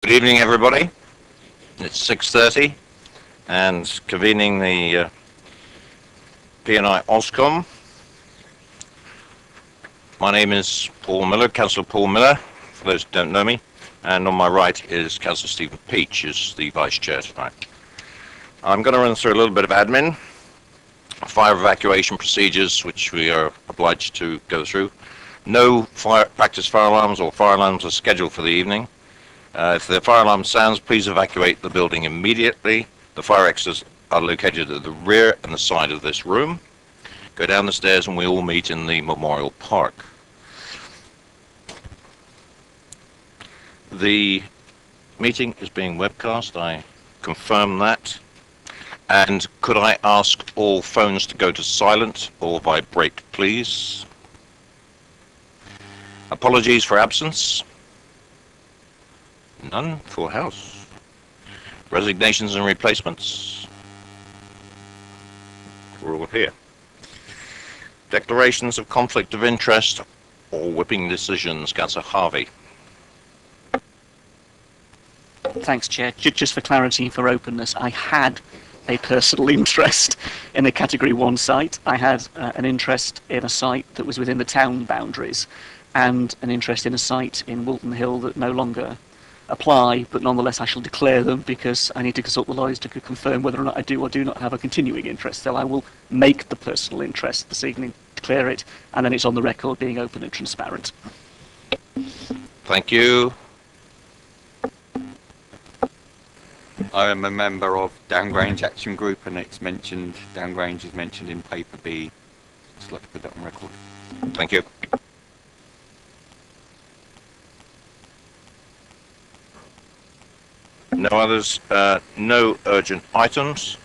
Good evening, everybody. It's 6:30 and convening the P&I Oscom. My name is Paul Miller, Councillor Paul Miller, for those who don't know me, and on my right is Councillor Stephen Peach, who's the Vice Chair tonight. I'm going to run through a little bit of admin, fire evacuation procedures, which we are obliged to go through. No practice fire alarms or fire alarms are scheduled for the evening. If the fire alarm sounds, please evacuate the building immediately. The fire exits are located at the rear and the side of this room. Go down the stairs and we all meet in the Memorial Park. The meeting is being webcast, I confirm that. And could I ask all phones to go to silent or vibrate, please? Apologies for absence. None. Full house. Resignations and replacements. We're all here. Declarations of conflict of interest or whipping decisions. Councillor Harvey. Thanks, Chair. Just for clarity, for openness, I had a personal interest in a Category 1 site. I had an interest in a site that was within the town boundaries and an interest in a site in Wilton Hill that no longer apply, but nonetheless I shall declare them because I need to consult the lawyers to confirm whether or not I do or do not have a continuing interest. So I will make the personal interest this evening, declare it, and then it's on the record being open and transparent. Thank you. I am a member of Downgrange Action Group, and it's mentioned, Downgrange is mentioned in paper B. Just like to put that on record. Thank you. No others, no urgent items.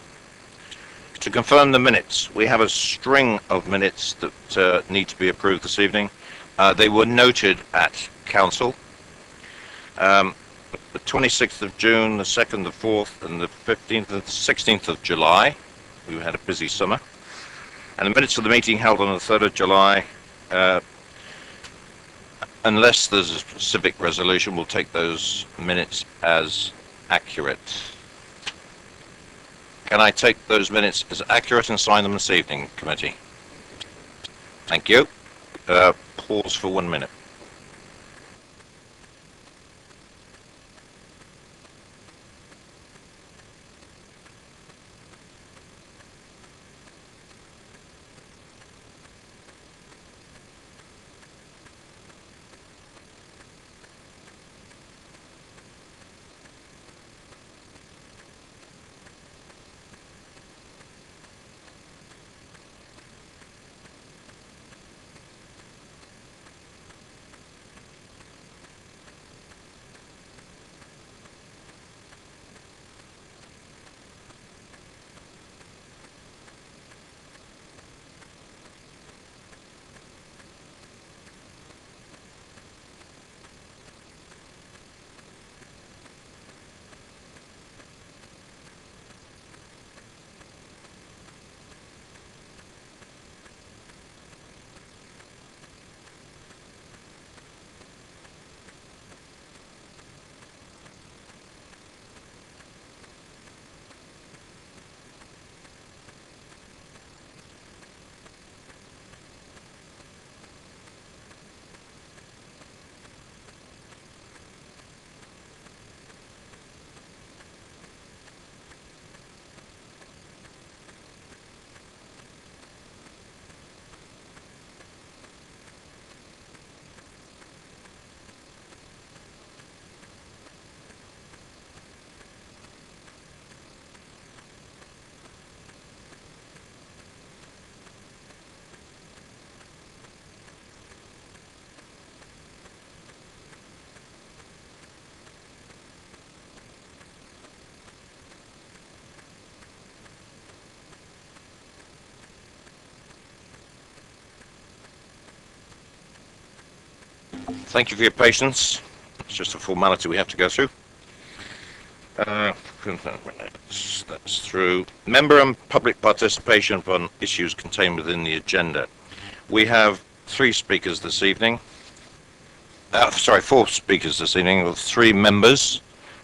To confirm the minutes, we have a string of minutes that need to be approved this evening. They were noted at Council. The 26th of June, the 2nd, the 4th, and the 15th and 16th of July. We had a busy summer. And the minutes of the meeting held on the 3rd of July, unless there's a specific resolution, we'll take those minutes as accurate. Can I take those minutes as accurate and sign them this evening, committee? Thank you. Pause for 1 minute. Thank you for your patience. It's just a formality we have to go through. That's through. Member and public participation upon issues contained within the agenda. We have 3 speakers this evening. 4 speakers this evening with 3 members.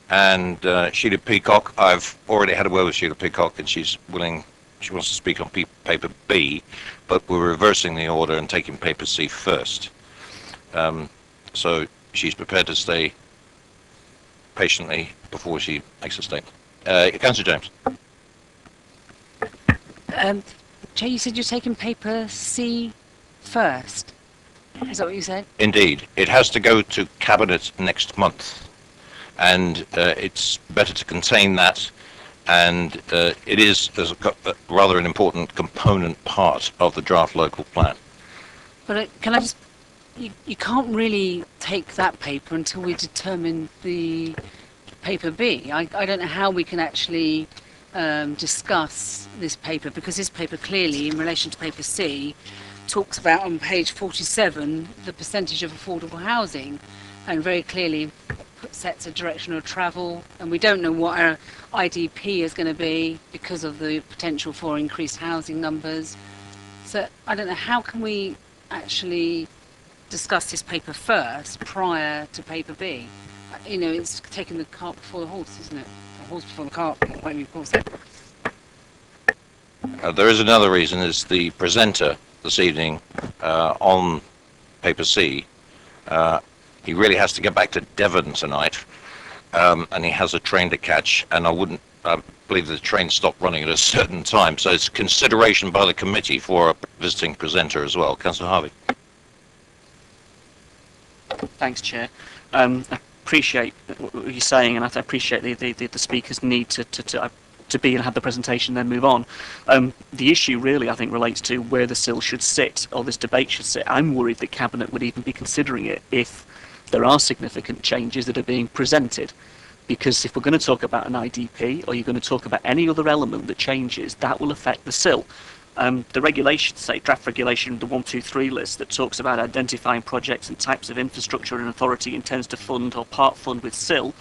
And Sheila Peacock, I've already had a word with Sheila Peacock, and she wants to speak on paper B, but we're reversing the order and taking paper C first. So she's prepared to stay patiently before she makes a statement. Councillor James. Jay, you said you're taking paper C first. Is that what you said? Indeed. It has to go to Cabinet next month, and it's better to contain that, and it is rather an important component part of the draft local plan. But can I just... You can't really take that paper until we determine the paper B. I don't know how we can actually discuss this paper, because this paper clearly, in relation to paper C, talks about on page 47 the percentage of affordable housing, and very clearly sets a direction of travel, and we don't know what our IDP is going to be because of the potential for increased housing numbers. So I don't know, how can we actually discuss this paper first prior to paper B? You know, it's taking the cart before the horse, isn't it? The horse before the cart, like we call it. There is another reason, is the presenter this evening on paper C. He really has to get back to Devon tonight, and he has a train to catch, and I believe the train stopped running at a certain time, so it's consideration by the committee for a visiting presenter as well. Councillor Harvey. Thanks, Chair. I appreciate what you're saying, and I appreciate the speaker's need to be and have the presentation, then move on. The issue really, I think, relates to where the SIL should sit, or this debate should sit. I'm worried that Cabinet would even be considering it if there are significant changes that are being presented. Because if we're going to talk about an IDP, or you're going to talk about any other element that changes, that will affect the SIL. The regulations say, draft regulation, the 123 list that talks about identifying projects and types of infrastructure an authority intends to fund or part fund with SIL.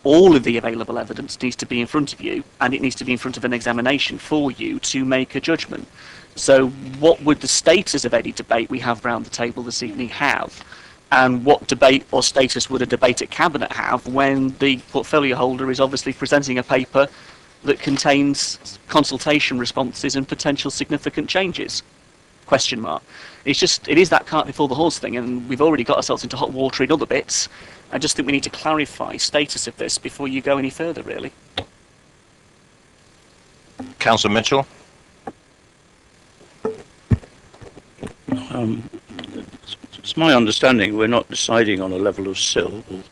All of the available evidence needs to be in front of you, and it needs to be in front of an examination for you to make a judgment. So what would the status of any debate we have round the table this evening have? And what debate or status would a debate at Cabinet have when the portfolio holder is obviously presenting a paper that contains consultation responses and potential significant changes? Question mark. It is that cart before the horse thing, and we've already got ourselves into hot water in other bits. I just think we need to clarify status of this before you go any further, really. Councillor Mitchell. It's my understanding we're not deciding on a level of SIL or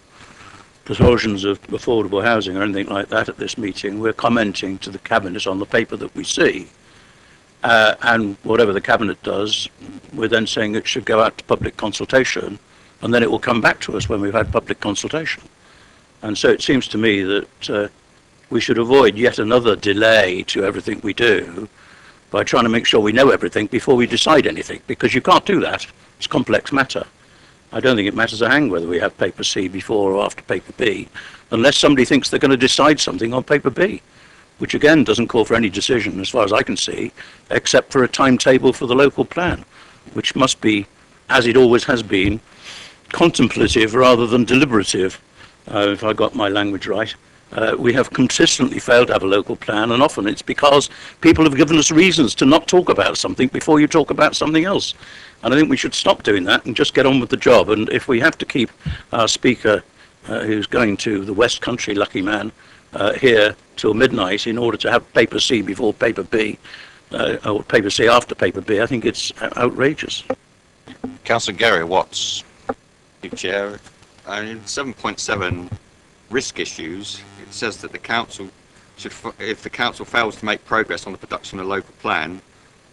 proportions of affordable housing or anything like that at this meeting. We're commenting to the Cabinet on the paper that we see. And whatever the Cabinet does, we're then saying it should go out to public consultation, and then it will come back to us when we've had public consultation. And so it seems to me that we should avoid yet another delay to everything we do by trying to make sure we know everything before we decide anything, because you can't do that. It's a complex matter. I don't think it matters a hang whether we have paper C before or after paper B, unless somebody thinks they're going to decide something on paper B, which again doesn't call for any decision as far as I can see, except for a timetable for the local plan, which must be, as it always has been, contemplative rather than deliberative, if I got my language right. We have consistently failed to have a local plan, and often it's because people have given us reasons to not talk about something before you talk about something else. And I think we should stop doing that and just get on with the job. And if we have to keep our speaker, who's going to the West Country, lucky man, here till midnight in order to have paper C before paper B, or paper C after paper B, I think it's outrageous. Councillor Gary Watts. Chair, in 7.7 risk issues, it says that the council should, if the council fails to make progress on the production of a local plan,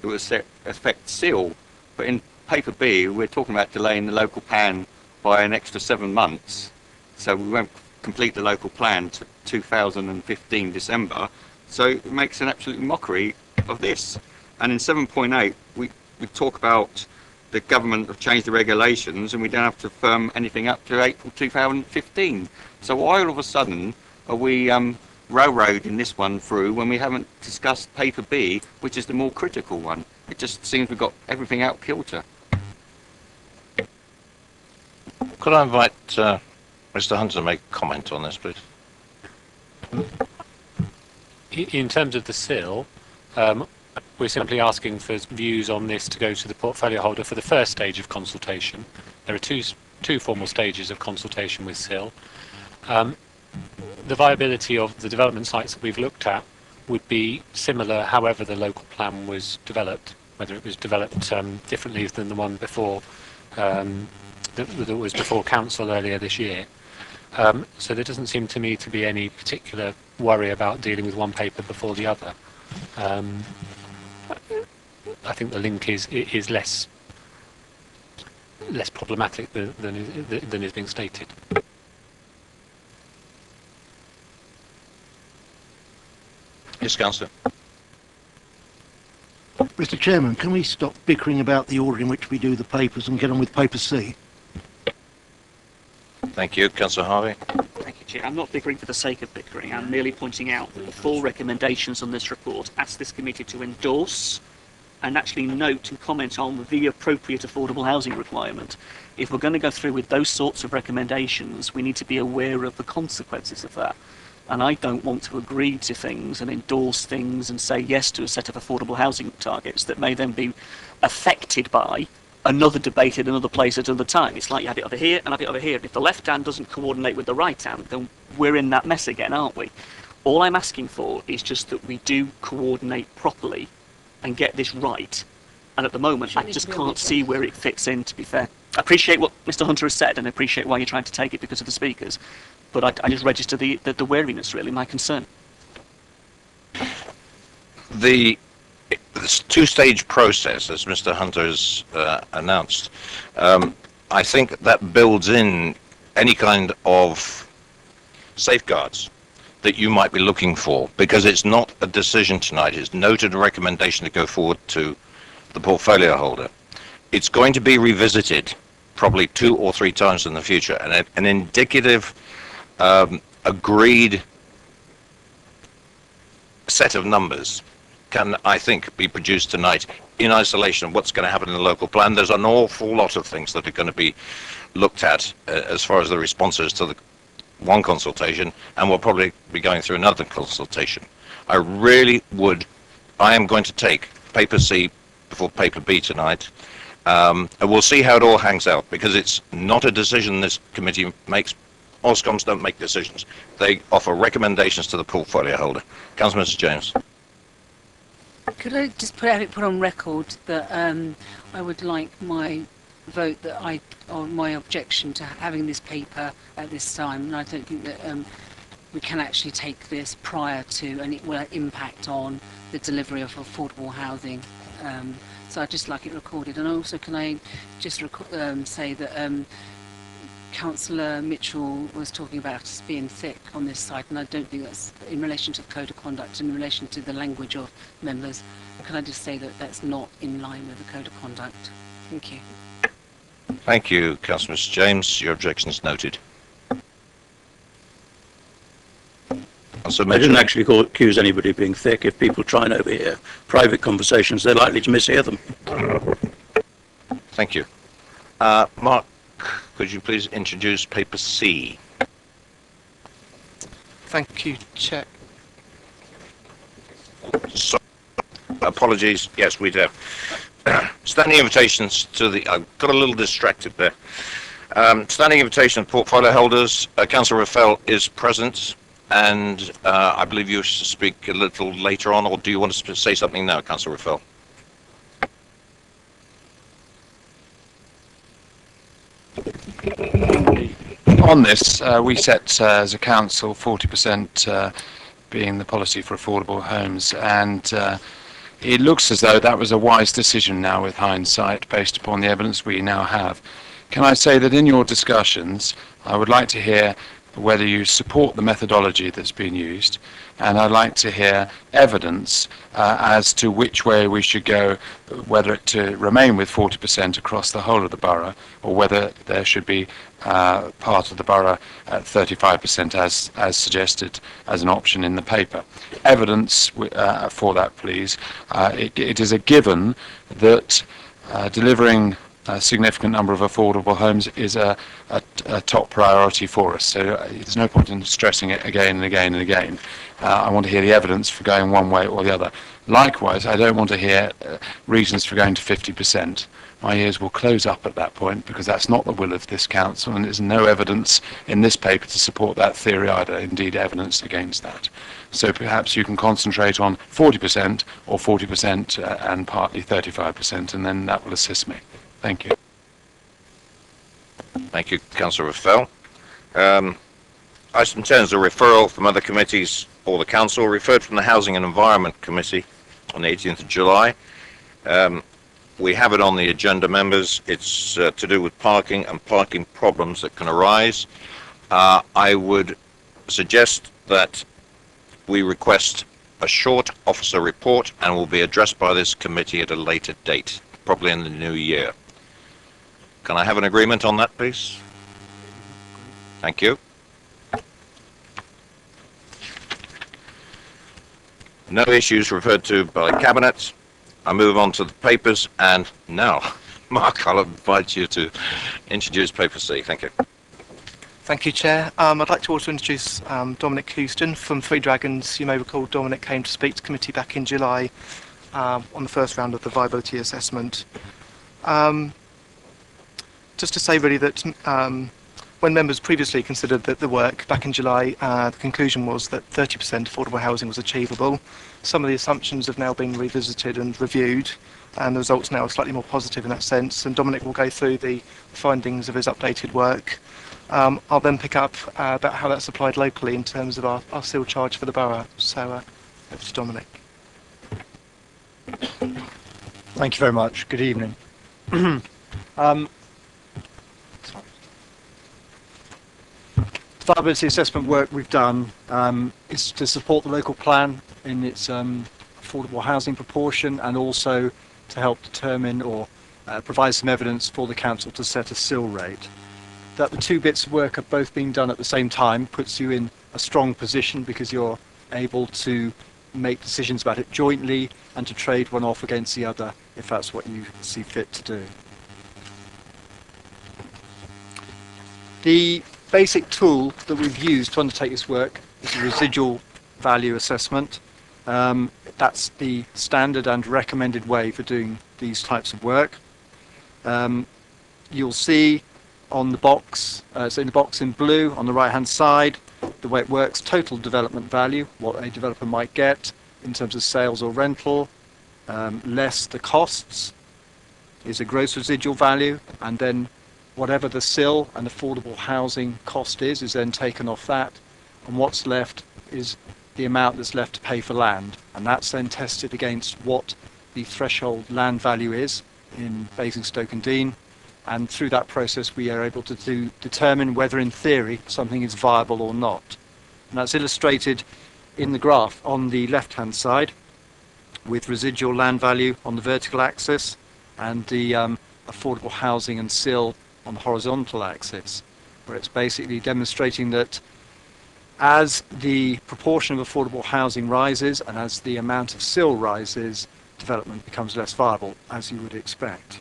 it will affect SIL. But in paper B, we're talking about delaying the local plan by an extra 7 months. So we won't complete the local plan to 2015 December. So it makes an absolute mockery of this. And in 7.8, we talk about the government have changed the regulations and we don't have to firm anything up to April 2015. So why all of a sudden are we railroading this one through when we haven't discussed paper B, which is the more critical one? It just seems we've got everything out kilter. Could I invite Mr. Hunter to make a comment on this, please? In terms of the SIL, we're simply asking for views on this to go to the portfolio holder for the first stage of consultation. There are two formal stages of consultation with SIL. The viability of the development sites that we've looked at would be similar however the local plan was developed, whether it was developed differently than the one before that was before council earlier this year. So there doesn't seem to me to be any particular worry about dealing with one paper before the other. I think the link is less problematic than is being stated. Yes, Councillor. Mr. Chairman, can we stop bickering about the order in which we do the papers and get on with paper C? Thank you, Councillor Harvey. Thank you, Chair. I'm not bickering for the sake of bickering. I'm merely pointing out that the full recommendations on this report ask this committee to endorse and actually note and comment on the appropriate affordable housing requirement. If we're going to go through with those sorts of recommendations, we need to be aware of the consequences of that. And I don't want to agree to things and endorse things and say yes to a set of affordable housing targets that may then be affected by another debate in another place at another time. It's like you have it over here and have it over here. If the left hand doesn't coordinate with the right hand, then we're in that mess again, aren't we? All I'm asking for is just that we do coordinate properly and get this right. And at the moment, I just can't see where it fits in, to be fair. I appreciate what Mr. Hunter has said and I appreciate why you're trying to take it because of the speakers. But I just register the wariness, really, my concern. This two-stage process, as Mr. Hunter has announced, I think that builds in any kind of safeguards that you might be looking for, because it's not a decision tonight. It's noted a recommendation to go forward to the portfolio holder. It's going to be revisited probably 2 or 3 times in the future, and an indicative agreed set of numbers can, I think, be produced tonight in isolation of what's going to happen in the local plan. There's an awful lot of things that are going to be looked at as far as the responses to the one consultation, and we'll probably be going through another consultation. I am going to take paper C before paper B tonight, and we'll see how it all hangs out, because it's not a decision this committee makes. Ofcoms don't make decisions. They offer recommendations to the portfolio holder. Councillor Mr. James. Could I just have it put on record that I would like my vote on my objection to having this paper at this time, and I don't think that we can actually take this prior to, and it will impact on the delivery of affordable housing. So I'd just like it recorded. And also, can I just say that Councillor Mitchell was talking about us being thick on this side, and I don't think that's in relation to the code of conduct and in relation to the language of members. Can I just say that that's not in line with the code of conduct? Thank you. Thank you, Councillor Mr. James. Your objection is noted. I didn't actually accuse anybody of being thick. If people try and overhear private conversations, they're likely to mishear them. Thank you. Mark, could you please introduce paper C? Thank you, Chair. So, apologies. Yes, we do. Standing invitations to the... I got a little distracted there. Standing invitation to portfolio holders. Councillor Rafael is present, and I believe you wish to speak a little later on, or do you want to say something now, Councillor Rafael? On this, we set as a council 40% being the policy for affordable homes, and it looks as though that was a wise decision now with hindsight based upon the evidence we now have. Can I say that in your discussions, I would like to hear whether you support the methodology that's been used, and I'd like to hear evidence as to which way we should go, whether to remain with 40% across the whole of the borough, or whether there should be part of the borough at 35% as suggested as an option in the paper. Evidence for that, please. It is a given that delivering a significant number of affordable homes is a top priority for us. So there's no point in stressing it again and again and again. I want to hear the evidence for going one way or the other. Likewise, I don't want to hear reasons for going to 50%. My ears will close up at that point, because that's not the will of this council, and there's no evidence in this paper to support that theory either, indeed evidence against that. So perhaps you can concentrate on 40% or 40% and partly 35%, and then that will assist me. Thank you. Thank you, Councillor Raffel. Item 10 is a referral from other committees or the council, referred from the Housing and Environment Committee on the 18th of July. We have it on the agenda, members. It's to do with parking and parking problems that can arise. I would suggest that we request a short officer report and will be addressed by this committee at a later date, probably in the new year. Can I have an agreement on that, please? Thank you. No issues referred to by Cabinet. I move on to the papers, and now, Mark, I'll invite you to introduce paper C. Thank you. Thank you, Chair. I'd like to also introduce Dominic Houston from Three Dragons. You may recall Dominic came to speak to committee back in July on the first round of the viability assessment. Just to say really that when members previously considered the work back in July, the conclusion was that 30% affordable housing was achievable. Some of the assumptions have now been revisited and reviewed, and the results now are slightly more positive in that sense, and Dominic will go through the findings of his updated work. I'll then pick up about how that's applied locally in terms of our seal charge for the borough. So over to Dominic. Thank you very much. Good evening. The viability assessment work we've done is to support the local plan in its affordable housing proportion, and also to help determine or provide some evidence for the council to set a sill rate. That the two bits of work are both being done at the same time puts you in a strong position, because you're able to make decisions about it jointly and to trade one off against the other if that's what you see fit to do. The basic tool that we've used to undertake this work is a residual value assessment. That's the standard and recommended way for doing these types of work. You'll see on the box, so in the box in blue on the right hand side, the way it works: total development value, what a developer might get in terms of sales or rental, less the costs is a gross residual value, and then whatever the sill and affordable housing cost is then taken off that, and what's left is the amount that's left to pay for land, and that's then tested against what the threshold land value is in Basingstoke and Deane, and through that process we are able to determine whether in theory something is viable or not. And that's illustrated in the graph on the left hand side with residual land value on the vertical axis and the affordable housing and sill on the horizontal axis, where it's basically demonstrating that as the proportion of affordable housing rises and as the amount of sill rises, development becomes less viable, as you would expect.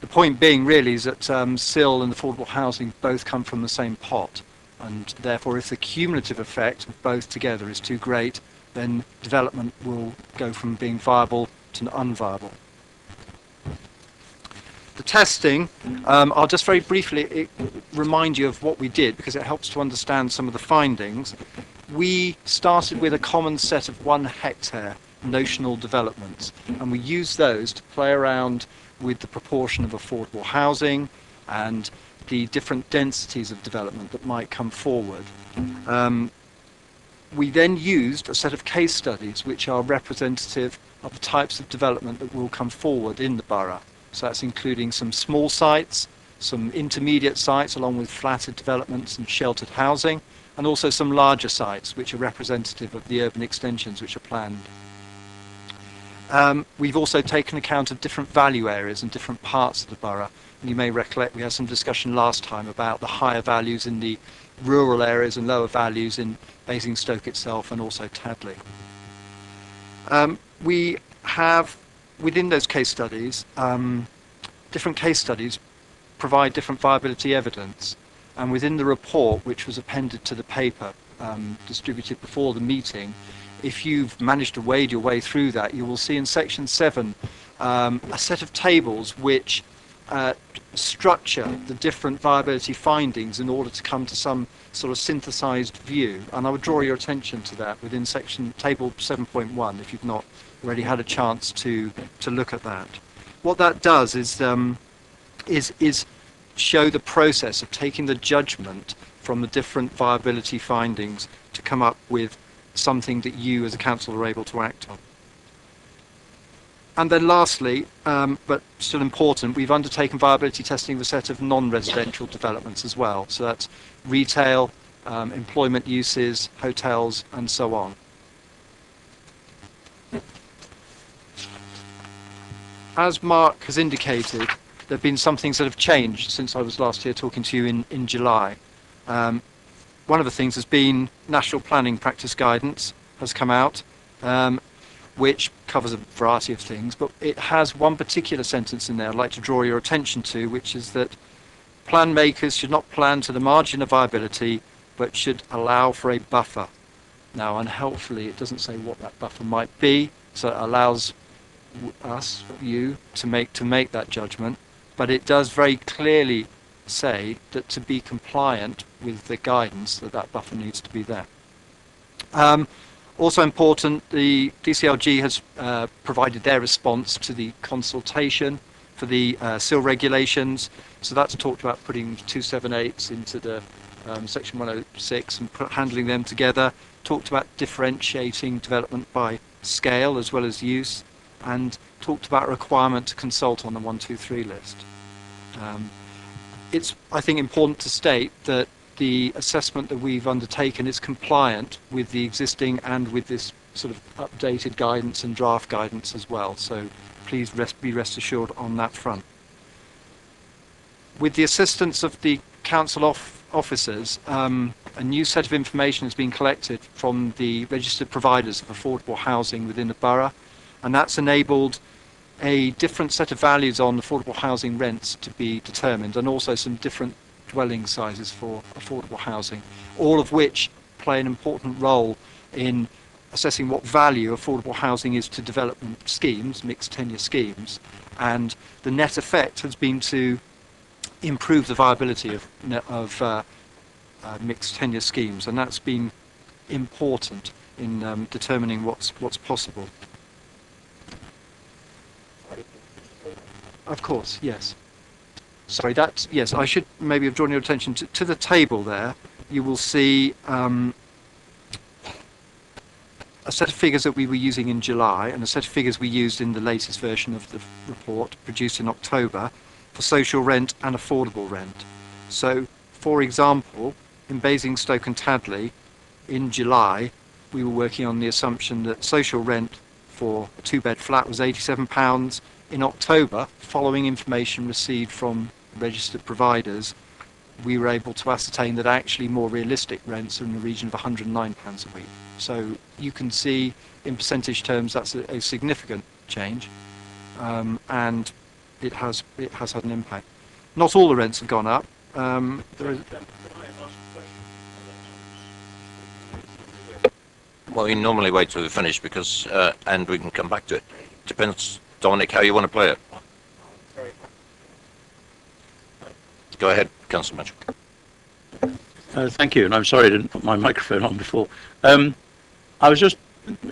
The point being really is that sill and affordable housing both come from the same pot, and therefore if the cumulative effect of both together is too great, then development will go from being viable to unviable. The testing, I'll just very briefly remind you of what we did, because it helps to understand some of the findings. We started with a common set of 1 hectare notional developments, and we used those to play around with the proportion of affordable housing and the different densities of development that might come forward. We then used a set of case studies which are representative of the types of development that will come forward in the borough. So that's including some small sites, some intermediate sites along with flatted developments and sheltered housing, and also some larger sites which are representative of the urban extensions which are planned. We've also taken account of different value areas in different parts of the borough. And you may recollect we had some discussion last time about the higher values in the rural areas and lower values in Basingstoke itself and also Tadley. We have, within those case studies, different case studies provide different viability evidence. And within the report, which was appended to the paper distributed before the meeting, if you've managed to wade your way through that, you will see in section 7 a set of tables which structure the different viability findings in order to come to some sort of synthesized view. And I would draw your attention to that within section table 7.1 if you've not already had a chance to look at that. What that does is show the process of taking the judgment from the different viability findings to come up with something that you as a council are able to act on. And then lastly, but still important, we've undertaken viability testing of a set of non-residential developments as well. So that's retail, employment uses, hotels, and so on. As Mark has indicated, there have been some things that have changed since I was last here talking to you in July. One of the things has been National Planning Practice Guidance has come out, which covers a variety of things, but it has one particular sentence in there I'd like to draw your attention to, which is that plan makers should not plan to the margin of viability, but should allow for a buffer. Now, unhelpfully, it doesn't say what that buffer might be, so it allows us, you, to make that judgment, but it does very clearly say that to be compliant with the guidance, that buffer needs to be there. Also important, the DCLG has provided their response to the consultation for the SIL regulations. So that's talked about putting 278s into the section 106 and handling them together. Talked about differentiating development by scale as well as use, and talked about a requirement to consult on the 123 list. It's, I think, important to state that the assessment that we've undertaken is compliant with the existing and with this sort of updated guidance and draft guidance as well. So please be rest assured on that front. With the assistance of the council officers, a new set of information has been collected from the registered providers of affordable housing within the borough, and that's enabled a different set of values on affordable housing rents to be determined, and also some different dwelling sizes for affordable housing, all of which play an important role in assessing what value affordable housing is to development schemes, mixed tenure schemes, and the net effect has been to improve the viability of mixed tenure schemes, and that's been important in determining what's possible. Of course, yes. Sorry, yes, I should maybe have drawn your attention to the table there. You will see a set of figures that we were using in July and a set of figures we used in the latest version of the report produced in October for social rent and affordable rent. So, for example, in Basingstoke and Tadley, in July, we were working on the assumption that social rent for a 2-bed flat was £87. In October, following information received from registered providers, we were able to ascertain that actually more realistic rents are in the region of £109 a week. So you can see in percentage terms that's a significant change, and it has had an impact. Not all the rents have gone up. Well, we normally wait till we finish because, and we can come back to it. Depends, Dominic, how you want to play it. Go ahead, Councillor Mitchell. Thank you, and I'm sorry I didn't put my microphone on before. I was just,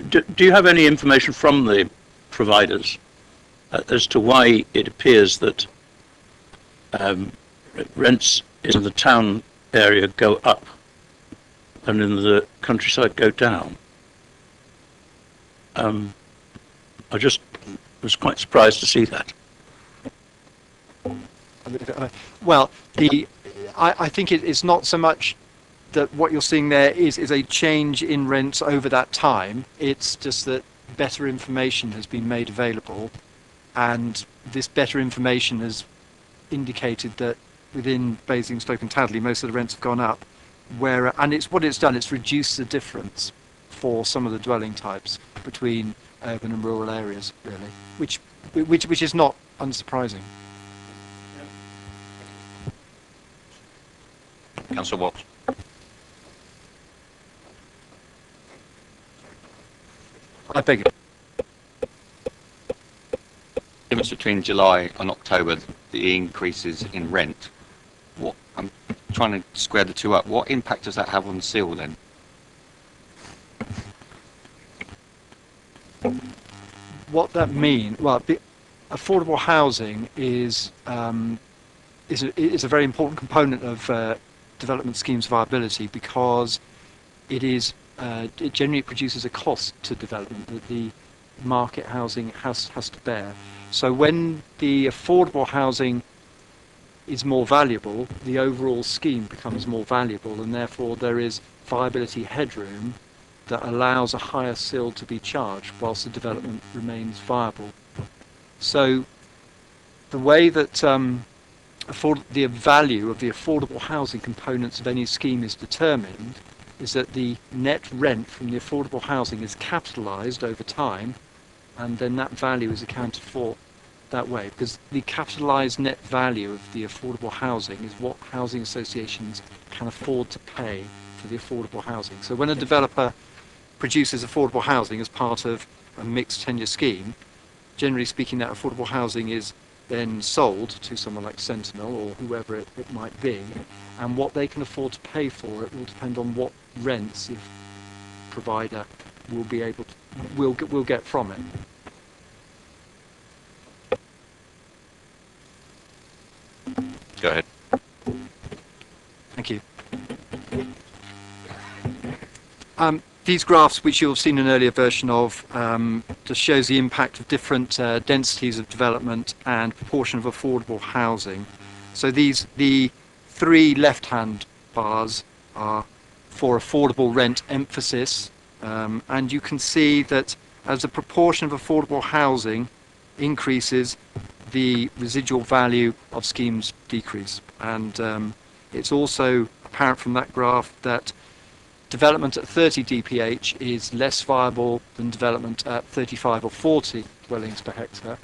do you have any information from the providers as to why it appears that rents in the town area go up and in the countryside go down? I just was quite surprised to see that. Well, I think it's not so much that what you're seeing there is a change in rents over that time. It's just that better information has been made available, and this better information has indicated that within Basingstoke and Tadley most of the rents have gone up, and what it's done, it's reduced the difference for some of the dwelling types between urban and rural areas, really, which is not unsurprising. Councillor Watts. I beg it. Difference between July and October, the increases in rent. What I'm trying to square the two up. What impact does that have on the seal then? What that means, well, affordable housing is a very important component of development schemes viability because it generally produces a cost to development that the market housing has to bear. So when the affordable housing is more valuable, the overall scheme becomes more valuable, and therefore there is viability headroom that allows a higher CIL to be charged whilst the development remains viable. So the way that the value of the affordable housing components of any scheme is determined is that the net rent from the affordable housing is capitalised over time, and then that value is accounted for that way, because the capitalised net value of the affordable housing is what housing associations can afford to pay for the affordable housing. So when a developer produces affordable housing as part of a mixed tenure scheme, generally speaking, that affordable housing is then sold to someone like Sentinel or whoever it might be, and what they can afford to pay for it will depend on what rents the provider will be able to will get from it. Go ahead. Thank you. These graphs, which you'll have seen an earlier version of, just shows the impact of different densities of development and proportion of affordable housing. So the three left-hand bars are for affordable rent emphasis, and you can see that as the proportion of affordable housing increases, the residual value of schemes decrease. And it's also apparent from that graph that development at 30 dph is less viable than development at 35 or 40 dwellings per hectare.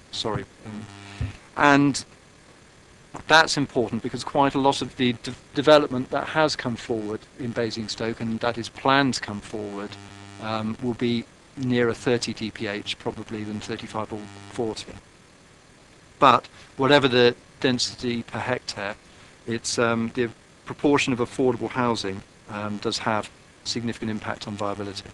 And that's important because quite a lot of the development that has come forward in Basingstoke, and that is planned to come forward, will be nearer 30 dph probably than 35 or 40. But whatever the density per hectare, it's the proportion of affordable housing does have significant impact on viability.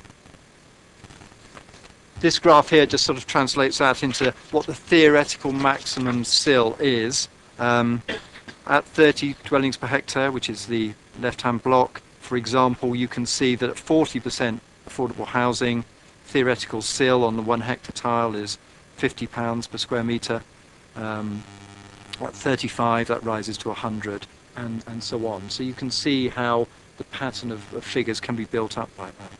This graph here just sort of translates that into what the theoretical maximum CIL is. At 30 dwellings per hectare, which is the left-hand block, for example, you can see that at 40% affordable housing, theoretical CIL on the 1 hectare tile is £50 per square metre. At 35, that rises to 100, and so on. So you can see how the pattern of figures can be built up like that.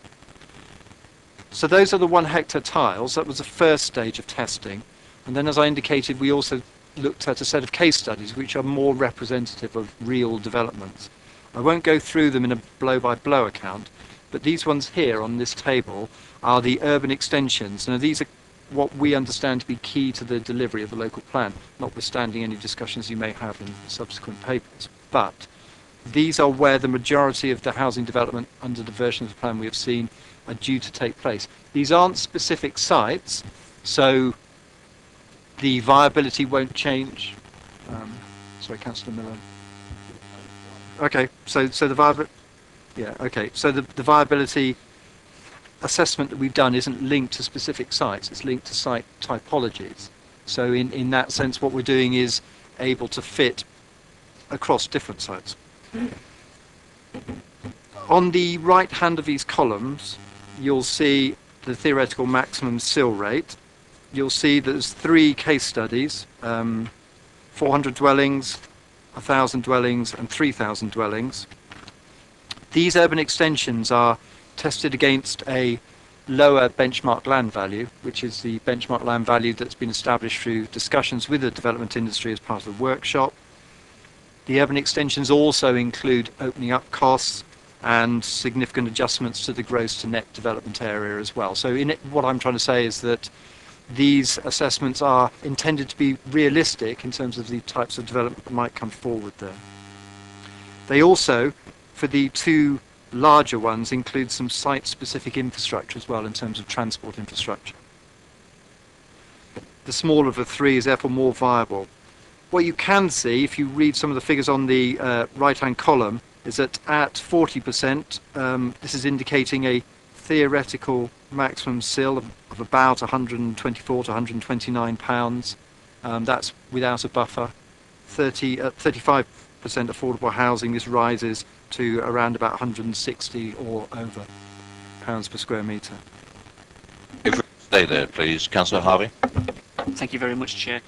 So those are the 1 hectare tiles. That was the first stage of testing. And then, as I indicated, we also looked at a set of case studies which are more representative of real developments. I won't go through them in a blow-by-blow account, but these ones here on this table are the urban extensions. Now, these are what we understand to be key to the delivery of the local plan, notwithstanding any discussions you may have in subsequent papers. But these are where the majority of the housing development under the version of the plan we have seen are due to take place. These aren't specific sites, so the viability won't change. Sorry, Councillor Miller. Okay, so the viability, yeah, okay. So the viability assessment that we've done isn't linked to specific sites, it's linked to site typologies. So in that sense, what we're doing is able to fit across different sites. On the right hand of these columns, you'll see the theoretical maximum CIL rate. You'll see there's 3 case studies, 400 dwellings, 1,000 dwellings and 3,000 dwellings. These urban extensions are tested against a lower benchmark land value, which is the benchmark land value that's been established through discussions with the development industry as part of the workshop. The urban extensions also include opening up costs and significant adjustments to the gross to net development area as well. So what I'm trying to say is that these assessments are intended to be realistic in terms of the types of development that might come forward there. They also for the two larger ones include some site-specific infrastructure as well in terms of transport infrastructure. The smaller of the three is therefore more viable. What you can see, if you read some of the figures on the right-hand column, is that at 40%, this is indicating a theoretical maximum sill of about 124 to 129 pounds. That's without a buffer. 35% affordable housing, this rises to around about 160 or over pounds per square metre. If we stay there, please, Councillor Harvey. Thank you very much, Chair.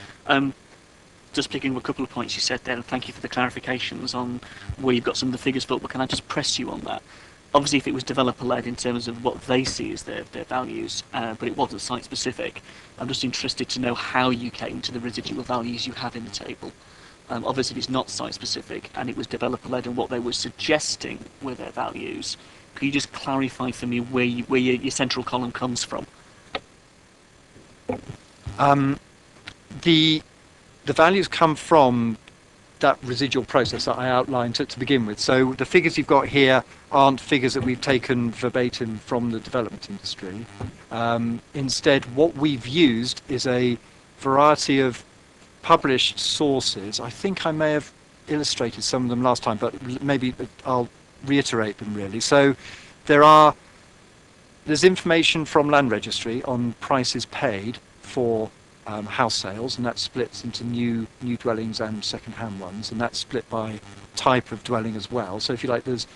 Just picking up a couple of points you said there, and thank you for the clarifications on where you've got some of the figures for, but can I just press you on that? Obviously, if it was developer-led in terms of what they see as their values, but it wasn't site-specific, I'm just interested to know how you came to the residual values you have in the table. Obviously, if it's not site-specific and it was developer-led and what they were suggesting were their values, can you just clarify for me where your central column comes from? The values come from that residual process that I outlined to begin with. So the figures you've got here aren't figures that we've taken verbatim from the development industry. Instead, what we've used is a variety of published sources. I think I may have illustrated some of them last time, but maybe I'll reiterate them really. So there's information from Land Registry on prices paid for house sales, and that splits into new dwellings and second-hand ones, and that's split by type of dwelling as well. So if you like, there's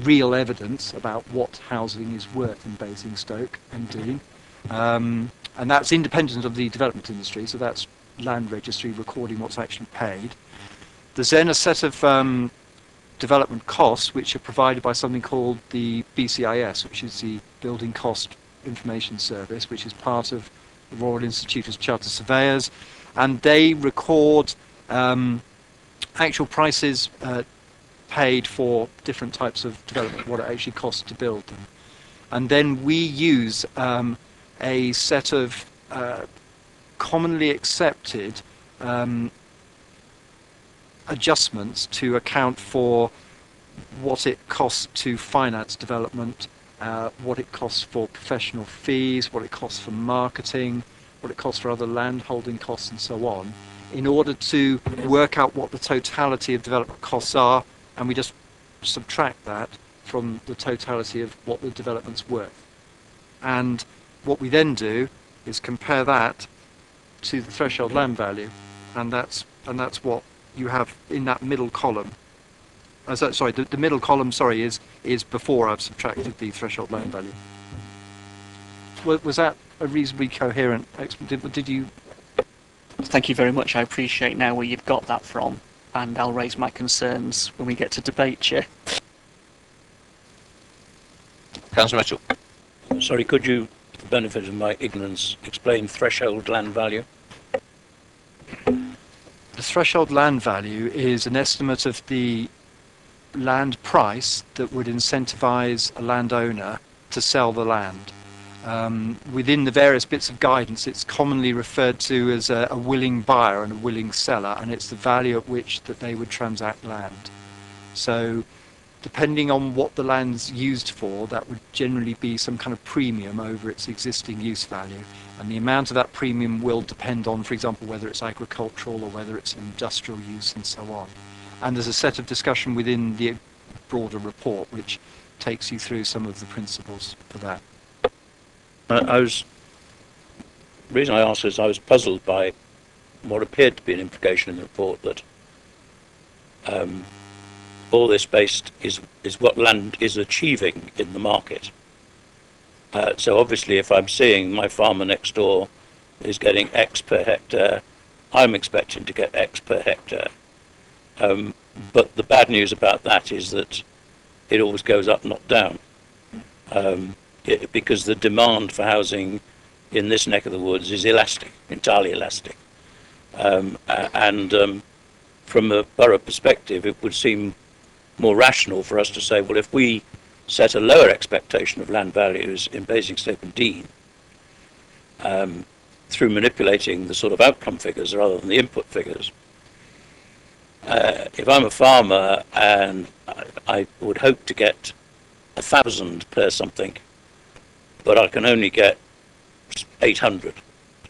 real evidence about what housing is worth in Basingstoke and Dean, and that's independent of the development industry, so that's Land Registry recording what's actually paid. There's then a set of development costs which are provided by something called the BCIS, which is the Building Cost Information Service, which is part of the Royal Institute of Chartered Surveyors, and they record actual prices paid for different types of development, what it actually costs to build them. And then we use a set of commonly accepted adjustments to account for what it costs to finance development, what it costs for professional fees, what it costs for marketing, what it costs for other land holding costs and so on, in order to work out what the totality of development costs are, and we just subtract that from the totality of what the development's worth. And what we then do is compare that to the threshold land value, and that's what you have in that middle column. The middle column, is before I've subtracted the threshold land value. Was that a reasonably coherent explanation? Did you? Thank you very much. I appreciate now where you've got that from, and I'll raise my concerns when we get to debate, Chair. Councillor Mitchell. Sorry, could you, for the benefit of my ignorance, explain threshold land value? The threshold land value is an estimate of the land price that would incentivize a landowner to sell the land. Within the various bits of guidance, it's commonly referred to as a willing buyer and a willing seller, and it's the value at which that they would transact land. So depending on what the land's used for, that would generally be some kind of premium over its existing use value. And the amount of that premium will depend on, for example, whether it's agricultural or whether it's industrial use and so on. And there's a set of discussion within the broader report which takes you through some of the principles for that. The reason I asked is I was puzzled by what appeared to be an implication in the report that all this based is what land is achieving in the market. So obviously if I'm seeing my farmer next door is getting X per hectare, I'm expecting to get X per hectare. But the bad news about that is that it always goes up, not down. Because the demand for housing in this neck of the woods is elastic, entirely elastic. From a borough perspective, it would seem more rational for us to say, well, if we set a lower expectation of land values in Basingstoke and Dean, through manipulating the sort of outcome figures rather than the input figures, if I'm a farmer and I would hope to get 1,000 per something, but I can only get 800,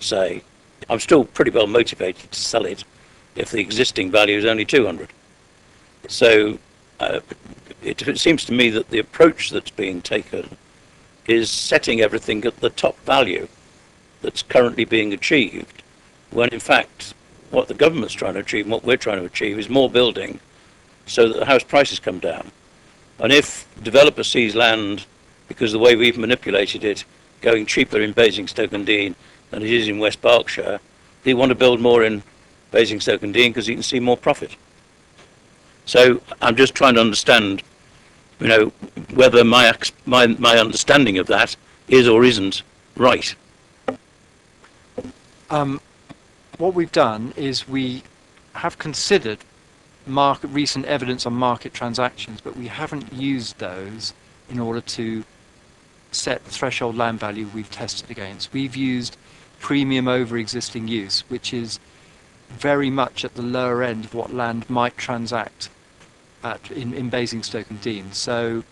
say, I'm still pretty well motivated to sell it if the existing value is only 200. So it seems to me that the approach that's being taken is setting everything at the top value that's currently being achieved, when in fact what the government's trying to achieve and what we're trying to achieve is more building so that the house prices come down. And if developer sees land, because the way we've manipulated it, going cheaper in Basingstoke-on-Deane than it is in West Berkshire, they want to build more in Basingstoke-on-Deane because you can see more profit. So I'm just trying to understand, whether my understanding of that is or isn't right. What we've done is we have considered recent evidence on market transactions, but we haven't used those in order to set the threshold land value we've tested against. We've used premium over existing use, which is very much at the lower end of what land might transact in Basingstoke-on-Deane. So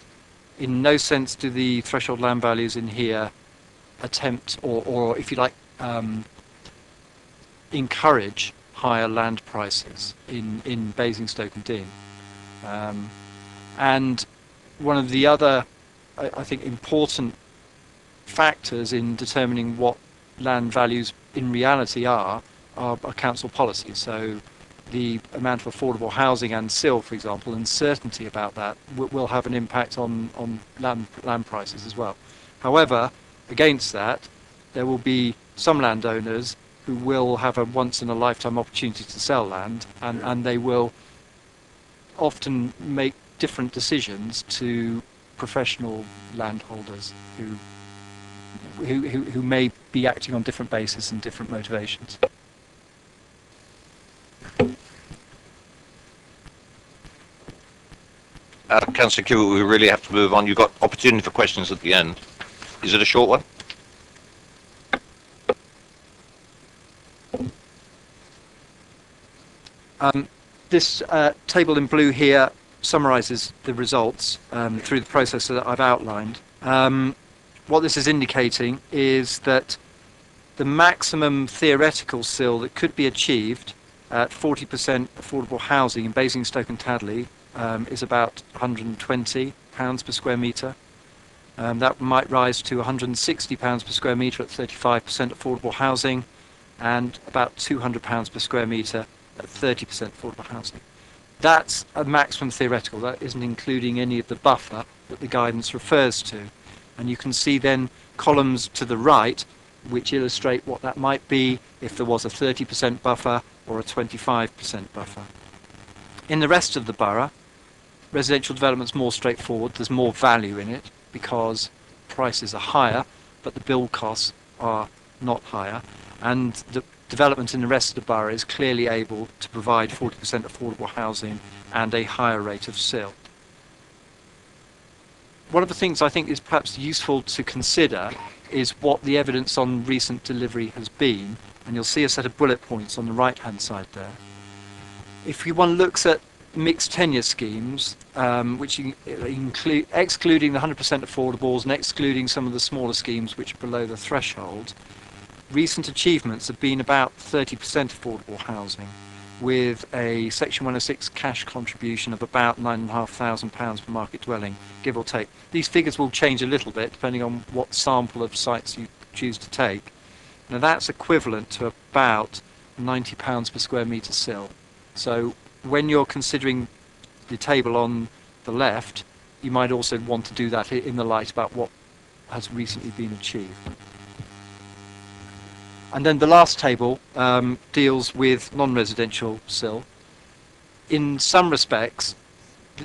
in no sense do the threshold land values in here attempt or if you like, encourage higher land prices in Basingstoke-on-Deane. And one of the other, I think, important factors in determining what land values in reality are council policy. So the amount of affordable housing and SIL, for example, and certainty about that will have an impact on land prices as well. However, against that, there will be some landowners who will have a once-in-a-lifetime opportunity to sell land, and they will often make different decisions to professional landholders who may be acting on different bases and different motivations. Councillor Kew, we really have to move on. You've got opportunity for questions at the end. Is it a short one? This table in blue here summarises the results through the process that I've outlined. What this is indicating is that the maximum theoretical SIL that could be achieved at 40% affordable housing in Basingstoke and Tadley is about £120 per square metre. That might rise to £160 per square metre at 35% affordable housing, and about £200 per square metre at 30% affordable housing. That's a maximum theoretical. That isn't including any of the buffer that the guidance refers to. And you can see then columns to the right which illustrate what that might be if there was a 30% buffer or a 25% buffer. In the rest of the borough, residential development's more straightforward. There's more value in it because prices are higher, but the build costs are not higher. And the development in the rest of the borough is clearly able to provide 40% affordable housing and a higher rate of SIL. One of the things I think is perhaps useful to consider is what the evidence on recent delivery has been, and you'll see a set of bullet points on the right-hand side there. If one looks at mixed tenure schemes, which include excluding the 100% affordables and excluding some of the smaller schemes which are below the threshold, recent achievements have been about 30% affordable housing, with a Section 106 cash contribution of about £9,500 per market dwelling, give or take. These figures will change a little bit depending on what sample of sites you choose to take. Now that's equivalent to about £90 per square metre SIL. So when you're considering the table on the left, you might also want to do that in the light about what has recently been achieved. And then the last table deals with non-residential SIL. In some respects,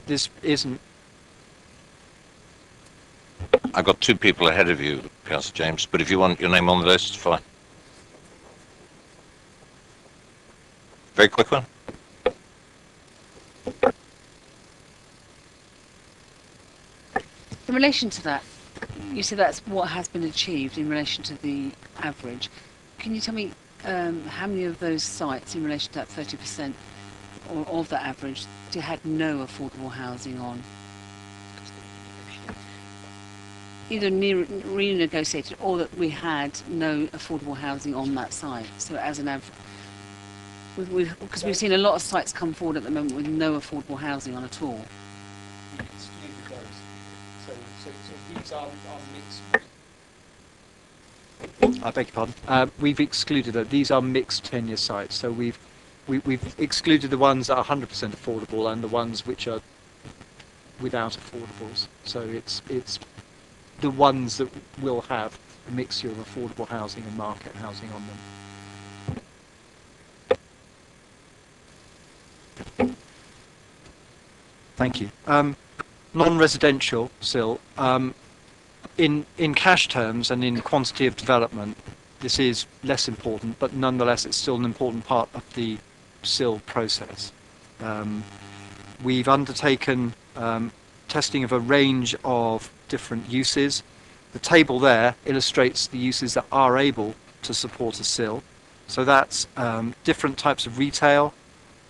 this isn't... I've got two people ahead of you, Councillor James, but if you want your name on the list, fine. Very quick one. In relation to that, you see that's what has been achieved in relation to the average. Can you tell me how many of those sites in relation to that 30% or of that average had no affordable housing on. Either renegotiated or that we had no affordable housing on that site. So as an average, because we've seen a lot of sites come forward at the moment with no affordable housing on at all. I beg your pardon. We've excluded that. These are mixed tenure sites, so we've excluded the ones that are 100% affordable and the ones which are without affordables. So it's the ones that will have a mixture of affordable housing and market housing on them. Thank you. Non-residential still. In cash terms and in quantity of development, this is less important, but nonetheless it's still an important part of the SIL process. We've undertaken testing of a range of different uses. The table there illustrates the uses that are able to support a SIL. So that's different types of retail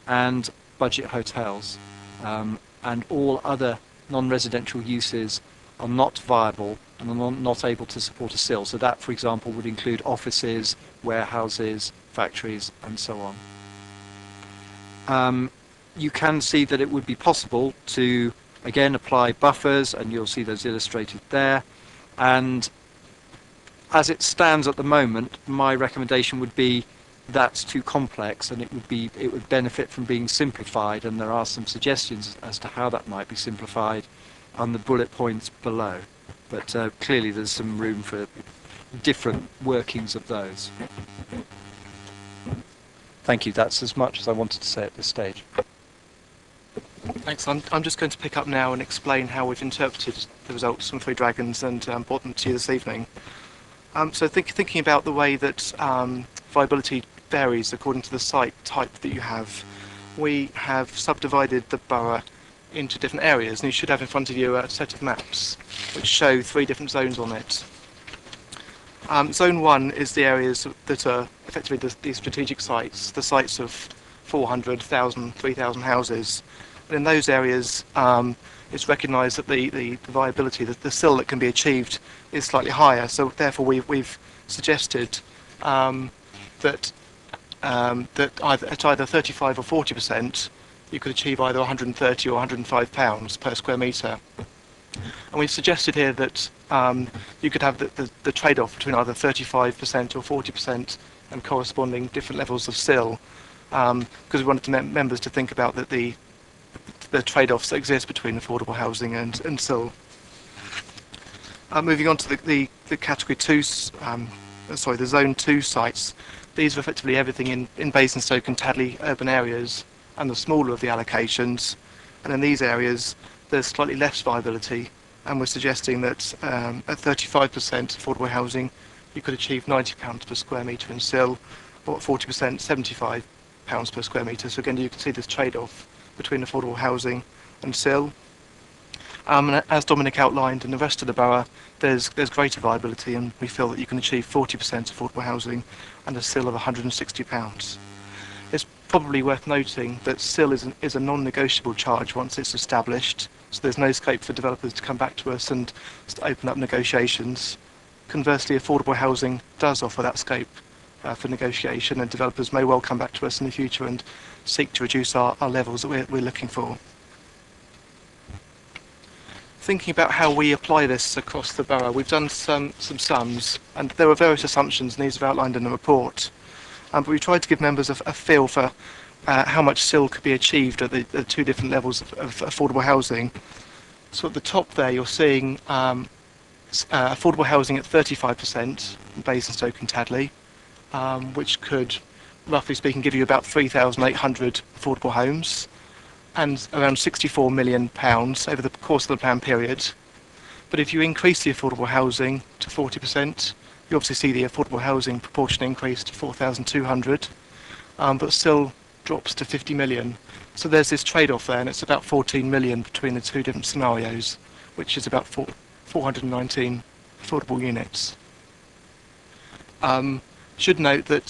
and budget hotels, and all other non-residential uses are not viable and are not able to support a SIL. So that, for example, would include offices, warehouses, factories, and so on. You can see that it would be possible to, again, apply buffers, and you'll see those illustrated there. And as it stands at the moment, my recommendation would be that's too complex, and it would benefit from being simplified, and there are some suggestions as to how that might be simplified on the bullet points below. But clearly there's some room for different workings of those. Thank you. That's as much as I wanted to say at this stage. Thanks. I'm just going to pick up now and explain how we've interpreted the results from Three Dragons and brought them to you this evening. So thinking about the way that viability varies according to the site type that you have, we have subdivided the borough into different areas, and you should have in front of you a set of maps which show 3 different zones on it. Zone 1 is the areas that are effectively the strategic sites, the sites of 400, 1,000, 3,000 houses. And in those areas, it's recognised that the viability, the SIL that can be achieved, is slightly higher. So therefore, we've suggested that at either 35 or 40%, you could achieve either 130 or 105 pounds per square metre. And we've suggested here that you could have the trade-off between either 35% or 40% and corresponding different levels of SIL, because we wanted members to think about the trade-offs that exist between affordable housing and SIL. Moving on to the category 2, the zone 2 sites. These are effectively everything in Basingstoke and Tadley urban areas, and the smaller of the allocations. And in these areas, there's slightly less viability, and we're suggesting that at 35% affordable housing, you could achieve £90 per square metre in SIL, or at 40%, £75 per square metre. So again, you can see this trade-off between affordable housing and SIL. And as Dominic outlined in the rest of the borough, there's greater viability, and we feel that you can achieve 40% affordable housing and a SIL of £160. It's probably worth noting that SIL is a non-negotiable charge once it's established, so there's no scope for developers to come back to us and open up negotiations. Conversely, affordable housing does offer that scope for negotiation, and developers may well come back to us in the future and seek to reduce our levels that we're looking for. Thinking about how we apply this across the borough, we've done some sums, and there are various assumptions, and these are outlined in the report. But we tried to give members a feel for how much SIL could be achieved at the 2 different levels of affordable housing. So at the top there, you're seeing affordable housing at 35% in Basingstoke and Tadley, which could, roughly speaking, give you about 3,800 affordable homes, and around £64 million over the course of the plan period. But if you increase the affordable housing to 40%, you obviously see the affordable housing proportion increase to 4,200, but still drops to 50 million. So there's this trade-off there, and it's about 14 million between the 2 different scenarios, which is about 419 affordable units. Should note that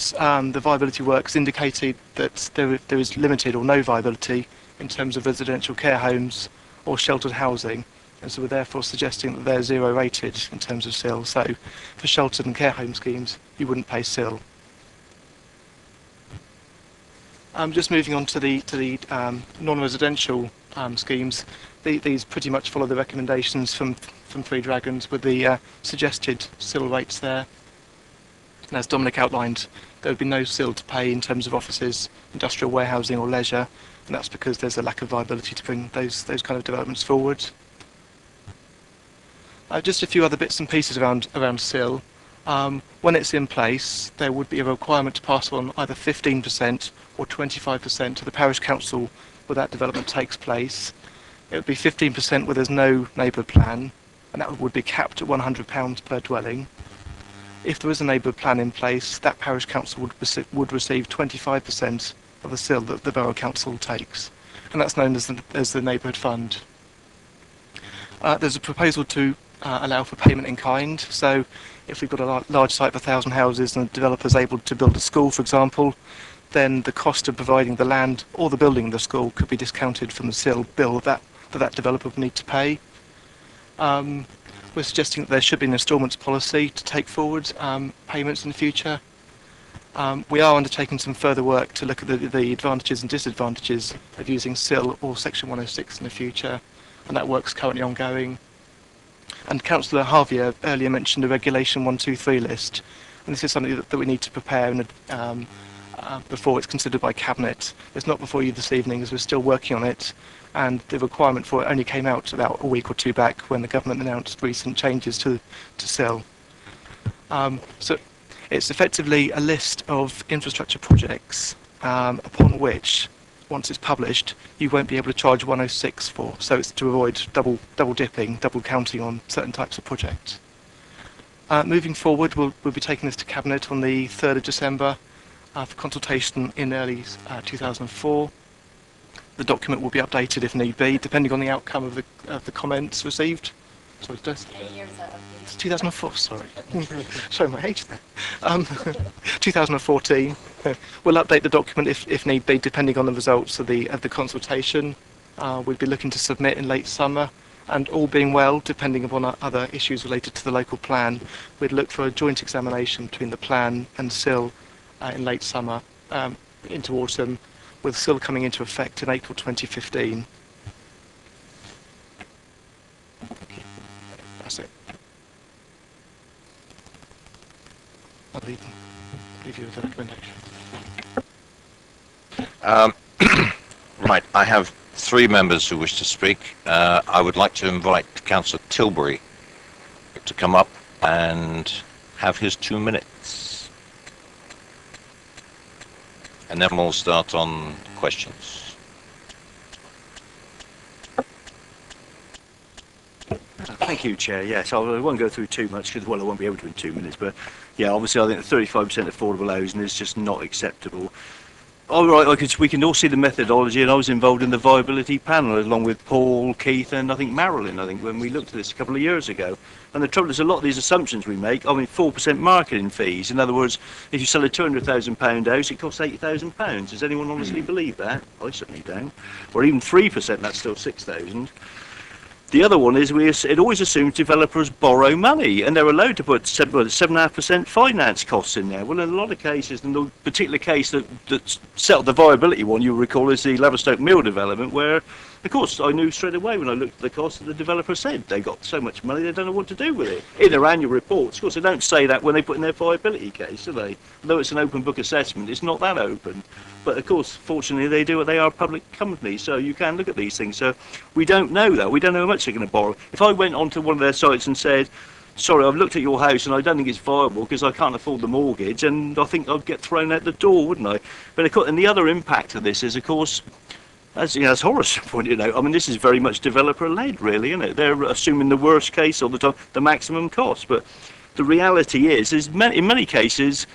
the viability works indicated that there is limited or no viability in terms of residential care homes or sheltered housing, and so we're therefore suggesting that they're zero rated in terms of SIL. So for sheltered and care home schemes, you wouldn't pay SIL. Just moving on to the non-residential schemes, these pretty much follow the recommendations from Three Dragons with the suggested SIL rates there. And as Dominic outlined, there would be no SIL to pay in terms of offices, industrial warehousing or leisure, and that's because there's a lack of viability to bring those kind of developments forward. Just a few other bits and pieces around SIL. When it's in place, there would be a requirement to pass on either 15% or 25% to the parish council where that development takes place. It would be 15% where there's no neighbourhood plan, and that would be capped at £100 per dwelling. If there is a neighbourhood plan in place, that parish council would receive 25% of the SIL that the borough council takes, and that's known as the neighbourhood fund. There's a proposal to allow for payment in kind, so if we've got a large site of 1,000 houses and the developer's able to build a school, for example, then the cost of providing the land or the building of the school could be discounted from the SIL bill that developer would need to pay. We're suggesting that there should be an instalments policy to take forward payments in the future. We are undertaking some further work to look at the advantages and disadvantages of using SIL or Section 106 in the future, and that work's currently ongoing. And Councillor Harvier earlier mentioned the Regulation 123 list, and this is something that we need to prepare before it's considered by Cabinet. It's not before you this evening, as we're still working on it, and the requirement for it only came out about a week or two back when the government announced recent changes to SIL. So it's effectively a list of infrastructure projects upon which, once it's published, you won't be able to charge 106 for. So it's to avoid double dipping, double counting on certain types of projects. Moving forward, we'll be taking this to Cabinet on the 3rd of December for consultation in early 2004. The document will be updated if need be, depending on the outcome of the comments received. Sorry, it's 2004. Sorry, showing my age there. 2014. We'll update the document if need be, depending on the results of the consultation. We'd be looking to submit in late summer, and all being well, depending upon other issues related to the local plan, we'd look for a joint examination between the plan and SIL in late summer into autumn, with SIL coming into effect in April 2015. That's it. I'll leave you with the recommendation. Right, I have 3 members who wish to speak. I would like to invite Councillor Tilbury to come up and have his 2 minutes. And then we'll start on questions. Thank you, Chair. Yes, I won't go through too much because, well, I won't be able to in 2 minutes. But yeah, obviously, I think 35% affordable housing is just not acceptable. All right, we can all see the methodology, and I was involved in the viability panel along with Paul, Keith, and I think Marilyn. I think when we looked at this a couple of years ago. And the trouble is, a lot of these assumptions we make. 4% marketing fees. In other words, if you sell a £200,000 house, it costs £80,000. Does anyone honestly believe that? I certainly don't. Or even 3%, that's still 6,000. The other one is it always assumes developers borrow money, and they're allowed to put 7.5% finance costs in there. Well, in a lot of cases, and the particular case that settled the viability one, you'll recall, is the Laverstoke Mill development, where, of course, I knew straight away when I looked at the cost that the developer said they got so much money they don't know what to do with it. In their annual reports, of course, they don't say that when they put in their viability case, do they? Although it's an open book assessment, it's not that open. But of course, fortunately, they are a public company, so you can look at these things. So we don't know that. We don't know how much they're going to borrow. If I went onto one of their sites and said, sorry, I've looked at your house and I don't think it's viable because I can't afford the mortgage, and I think I'd get thrown out the door, wouldn't I? But of course, and the other impact of this is, of course, as Horace pointed out, this is very much developer-led, really, isn't it? They're assuming the worst case all the time, the maximum cost. But the reality is in many cases,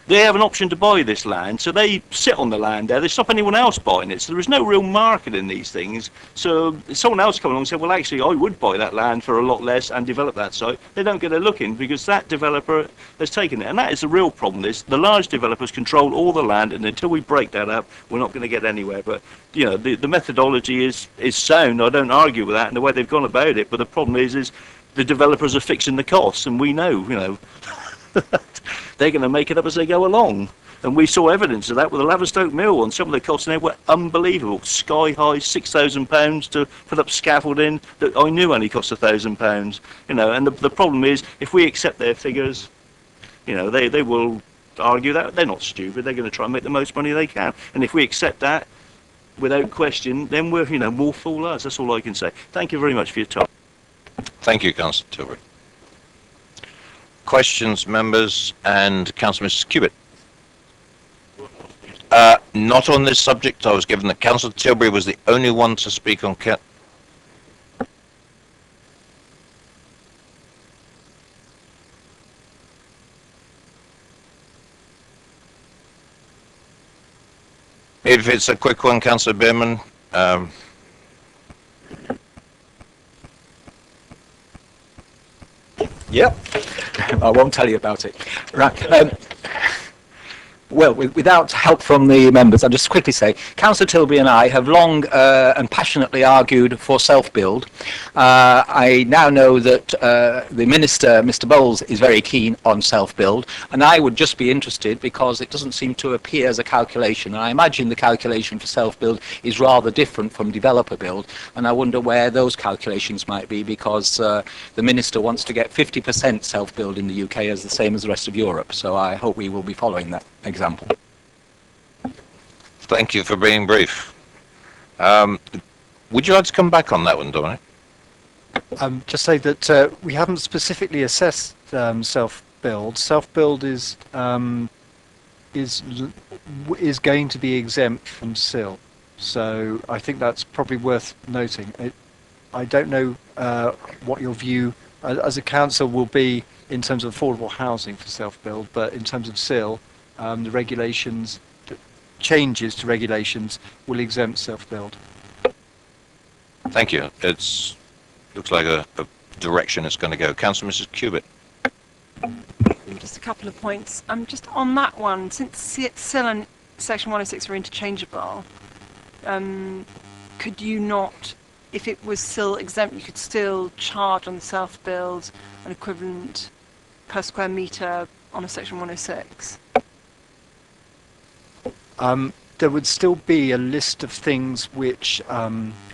they have an option to buy this land, so they sit on the land there. They stop anyone else buying it. So there is no real market in these things. So if someone else come along and say, well, actually, I would buy that land for a lot less and develop that site, they don't get a look in because that developer has taken it. And that is the real problem. Is the large developers control all the land, and until we break that up, we're not going to get anywhere. But you know, the methodology is sound. I don't argue with that and the way they've gone about it. But the problem is the developers are fixing the costs, and we know, you know. They're going to make it up as they go along. And we saw evidence of that with the Laverstoke Mill, and some of the costs in there were unbelievable. Sky high, £6,000 to put up scaffolding that I knew only cost £1,000. You know, and the problem is, if we accept their figures, you know, they will argue that they're not stupid. They're going to try and make the most money they can. And if we accept that without question, then we're, you know, more fool us. That's all I can say. Thank you very much for your time. Thank you, Councillor Tilbury. Questions, members, and Councillor Mrs. Cubitt. Not on this subject. I was given that Councillor Tilbury was the only one to speak on If it's a quick one, Councillor Bierman. Yep, I won't tell you about it. Right. Well, without help from the members, I'll just quickly say, Councillor Tilbury and I have long and passionately argued for self-build. I now know that the Minister, Mr Bowles, is very keen on self-build, and I would just be interested because it doesn't seem to appear as a calculation, and I imagine the calculation for self-build is rather different from developer build, and I wonder where those calculations might be, because the Minister wants to get 50% self-build in the UK as the same as the rest of Europe, so I hope we will be following that example. Thank you for being brief. Would you like to come back on that one, Dominic? Just say that we haven't specifically assessed self-build. Self-build is going to be exempt from SIL, so I think that's probably worth noting. I don't know what your view as a council will be in terms of affordable housing for self-build, but in terms of SIL, the regulations, changes to regulations will exempt self-build. Thank you. It looks like a direction it's going to go. Councillor Mrs. Cubitt. Just a couple of points. Just on that one, since SIL and Section 106 are interchangeable, could you not, if it was SIL exempt, you could still charge on the self-build an equivalent per square metre on a Section 106? There would still be a list of things which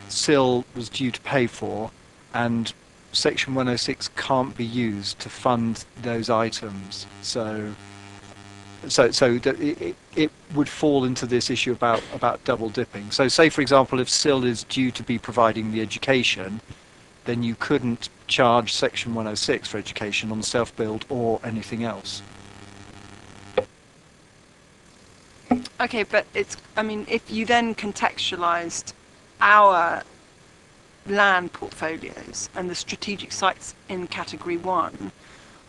SIL was due to pay for, and Section 106 can't be used to fund those items. So that it would fall into this issue about double dipping. So say, for example, if SIL is due to be providing the education, then you couldn't charge Section 106 for education on self-build or anything else. Okay, but I mean, if you then contextualised our land portfolios and the strategic sites in Category 1,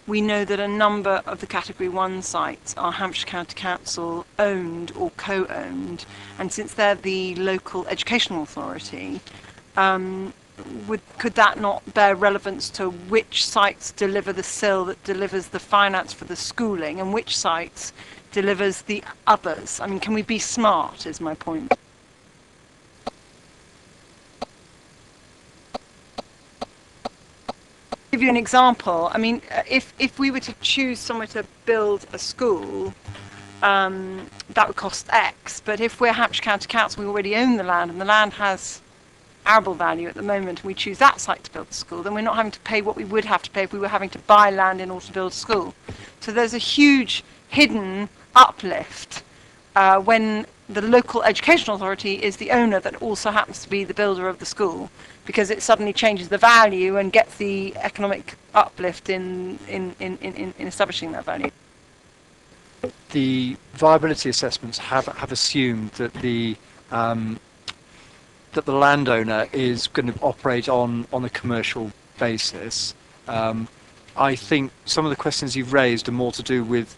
we know that a number of the Category 1 sites are Hampshire County Council owned or co-owned, and since they're the local educational authority, could that not bear relevance to which sites deliver the SIL that delivers the finance for the schooling and which sites delivers the others? I mean, can we be smart, is my point. Give you an example. I mean, if we were to choose somewhere to build a school, that would cost X, but if we're Hampshire County Council, we already own the land, and the land has arable value at the moment, and we choose that site to build the school, then we're not having to pay what we would have to pay if we were having to buy land in order to build a school. So there's a huge hidden uplift when the local educational authority is the owner that also happens to be the builder of the school, because it suddenly changes the value and gets the economic uplift in establishing that value. The viability assessments have assumed that the landowner is going to operate on a commercial basis. I think some of the questions you've raised are more to do with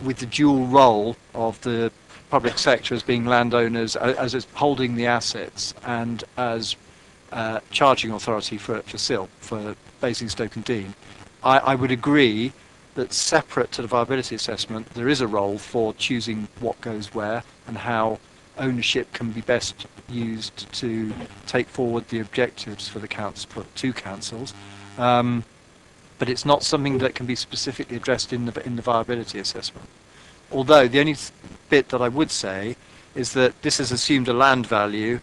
with the dual role of the public sector as being landowners, as it's holding the assets, and as charging authority for SIL, for Basingstoke and Dean. I would agree that separate to the viability assessment, there is a role for choosing what goes where and how ownership can be best used to take forward the objectives for the two councils. But it's not something that can be specifically addressed in the viability assessment. Although the only bit that I would say is that this has assumed a land value,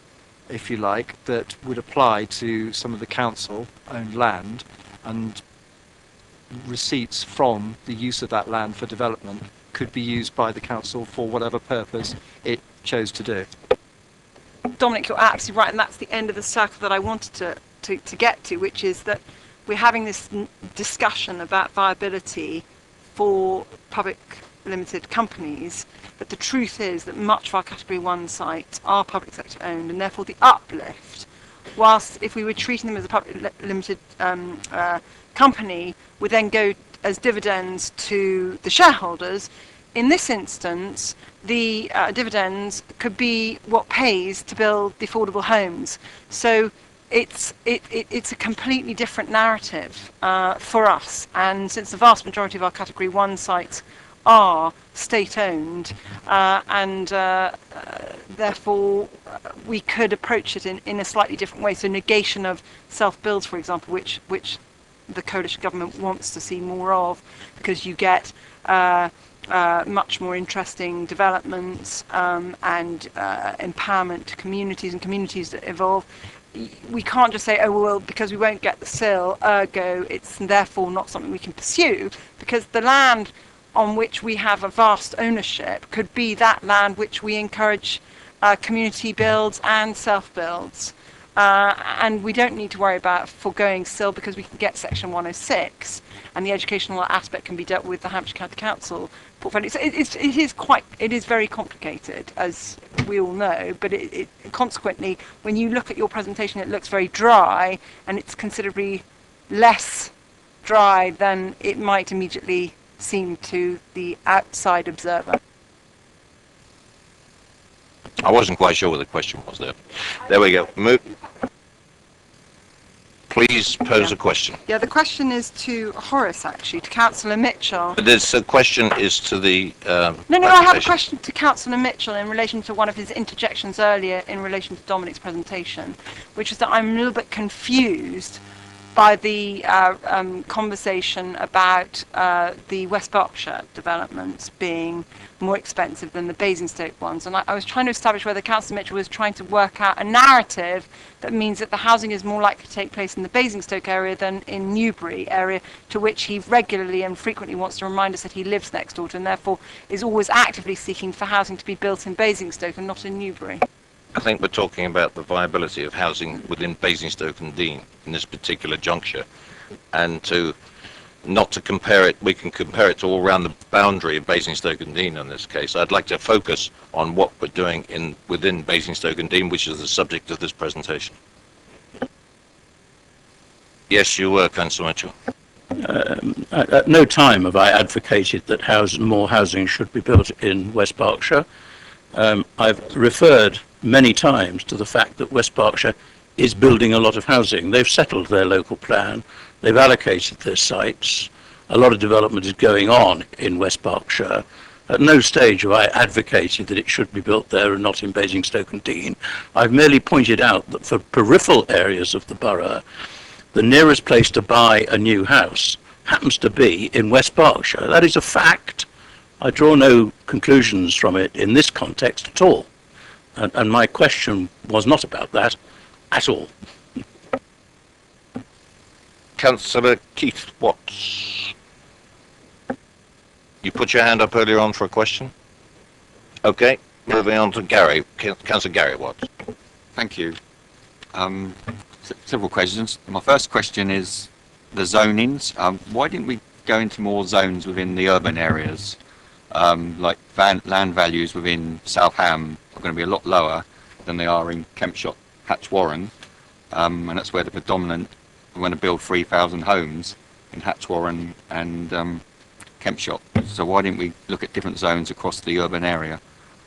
if you like, that would apply to some of the council-owned land, and receipts from the use of that land for development could be used by the council for whatever purpose it chose to do. Dominic, you're absolutely right, and that's the end of the circle that I wanted to get to, which is that we're having this discussion about viability for public limited companies, but the truth is that much of our category 1 sites are public sector owned, and therefore the uplift, whilst if we were treating them as a public limited company, would then go as dividends to the shareholders. In this instance, the dividends could be what pays to build the affordable homes. So it's a completely different narrative for us, and since the vast majority of our category 1 sites are state-owned, and therefore we could approach it in a slightly different way. So negation of self-builds, for example, which the coalition government wants to see more of, because you get much more interesting developments and empowerment to communities and communities that evolve. We can't just say, oh, well, because we won't get the SIL, ergo it's therefore not something we can pursue, because the land on which we have a vast ownership could be that land which we encourage community builds and self-builds. And we don't need to worry about foregoing SIL because we can get Section 106, and the educational aspect can be dealt with the Hampshire County Council portfolio. So it is very complicated, as we all know, but consequently, when you look at your presentation, it looks very dry, and it's considerably less dry than it might immediately seem to the outside observer. I wasn't quite sure what the question was there. There we go. Please pose a question. Yeah, the question is to Horace, actually, to Councillor Mitchell. The question is to the... No, I have a question to Councillor Mitchell in relation to one of his interjections earlier in relation to Dominic's presentation, which is that I'm a little bit confused by the conversation about the West Berkshire developments being more expensive than the Basingstoke ones. And I was trying to establish whether Councillor Mitchell was trying to work out a narrative that means that the housing is more likely to take place in the Basingstoke area than in Newbury area, to which he regularly and frequently wants to remind us that he lives next door to, and therefore is always actively seeking for housing to be built in Basingstoke and not in Newbury. I think we're talking about the viability of housing within Basingstoke and Dean in this particular juncture, and not to compare it, we can compare it to all around the boundary of Basingstoke and Dean in this case. I'd like to focus on what we're doing within Basingstoke and Dean, which is the subject of this presentation. Yes, you were, Councillor Mitchell. At no time have I advocated that more housing should be built in West Berkshire. I've referred many times to the fact that West Berkshire is building a lot of housing. They've settled their local plan, they've allocated their sites, a lot of development is going on in West Berkshire. At no stage have I advocated that it should be built there and not in Basingstoke and Dean. I've merely pointed out that for peripheral areas of the borough, the nearest place to buy a new house happens to be in West Berkshire. That is a fact. I draw no conclusions from it in this context at all. And my question was not about that at all. Councillor Keith Watts. You put your hand up earlier on for a question? Okay, moving on to Gary. Councillor Gary Watts. Thank you. Several questions. My first question is the zonings. Why didn't we go into more zones within the urban areas? Like land values within South Ham are going to be a lot lower than they are in Kempshott, Hatch Warren, and that's where the predominant, we want to build 3,000 homes in Hatch Warren and Kemp Shop. So why didn't we look at different zones across the urban area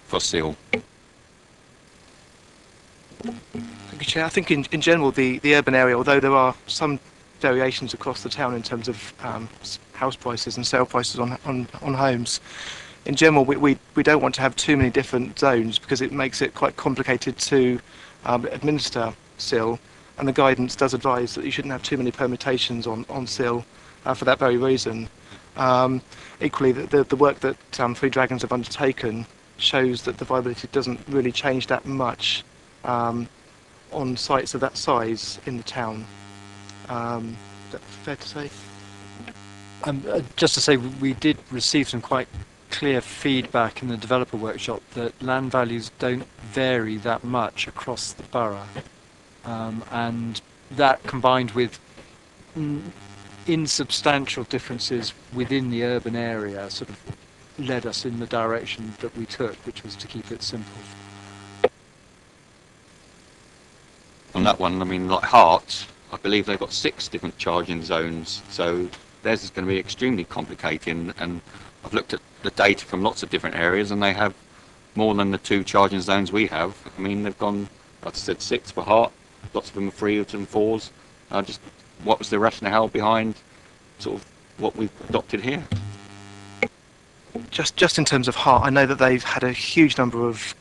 for seal? Thank you, Chair. I think in general the urban area, although there are some variations across the town in terms of house prices and sale prices on homes, in general we don't want to have too many different zones because it makes it quite complicated to administer SIL, and the guidance does advise that you shouldn't have too many permutations on SIL for that very reason. Equally, the work that Three Dragons have undertaken shows that the viability doesn't really change that much on sites of that size in the town. Is that fair to say? Just to say, we did receive some quite clear feedback in the developer workshop that land values don't vary that much across the borough, and that combined with insubstantial differences within the urban area sort of led us in the direction that we took, which was to keep it simple. On that one, I mean, like Hearts, I believe they've got 6 different charging zones, so theirs is going to be extremely complicated, and I've looked at the data from lots of different areas and they have more than the 2 charging zones we have. I mean, they've gone, like I said, 6 for Hart, lots of them are 3s and 4s. Just what was the rationale behind sort of what we've adopted here? Just in terms of Hart, I know that they've had a huge number of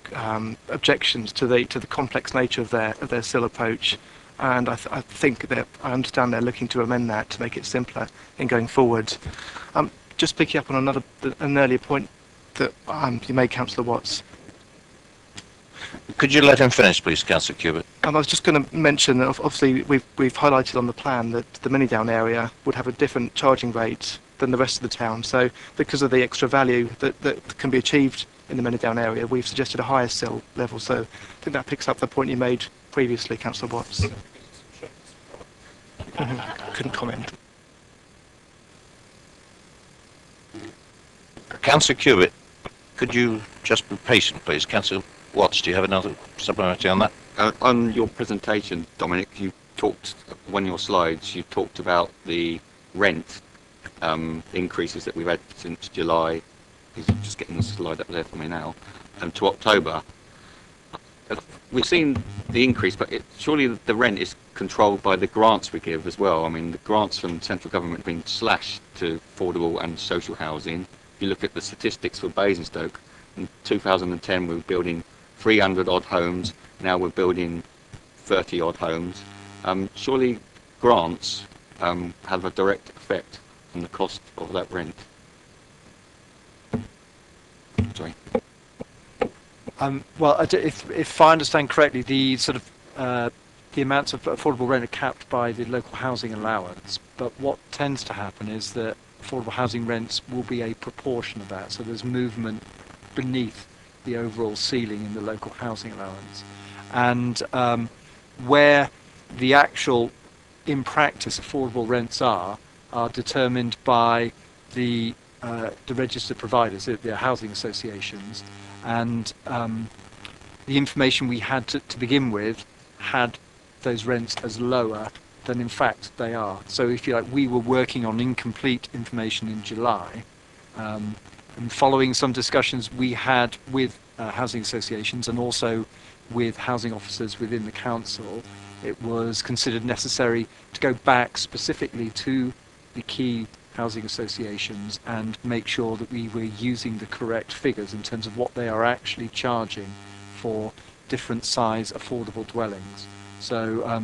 objections to the complex nature of their SIL approach, and I think that I understand they're looking to amend that to make it simpler in going forward. Just picking up on an earlier point that you made, Councillor Watts. Could you let him finish, please, Councillor Cubitt? I was just going to mention that obviously we've highlighted on the plan that the Manydown area would have a different charging rate than the rest of the town. So because of the extra value that can be achieved in the Manydown area, we've suggested a higher SIL level. So I think that picks up the point you made previously, Councillor Watts. Couldn't comment. Councillor Cubitt, could you just be patient, please? Councillor Watts, do you have another supplementary on that? On your presentation, Dominic, you talked, one of your slides, you talked about the rent increases that we've had since July. He's just getting the slide up there for me now, to October. We've seen the increase, but surely the rent is controlled by the grants we give as well. I mean, the grants from central government have been slashed to affordable and social housing. If you look at the statistics for Basingstoke, in 2010 we were building 300 odd homes, now we're building 30 odd homes. Surely grants have a direct effect on the cost of that rent. Sorry. Well, if I understand correctly, the sort of the amounts of affordable rent are capped by the local housing allowance. But what tends to happen is that affordable housing rents will be a proportion of that. So there's movement beneath the overall ceiling in the local housing allowance, and where the actual, in practice, affordable rents are determined by the registered providers, the housing associations, and the information we had to begin with had those rents as lower than in fact they are. So if you like, we were working on incomplete information in July, and following some discussions we had with housing associations and also with housing officers within the council, it was considered necessary to go back specifically to the key housing associations and make sure that we were using the correct figures in terms of what they are actually charging for different size affordable dwellings. So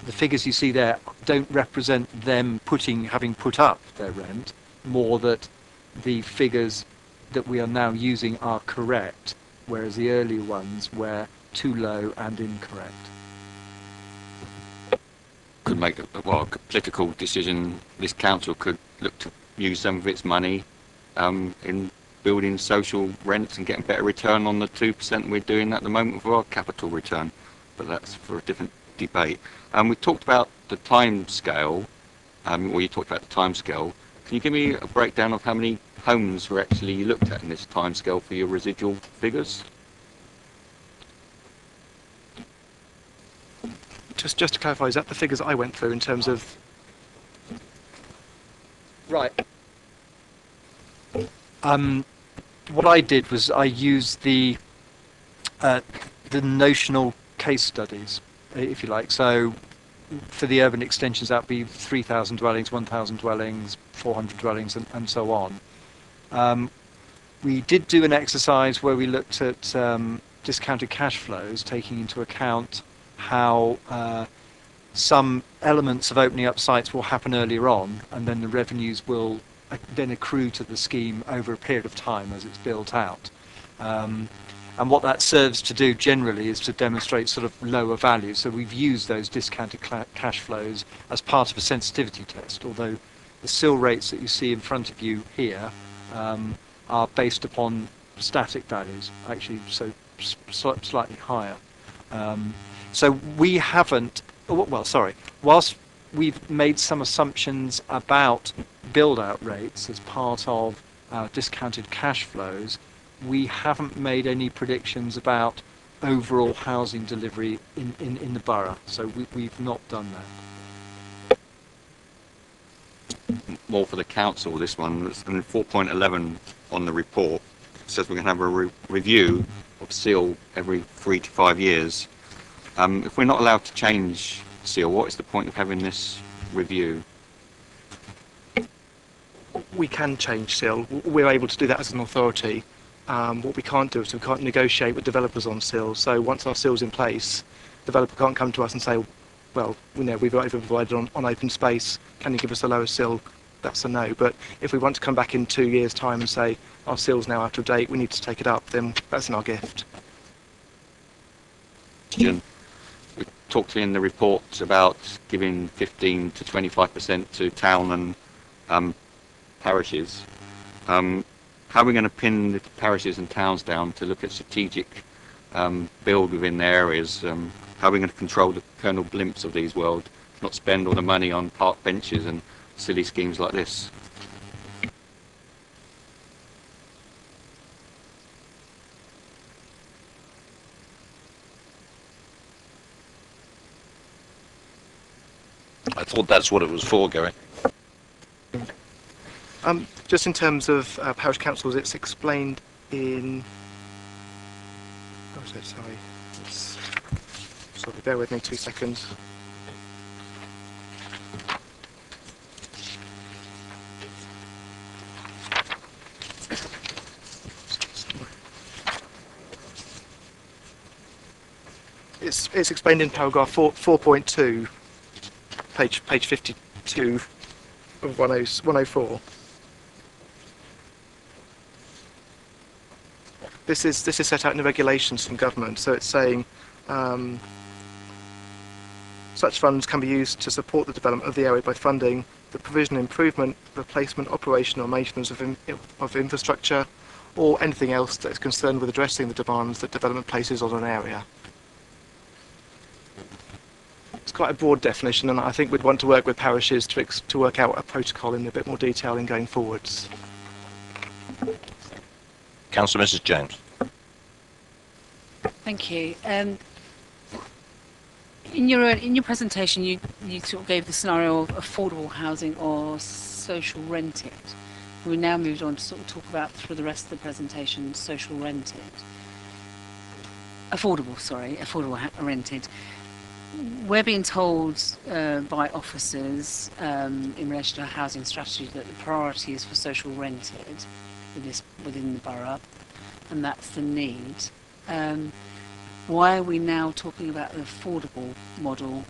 the figures you see there don't represent them having put up their rent, more that the figures that we are now using are correct, whereas the earlier ones were too low and incorrect. Could make a political decision. This council could look to use some of its money in building social rents and getting better return on the 2% we're doing at the moment for our capital return, but that's for a different debate. We talked about the time scale, or you talked about the time scale. Can you give me a breakdown of how many homes were actually looked at in this time scale for your residual figures? Just to clarify, is that the figures I went through in terms of? Right. What I did was I used the notional case studies, if you like. So for the urban extensions, that would be 3,000 dwellings, 1,000 dwellings, 400 dwellings, and so on. We did do an exercise where we looked at discounted cash flows, taking into account how some elements of opening up sites will happen earlier on, and then the revenues will then accrue to the scheme over a period of time as it's built out. And what that serves to do generally is to demonstrate sort of lower values. So we've used those discounted cash flows as part of a sensitivity test, although the SIL rates that you see in front of you here are based upon static values, actually, so slightly higher. So we haven't, well, sorry, whilst we've made some assumptions about build-out rates as part of our discounted cash flows, we haven't made any predictions about overall housing delivery in the borough. So we've not done that. More for the council, this one. And 4.11 on the report says we're going to have a review of SEAL every 3 to 5 years. If we're not allowed to change SEAL, what is the point of having this review? We can change SIL. We're able to do that as an authority. What we can't do is we can't negotiate with developers on SIL. So once our SIL's in place, the developer can't come to us and say, well, you know, we've over-provided on open space, can you give us a lower SIL? That's a no. But if we want to come back in 2 years' time and say, our SIL's now out of date, we need to take it up, then that's in our gift. We talked in the report about giving 15 to 25% to town and parishes. How are we going to pin the parishes and towns down to look at strategic build within their areas? How are we going to control the Colonel Blimps of these world, not spend all the money on park benches and silly schemes like this? I thought that's what it was for, Gary. Just in terms of parish councils, it's explained in... Oh, sorry. Sorry, bear with me 2 seconds. It's explained in paragraph 4.2, page 52 of 104. This is set out in the regulations from government, so it's saying such funds can be used to support the development of the area by funding the provision, improvement, replacement, operation or maintenance of infrastructure, or anything else that is concerned with addressing the demands that development places on an area. It's quite a broad definition, and I think we'd want to work with parishes to work out a protocol in a bit more detail in going forwards. Councillor Mrs. James. Thank you. In your presentation, you sort of gave the scenario of affordable housing or social rented. We now moved on to sort of talk about, through the rest of the presentation, social rented. Affordable rented. We're being told by officers in relation to a housing strategy that the priority is for social rented within the borough, and that's the need. Why are we now talking about the affordable model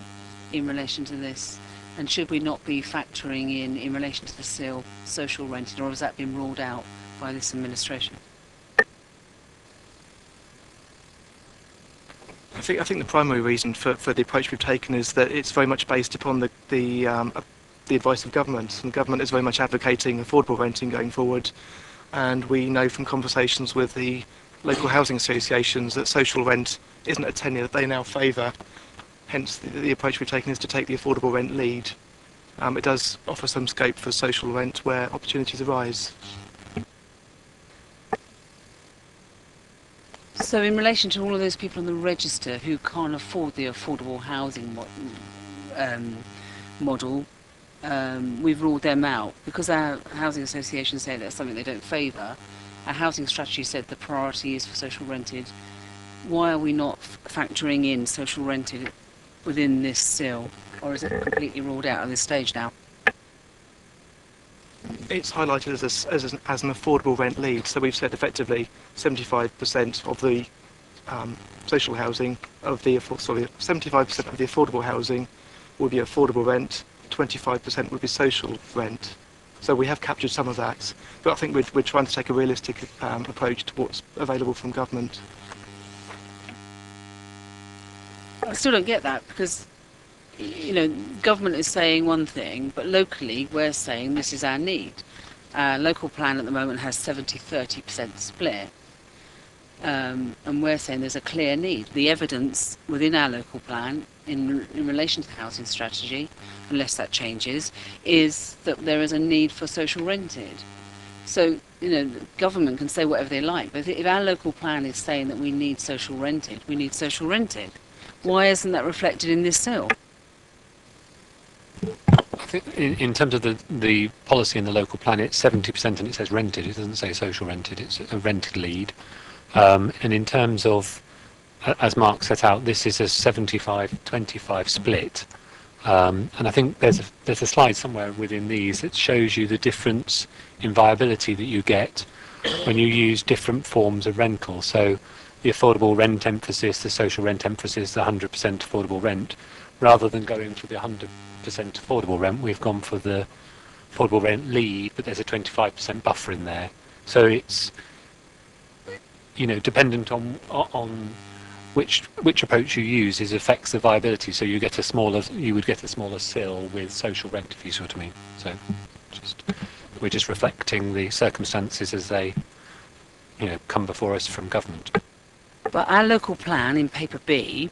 in relation to this? And should we not be factoring in relation to the SIL, social rented, or has that been ruled out by this administration? I think the primary reason for the approach we've taken is that it's very much based upon the advice of government, and government is very much advocating affordable renting going forward. And we know from conversations with the local housing associations that social rent isn't a tenure that they now favour. Hence, the approach we've taken is to take the affordable rent lead. It does offer some scope for social rent where opportunities arise. So in relation to all of those people on the register who can't afford the affordable housing model, we've ruled them out because our housing associations say that's something they don't favour. Our housing strategy said the priority is for social rented. Why are we not factoring in social rented within this SIL, or is it completely ruled out at this stage now? It's highlighted as an affordable rent lead, so we've said effectively 75% of the social housing of the 75% of the affordable housing will be affordable rent, 25% would be social rent. So we have captured some of that, but I think we're trying to take a realistic approach to what's available from government. I still don't get that because, you know, government is saying one thing, but locally we're saying this is our need. Our local plan at the moment has 70-30% split, and we're saying there's a clear need. The evidence within our local plan in relation to the housing strategy, unless that changes, is that there is a need for social rented. So, you know, the government can say whatever they like, but if our local plan is saying that we need social rented, we need social rented. Why isn't that reflected in this SIL? I think in terms of the policy in the local plan, it's 70% and it says rented. It doesn't say social rented. It's a rented lead. And in terms of, as Mark set out, this is a 75-25 split. And I think there's a slide somewhere within these that shows you the difference in viability that you get when you use different forms of rental. So the affordable rent emphasis, the social rent emphasis, the 100% affordable rent, rather than going for the 100% affordable rent, we've gone for the affordable rent lead, but there's a 25% buffer in there. So it's, you know, dependent on which approach you use affects the viability. So you would get a smaller SIL with social rent, if you see what I mean. So we're just reflecting the circumstances as they, you know, come before us from government. But our local plan in paper B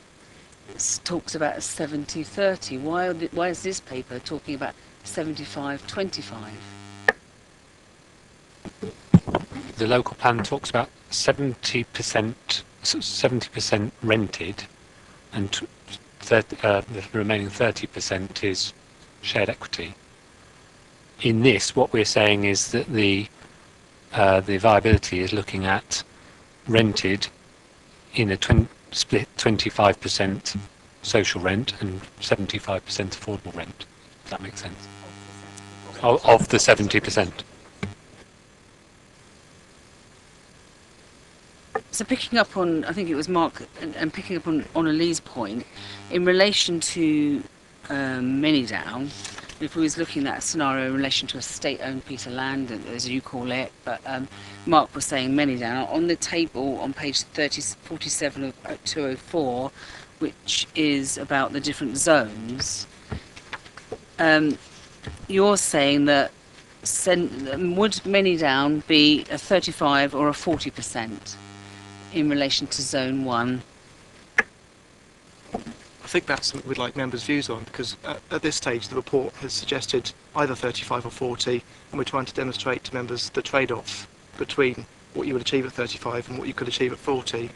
talks about 70-30. Why is this paper talking about 75-25? The local plan talks about 70% rented, and the remaining 30% is shared equity. In this, what we're saying is that the viability is looking at rented in a split 25% social rent and 75% affordable rent. Does that make sense? Of the 70%. So picking up on, I think it was Mark, and picking up on Lee's point, in relation to Manydown, if we was looking at a scenario in relation to a state-owned piece of land, as you call it, but Mark was saying Manydown, on the table on page 47 of 204, which is about the different zones, you're saying that would Manydown be a 35 or a 40% in relation to zone 1? I think that's something we'd like members' views on, because at this stage the report has suggested either 35 or 40, and we're trying to demonstrate to members the trade-off between what you would achieve at 35 and what you could achieve at 40.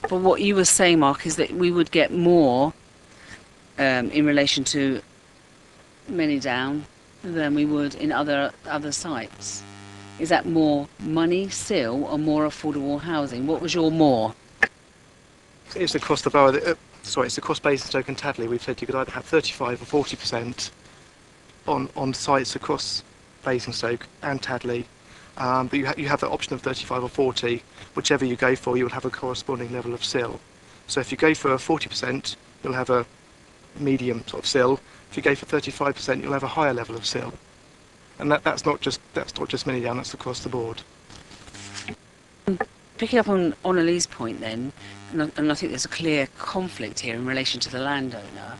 But what you were saying, Mark, is that we would get more in relation to Manydown than we would in other sites. Is that more money still, or more affordable housing? What was your more? It's across the borough. It's across Basingstoke and Tadley. We've said you could either have 35 or 40% on sites across Basingstoke and Tadley, but you have the option of 35 or 40. Whichever you go for, you'll have a corresponding level of SIL. So if you go for a 40%, you'll have a medium sort of SIL. If you go for 35%, you'll have a higher level of SIL. And that's not just Manydown, that's across the board. Picking up on Annalee's point then, and I think there's a clear conflict here in relation to the landowner.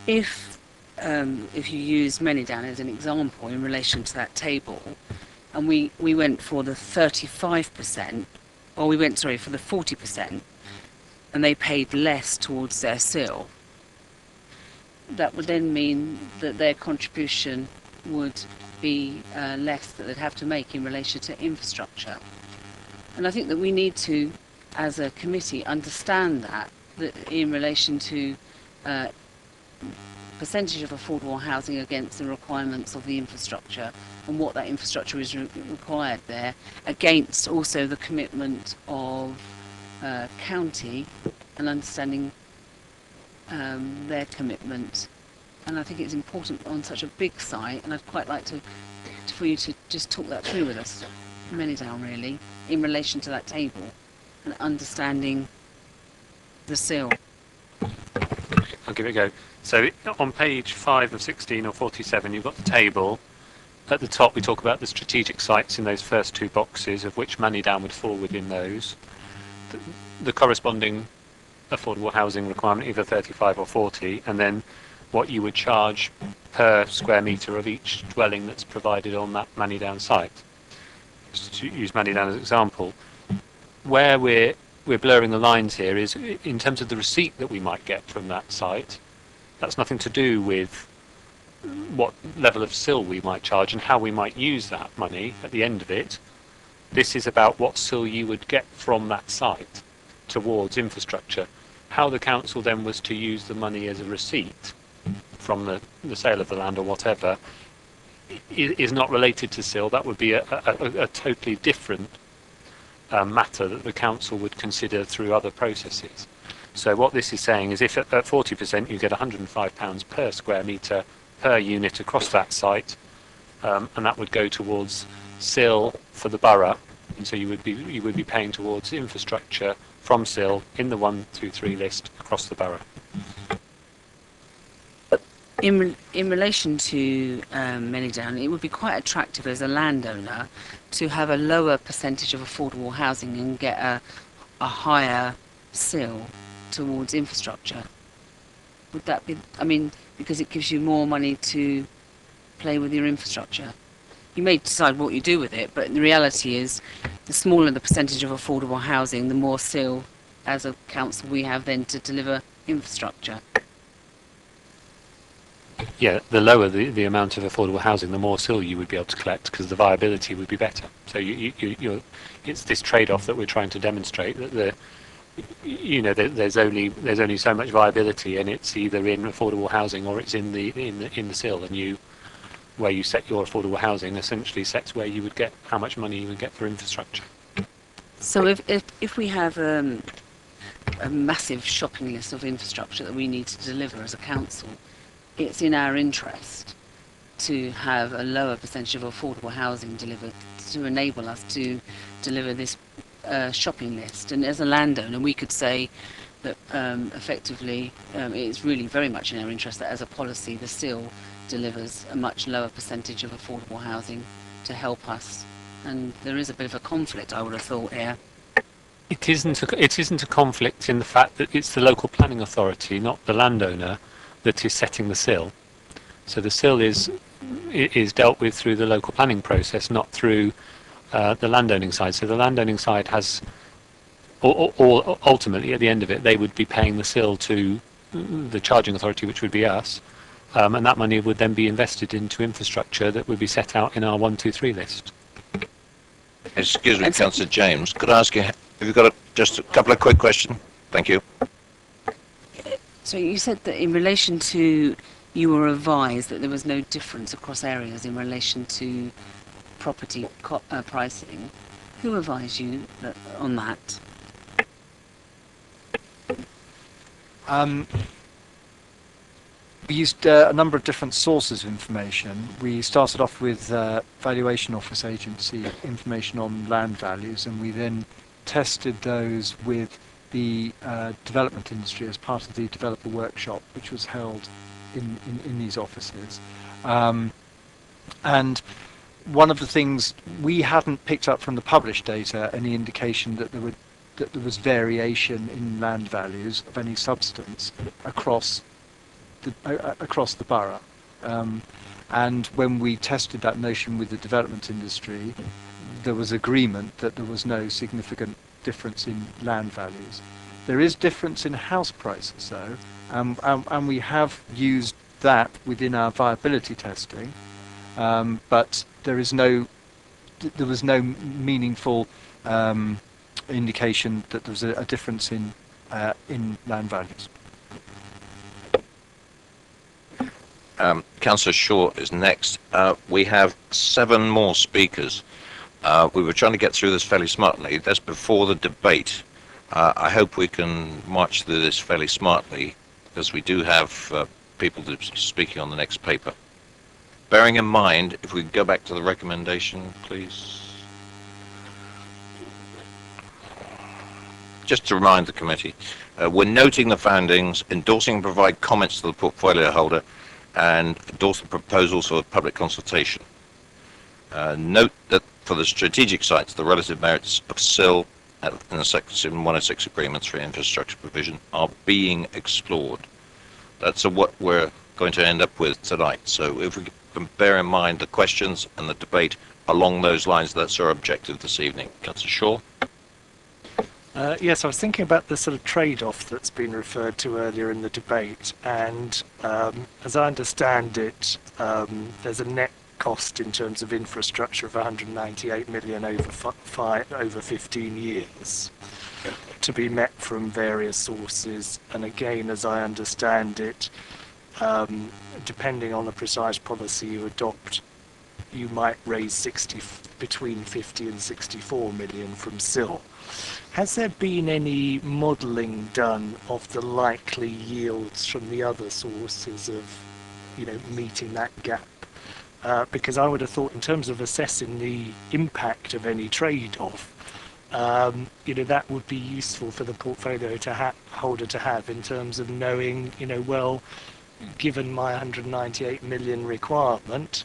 If you use Manydown as an example in relation to that table, and we went for the 35%, or we went, sorry, for the 40%, and they paid less towards their SIL, that would then mean that their contribution would be less that they'd have to make in relation to infrastructure. And I think that we need to, as a committee, understand that in relation to percentage of affordable housing against the requirements of the infrastructure and what that infrastructure is required there, against also the commitment of county and understanding their commitment. And I think it's important on such a big site, and I'd quite like for you to just talk that through with us, Manydown really, in relation to that table and understanding the SIL. I'll give it a go. So on page 5 of 16 or 47, you've got the table. At the top, we talk about the strategic sites in those first two boxes, of which Manydown would fall within those. The corresponding affordable housing requirement, either 35 or 40, and then what you would charge per square metre of each dwelling that's provided on that Manydown site. Just to use Manydown as an example, where we're blurring the lines here is in terms of the receipt that we might get from that site. That's nothing to do with what level of SIL we might charge and how we might use that money at the end of it. This is about what SIL you would get from that site towards infrastructure. How the council then was to use the money as a receipt from the sale of the land or whatever is not related to SIL. That would be a totally different matter that the council would consider through other processes. So what this is saying is if at 40% you get £105 per square metre per unit across that site, and that would go towards SIL for the borough, and so you would be paying towards infrastructure from SIL in the 1, 2, 3 list across the borough. In relation to Manydown, it would be quite attractive as a landowner to have a lower percentage of affordable housing and get a higher SIL towards infrastructure. Would that be, I mean, because it gives you more money to play with your infrastructure. You may decide what you do with it, but the reality is the smaller the percentage of affordable housing, the more SIL as a council we have then to deliver infrastructure. Yeah, the lower the amount of affordable housing, the more SIL you would be able to collect because the viability would be better. So it's this trade-off that we're trying to demonstrate that there's only so much viability, and it's either in affordable housing or it's in the SIL, and where you set your affordable housing essentially sets where you would get how much money you would get for infrastructure. So if we have a massive shopping list of infrastructure that we need to deliver as a council, it's in our interest to have a lower percentage of affordable housing delivered to enable us to deliver this shopping list. And as a landowner, we could say that effectively it's really very much in our interest that as a policy the SIL delivers a much lower percentage of affordable housing to help us. And there is a bit of a conflict, I would have thought, here. It isn't a conflict in the fact that it's the local planning authority, not the landowner, that is setting the SIL. So the SIL is dealt with through the local planning process, not through the landowning side. So the landowning side has, or ultimately at the end of it, they would be paying the SIL to the charging authority, which would be us, and that money would then be invested into infrastructure that would be set out in our 1, 2, 3 list. Excuse me, Councillor James, could I ask you, have you got just a couple of quick questions? Thank you. So you said that in relation to, you were advised that there was no difference across areas in relation to property pricing. Who advised you on that? We used a number of different sources of information. We started off with Valuation Office Agency information on land values, and we then tested those with the development industry as part of the developer workshop, which was held in these offices. And one of the things we hadn't picked up from the published data, any indication that there was variation in land values of any substance across the borough. And when we tested that notion with the development industry, there was agreement that there was no significant difference in land values. There is difference in house prices though, and we have used that within our viability testing, but there was no meaningful indication that there was a difference in land values. Councillor Shaw is next. We have 7 more speakers. We were trying to get through this fairly smartly. That's before the debate. I hope we can march through this fairly smartly, because we do have people speaking on the next paper. Bearing in mind, if we go back to the recommendation, please. Just to remind the committee, we're noting the findings, endorsing and provide comments to the portfolio holder, and endorse the proposals for public consultation. Note that for the strategic sites, the relative merits of SIL in the Section 106 agreements for infrastructure provision are being explored. That's what we're going to end up with tonight. So if we can bear in mind the questions and the debate along those lines, that's our objective this evening. Councillor Shaw. Yes, I was thinking about the sort of trade-off that's been referred to earlier in the debate, and as I understand it, there's a net cost in terms of infrastructure of 198 million over 15 years to be met from various sources. And again, as I understand it, depending on the precise policy you adopt, you might raise between 50 and 64 million from SIL. Has there been any modelling done of the likely yields from the other sources of, meeting that gap? Because I would have thought, in terms of assessing the impact of any trade-off, that would be useful for the portfolio holder to have, in terms of knowing, well, given my 198 million requirement,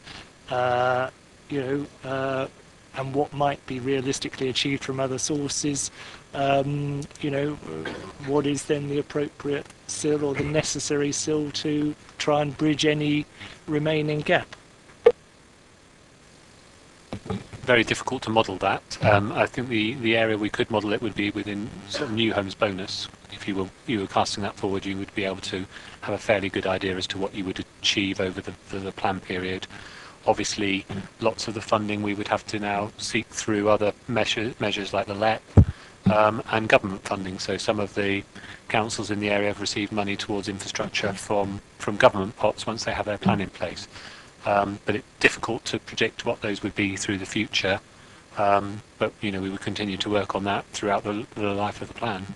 and what might be realistically achieved from other sources, what is then the appropriate SIL or the necessary SIL to try and bridge any remaining gap? Very difficult to model that. I think the area we could model it would be within sort of new homes bonus. If you were casting that forward, you would be able to have a fairly good idea as to what you would achieve over the plan period. Obviously, lots of the funding we would have to now seek through other measures like the LEP and government funding. So some of the councils in the area have received money towards infrastructure from government pots once they have their plan in place. But it's difficult to predict what those would be through the future. But we would continue to work on that throughout the life of the plan.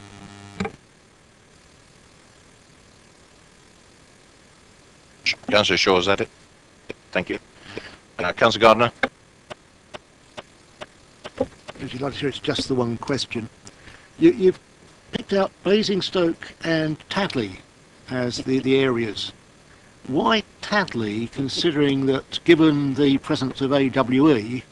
Councillor Shaw, is that it? Thank you. Councillor Gardner. If you'd like to hear, it's just the one question. You've picked out Basingstoke and Tadley as the areas. Why Tadley, considering that, given the presence of AWE,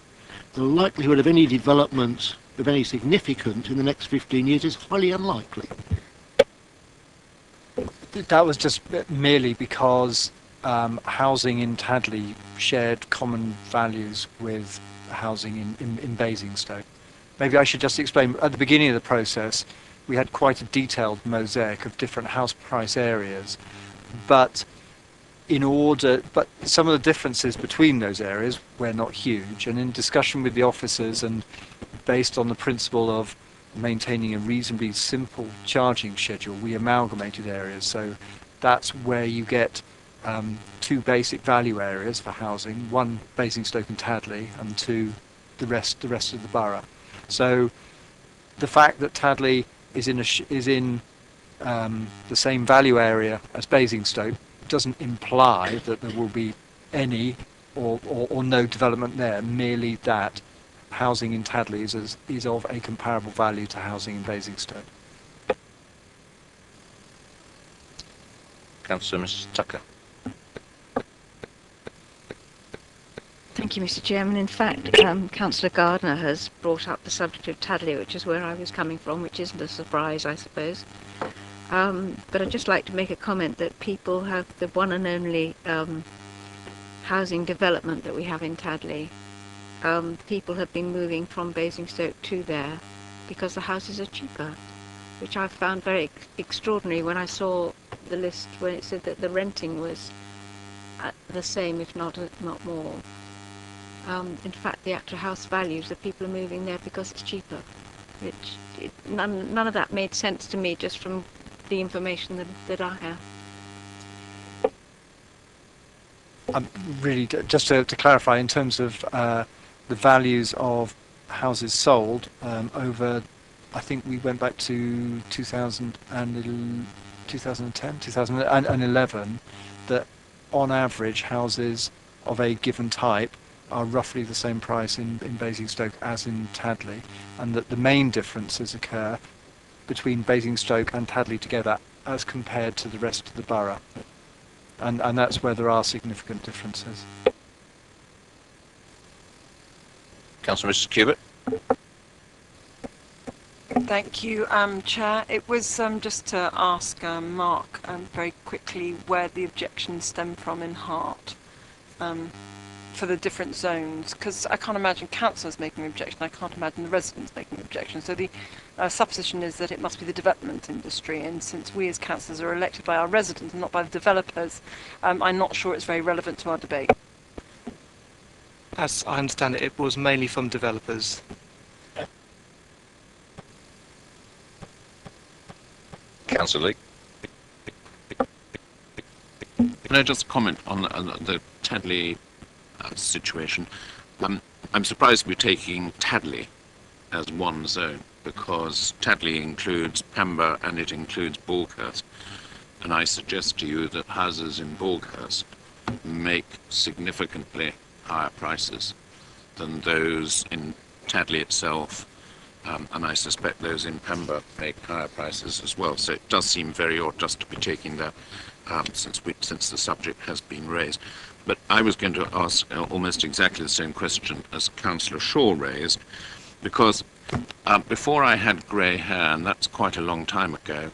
the likelihood of any development of any significance in the next 15 years is highly unlikely? That was just merely because housing in Tadley shared common values with housing in Basingstoke. Maybe I should just explain, at the beginning of the process, we had quite a detailed mosaic of different house price areas, but some of the differences between those areas were not huge, and in discussion with the officers and based on the principle of maintaining a reasonably simple charging schedule, we amalgamated areas. So that's where you get 2 basic value areas for housing, one Basingstoke and Tadley, and 2 the rest of the borough. So the fact that Tadley is in the same value area as Basingstoke doesn't imply that there will be any or no development there, merely that housing in Tadley is of a comparable value to housing in Basingstoke. Councillor Mrs. Tucker. Thank you, Mr. Chairman. In fact, Councillor Gardner has brought up the subject of Tadley, which is where I was coming from, which isn't a surprise, I suppose. But I'd just like to make a comment that people have the one and only housing development that we have in Tadley. People have been moving from Basingstoke to there because the houses are cheaper, which I found very extraordinary when I saw the list when it said that the renting was the same, if not more. In fact, the actual house values, the people are moving there because it's cheaper. None of that made sense to me just from the information that I have. Really, just to clarify, in terms of the values of houses sold over, I think we went back to 2010, 2011, that on average houses of a given type are roughly the same price in Basingstoke as in Tadley, and that the main differences occur between Basingstoke and Tadley together as compared to the rest of the borough. And that's where there are significant differences. Councillor Mrs. Cubitt. Thank you, Chair. It was just to ask Mark very quickly where the objections stem from in Hart for the different zones, because I can't imagine councillors making an objection. I can't imagine the residents making an objection. So the supposition is that it must be the development industry, and since we as councillors are elected by our residents and not by the developers, I'm not sure it's very relevant to our debate. As I understand it, it was mainly from developers. Councillor Lee. Can I just comment on the Tadley situation? I'm surprised we're taking Tadley as one zone, because Tadley includes Pember and it includes Borghurst. And I suggest to you that houses in Borghurst make significantly higher prices than those in Tadley itself, and I suspect those in Pember make higher prices as well. So it does seem very odd just to be taking that since the subject has been raised. But I was going to ask almost exactly the same question as Councillor Shaw raised, because before I had grey hair, and that's quite a long time ago,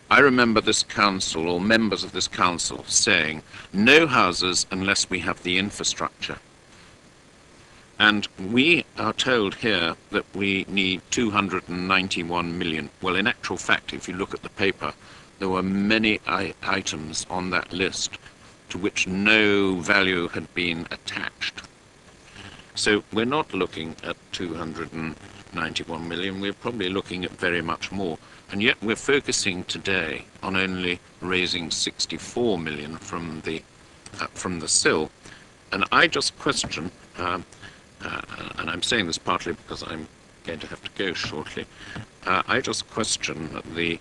I remember this council, or members of this council, saying, no houses unless we have the infrastructure. And we are told here that we need 291 million. Well, in actual fact, if you look at the paper, there were many items on that list to which no value had been attached. So we're not looking at 291 million, we're probably looking at very much more. And yet we're focusing today on only raising 64 million from the SIL. And I just question, and I'm saying this partly because I'm going to have to go shortly, I just question the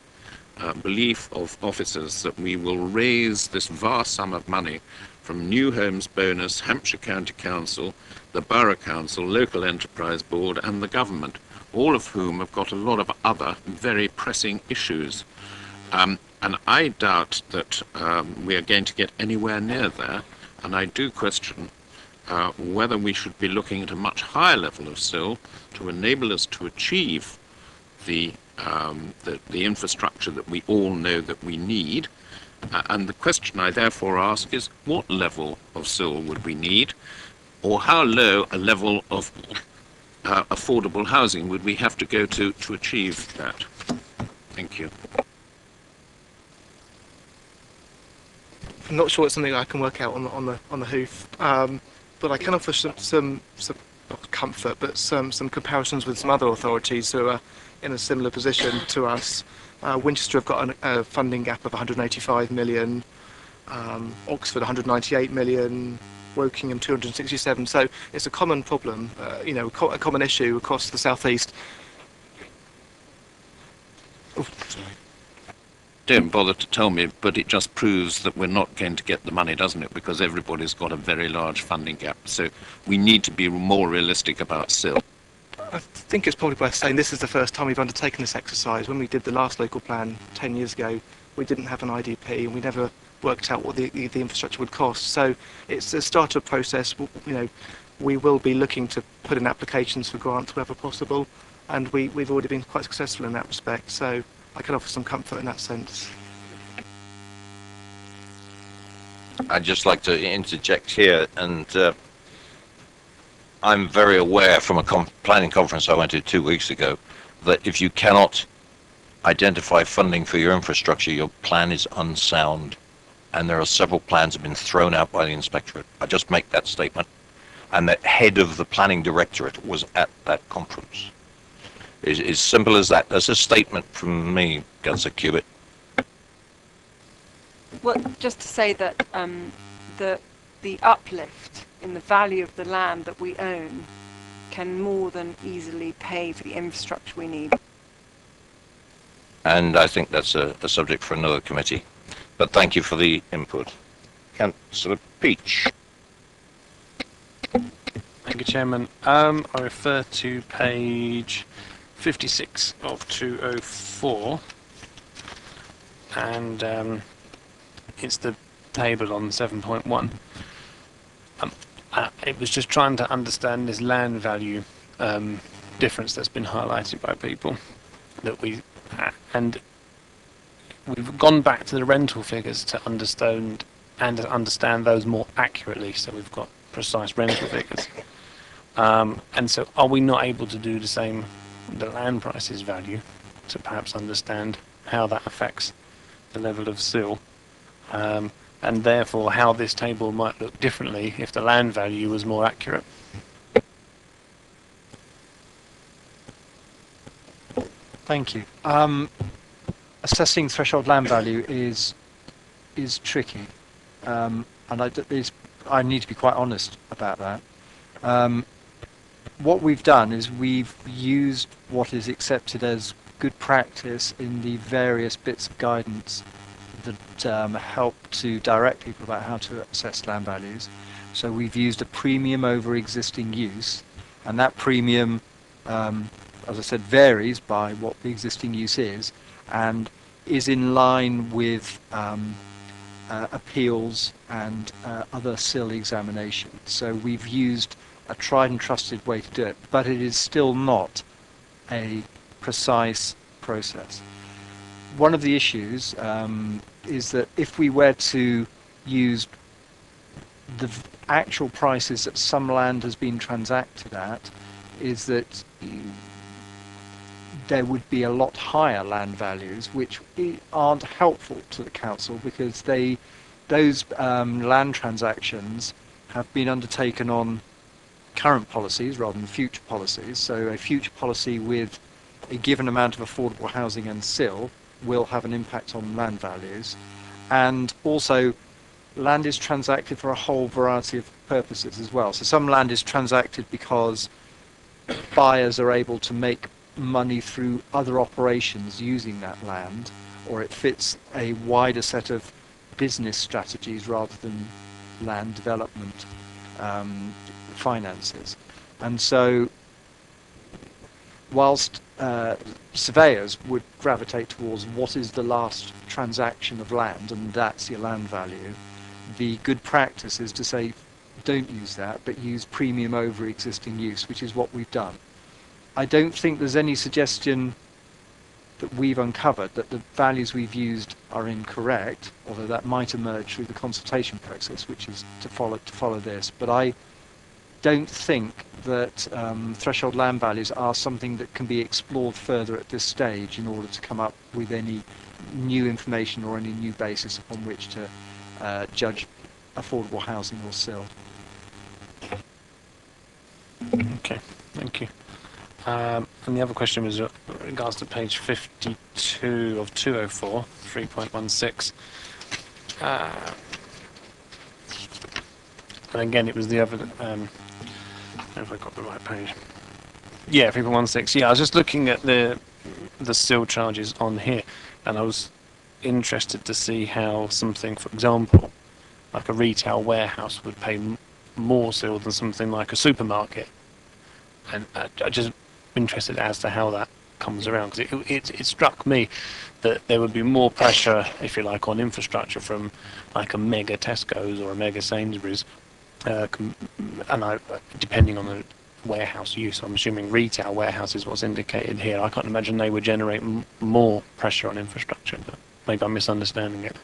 belief of officers that we will raise this vast sum of money from New Homes Bonus, Hampshire County Council, the Borough Council, Local Enterprise Board and the government, all of whom have got a lot of other very pressing issues. And I doubt that we are going to get anywhere near there, and I do question whether we should be looking at a much higher level of SIL to enable us to achieve the infrastructure that we all know that we need. And the question I therefore ask is, what level of SIL would we need, or how low a level of affordable housing would we have to go to achieve that? Thank you. I'm not sure it's something I can work out on the hoof, but I can offer some not comfort, but some comparisons with some other authorities who are in a similar position to us. Winchester have got a funding gap of 185 million, Oxford 198 million, Wokingham 267. So it's a common problem, a common issue across the southeast. Oh, sorry. Don't bother to tell me, but it just proves that we're not going to get the money, doesn't it? Because everybody's got a very large funding gap. So we need to be more realistic about SIL. I think it's probably worth saying this is the first time we've undertaken this exercise. When we did the last local plan 10 years ago, we didn't have an IDP and we never worked out what the infrastructure would cost. So it's the start of a process. We will be looking to put in applications for grants wherever possible, and we've already been quite successful in that respect. So I can offer some comfort in that sense. I'd just like to interject here, and I'm very aware from a planning conference I went to 2 weeks ago that if you cannot identify funding for your infrastructure, your plan is unsound. And there are several plans that have been thrown out by the inspectorate. I just make that statement. And the head of the planning directorate was at that conference. It's as simple as that. That's a statement from me, Councillor Cubitt. Well, just to say that the the uplift in the value of the land that we own can more than easily pay for the infrastructure we need. And I think that's a subject for another committee. But thank you for the input. Councillor Peach. Thank you, Chairman. I refer to page 56 of 204, and it's the table on 7.1. It was just trying to understand this land value difference that's been highlighted by people that and we've gone back to the rental figures to understand those more accurately, so we've got precise rental figures. And so are we not able to do the same, the land prices value, to perhaps understand how that affects the level of sill, and therefore how this table might look differently if the land value was more accurate? Thank you. Assessing threshold land value is tricky, and I need to be quite honest about that. What we've done is we've used what is accepted as good practice in the various bits of guidance that help to direct people about how to assess land values. So we've used a premium over existing use, and that premium, as I said, varies by what the existing use is, and is in line with appeals and other SIL examinations. So we've used a tried and trusted way to do it, but it is still not a precise process. One of the issues is that if we were to use the actual prices that some land has been transacted at, is that there would be a lot higher land values, which aren't helpful to the council, because those land transactions have been undertaken on current policies rather than future policies. So a future policy with a given amount of affordable housing and SIL will have an impact on land values. And also, land is transacted for a whole variety of purposes as well. So some land is transacted because buyers are able to make money through other operations using that land, or it fits a wider set of business strategies rather than land development finances. And so whilst surveyors would gravitate towards what is the last transaction of land, and that's your land value, the good practice is to say don't use that, but use premium over existing use, which is what we've done. I don't think there's any suggestion that we've uncovered that the values we've used are incorrect, although that might emerge through the consultation process, which is to follow this. But I don't think that threshold land values are something that can be explored further at this stage in order to come up with any new information or any new basis upon which to judge affordable housing or SIL. Okay, thank you. And the other question was in regards to page 52 of 204, 3.16. And again, it was the other, I don't know if I got the right page. Yeah, 3.16. Yeah, I was just looking at the SIL charges on here, and I was interested to see how something, for example, like a retail warehouse would pay more SIL than something like a supermarket. And I just interested as to how that comes around, because it struck me that there would be more pressure, if you like, on infrastructure from like a mega Tesco's or a mega Sainsbury's, and depending on the warehouse use, I'm assuming retail warehouse is what's indicated here. I can't imagine they would generate more pressure on infrastructure, but maybe I'm misunderstanding it.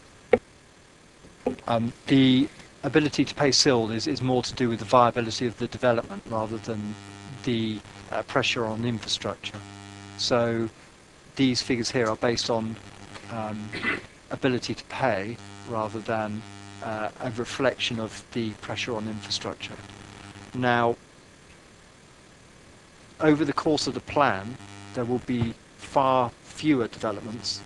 The ability to pay SIL is more to do with the viability of the development rather than the pressure on infrastructure. So these figures here are based on ability to pay rather than a reflection of the pressure on infrastructure. Now, over the course of the plan, there will be far fewer developments,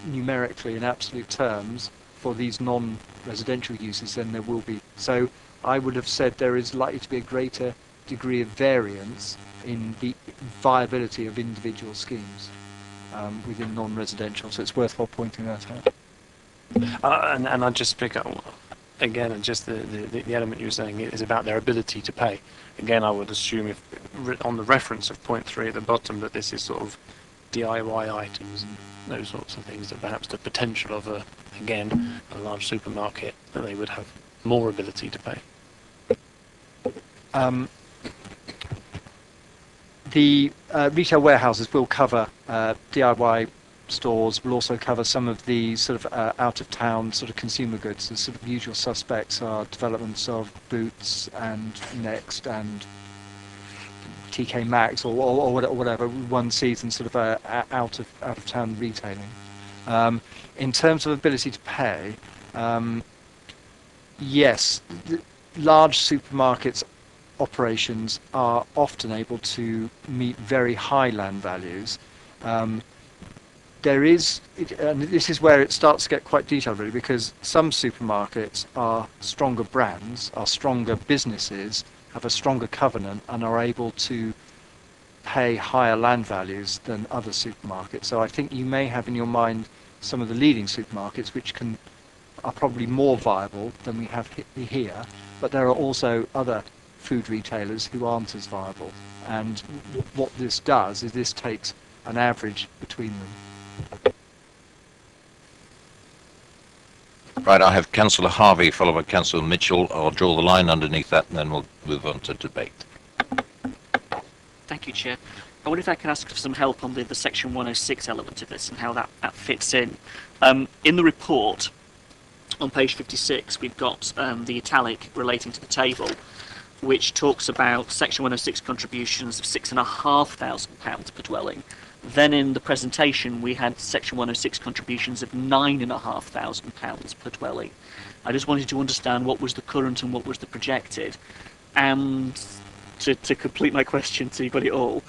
numerically in absolute terms, for these non-residential uses than there will be. So I would have said there is likely to be a greater degree of variance in the viability of individual schemes within non-residential. So it's worthwhile pointing that out. And I'd just pick up again, and just the element you were saying is about their ability to pay. Again, I would assume if on the reference of point 3 at the bottom that this is sort of DIY items and those sorts of things, that perhaps the potential of a large supermarket, that they would have more ability to pay. The retail warehouses will cover DIY stores, will also cover some of the sort of out-of-town sort of consumer goods. The sort of usual suspects are developments of Boots and Next and TK Maxx or whatever one sees in sort of out-of-town retailing. In terms of ability to pay, yes, large supermarkets operations are often able to meet very high land values. There is, and this is where it starts to get quite detailed really, because some supermarkets are stronger brands, are stronger businesses, have a stronger covenant and are able to pay higher land values than other supermarkets. So I think you may have in your mind some of the leading supermarkets which are probably more viable than we have here, but there are also other food retailers who aren't as viable. And what this does is this takes an average between them. Right, I have Councillor Harvey followed by Councillor Mitchell. I'll draw the line underneath that and then we'll move on to debate. Thank you, Chair. I wonder if I can ask for some help on the Section 106 element of this and how that fits in. In the report, on page 56, we've got the italic relating to the table, which talks about Section 106 contributions of £6,500 per dwelling. Then in the presentation, we had Section 106 contributions of £9,500 per dwelling. I just wanted to understand what was the current and what was the projected. And to complete my question, so you got it all,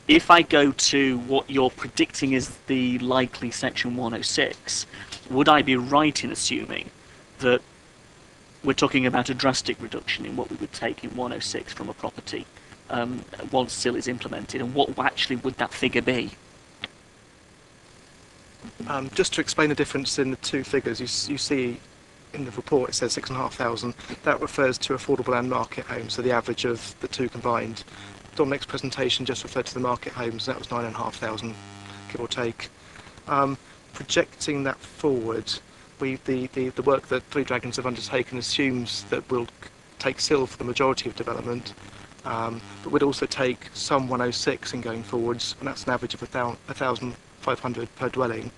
if I go to what you're predicting is the likely Section 106, would I be right in assuming that we're talking about a drastic reduction in what we would take in 106 from a property once SIL is implemented, and what actually would that figure be? Just to explain the difference in the two figures, you see in the report it says 6,500. That refers to affordable and market homes, so the average of the two combined. Dominic's presentation just referred to the market homes, and that was 9,500, give or take. Projecting that forward, the work that Three Dragons have undertaken assumes that we'll take SIL for the majority of development, but we'd also take some 106 in going forwards, and that's an average of 1,500 per dwelling,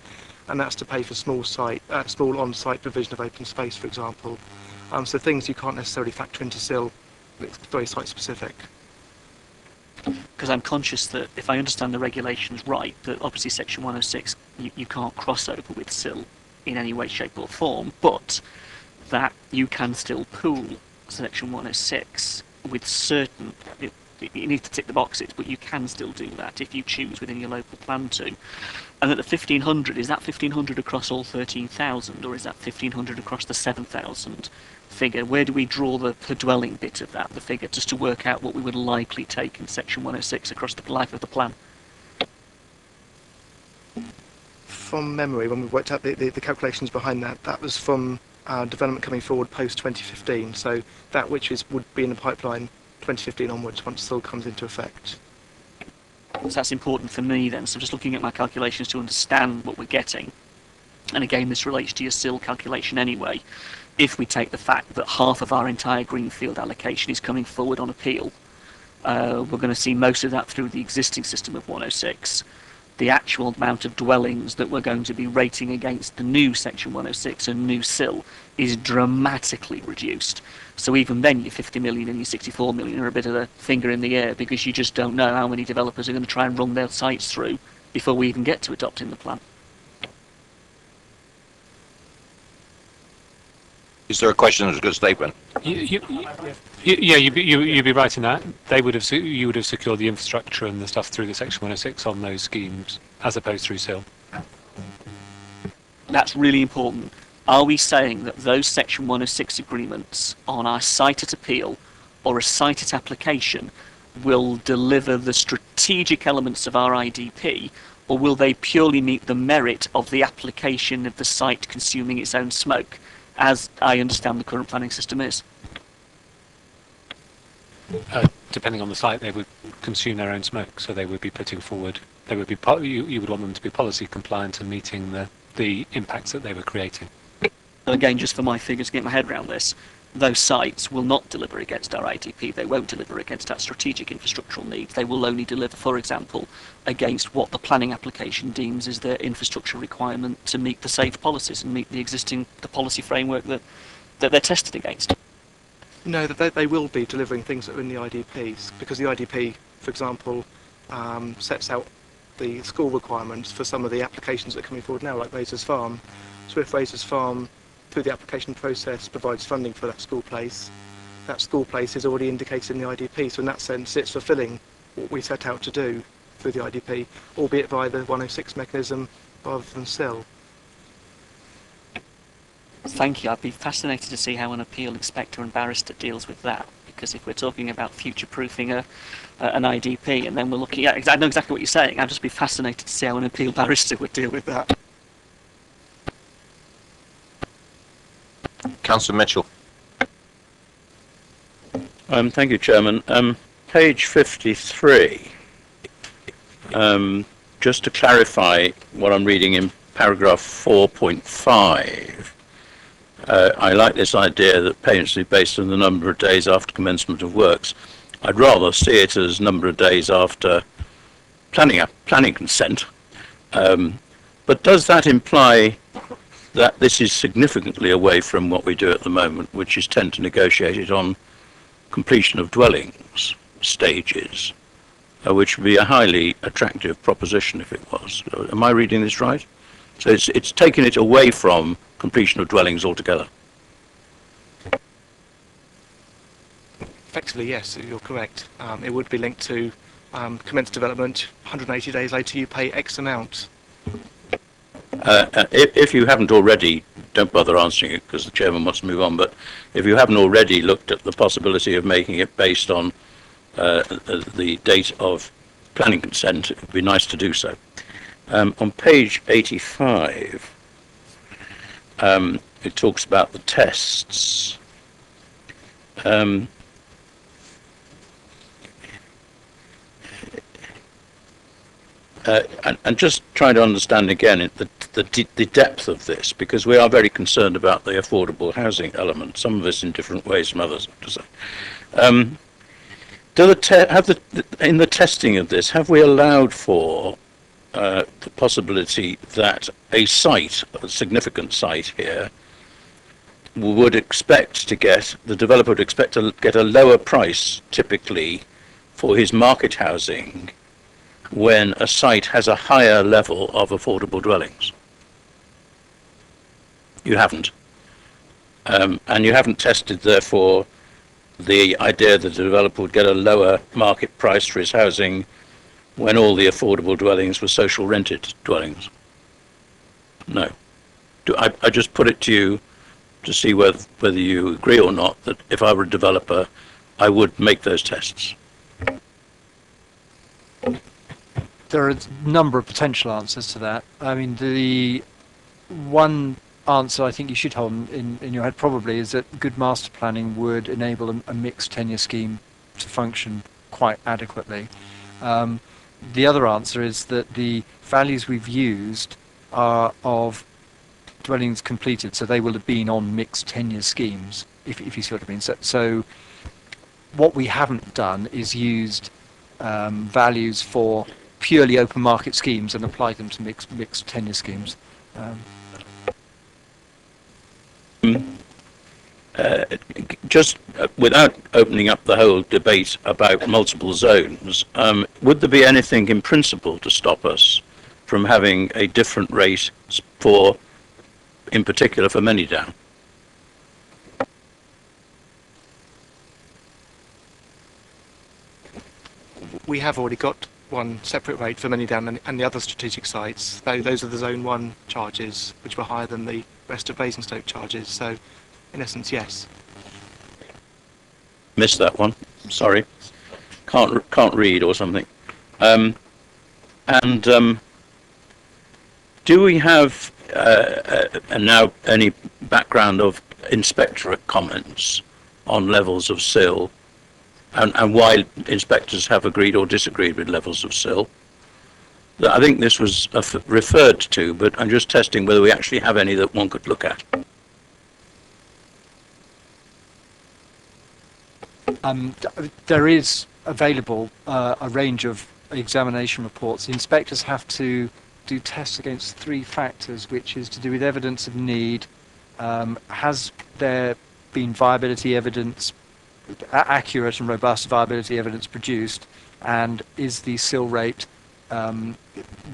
and that's to pay for small on-site provision of open space, for example. So things you can't necessarily factor into SIL, it's very site specific. Because I'm conscious that if I understand the regulations right, that obviously Section 106 you can't cross over with SIL in any way, shape or form, but that you can still pool Section 106 with certain, you need to tick the boxes, but you can still do that if you choose within your local plan to. And that the 1,500, is that 1,500 across all 13,000, or is that 1,500 across the 7,000 figure? Where do we draw the per dwelling bit of that, the figure, just to work out what we would likely take in Section 106 across the life of the plan? From memory, when we worked out the calculations behind that, that was from development coming forward post 2015, so that which would be in the pipeline 2015 onwards once SIL comes into effect. So that's important for me then. So just looking at my calculations to understand what we're getting, and again this relates to your SIL calculation anyway, if we take the fact that half of our entire greenfield allocation is coming forward on appeal, we're going to see most of that through the existing system of 106. The actual amount of dwellings that we're going to be rating against the new Section 106 and new SIL is dramatically reduced. So even then your 50 million and your 64 million are a bit of a finger in the air, because you just don't know how many developers are going to try and run their sites through before we even get to adopting the plan. Is there a question or a good statement? Yeah, you'd be right in that. You would have secured the infrastructure and the stuff through the Section 106 on those schemes, as opposed through SIL. That's really important. Are we saying that those Section 106 agreements on our site at appeal or a site at application will deliver the strategic elements of our IDP, or will they purely meet the merit of the application of the site consuming its own smoke, as I understand the current planning system is? Depending on the site, they would consume their own smoke, so they would be putting forward. They would be you would want them to be policy compliant and meeting the impacts that they were creating. And again, just for my figures to get my head around this, those sites will not deliver against our IDP. They won't deliver against our strategic infrastructural needs. They will only deliver, for example, against what the planning application deems is their infrastructure requirement to meet the safe policies and meet the policy framework that they're tested against. No, that they will be delivering things that are in the IDPs, because the IDP, for example, sets out the school requirements for some of the applications that are coming forward now, like Razor's Farm. So if Razor's Farm, through the application process, provides funding for that school place is already indicated in the IDP. So in that sense, it's fulfilling what we set out to do through the IDP, albeit via the 106 mechanism rather than SIL. Thank you. I'd be fascinated to see how an appeal inspector and barrister deals with that, because if we're talking about future-proofing an IDP, and then we're looking at, I know exactly what you're saying, I'd just be fascinated to see how an appeal barrister would deal with that. Councillor Mitchell. Thank you, Chairman. Page 53. Just to clarify what I'm reading in paragraph 4.5. I like this idea that payments will be based on the number of days after commencement of works. I'd rather see it as number of days after planning consent. But does that imply that this is significantly away from what we do at the moment, which is tend to negotiate it on completion of dwellings stages, which would be a highly attractive proposition if it was? Am I reading this right? So it's taking it away from completion of dwellings altogether. Effectively, yes, you're correct. It would be linked to commence development, 180 days later you pay X amount. If you haven't already, don't bother answering it because the chairman wants to move on, but if you haven't already looked at the possibility of making it based on the date of planning consent, it would be nice to do so. On page 85, it talks about the tests. And just trying to understand again the depth of this, because we are very concerned about the affordable housing element, some of us in different ways from others, I have to say. In the testing of this, have we allowed for the possibility that a site, a significant site here, would expect to get, the developer would expect to get a lower price typically for his market housing when a site has a higher level of affordable dwellings? You haven't. And you haven't tested, therefore, the idea that the developer would get a lower market price for his housing when all the affordable dwellings were social rented dwellings? No. I just put it to you to see whether you agree or not that if I were a developer, I would make those tests. There are a number of potential answers to that. I mean, the one answer I think you should hold in your head probably is that good master planning would enable a mixed tenure scheme to function quite adequately. The other answer is that the values we've used are of dwellings completed, so they will have been on mixed tenure schemes, if you see what I mean. So what we haven't done is used values for purely open market schemes and apply them to mixed tenure schemes. Just without opening up the whole debate about multiple zones, would there be anything in principle to stop us from having a different rate for, in particular, for Manydown? We have already got one separate rate for Manydown and the other strategic sites. Those are the Zone 1 charges, which were higher than the rest of Basingstoke charges. So, in essence, yes. Missed that one. Sorry. Can't read or something. Do we have and now any background of inspectorate comments on levels of sill and why inspectors have agreed or disagreed with levels of sill? I think this was referred to, but I'm just testing whether we actually have any that one could look at. There is available a range of examination reports. The inspectors have to do tests against 3 factors, which is to do with evidence of need. Has there been viability evidence, accurate and robust viability evidence produced, and is the sill rate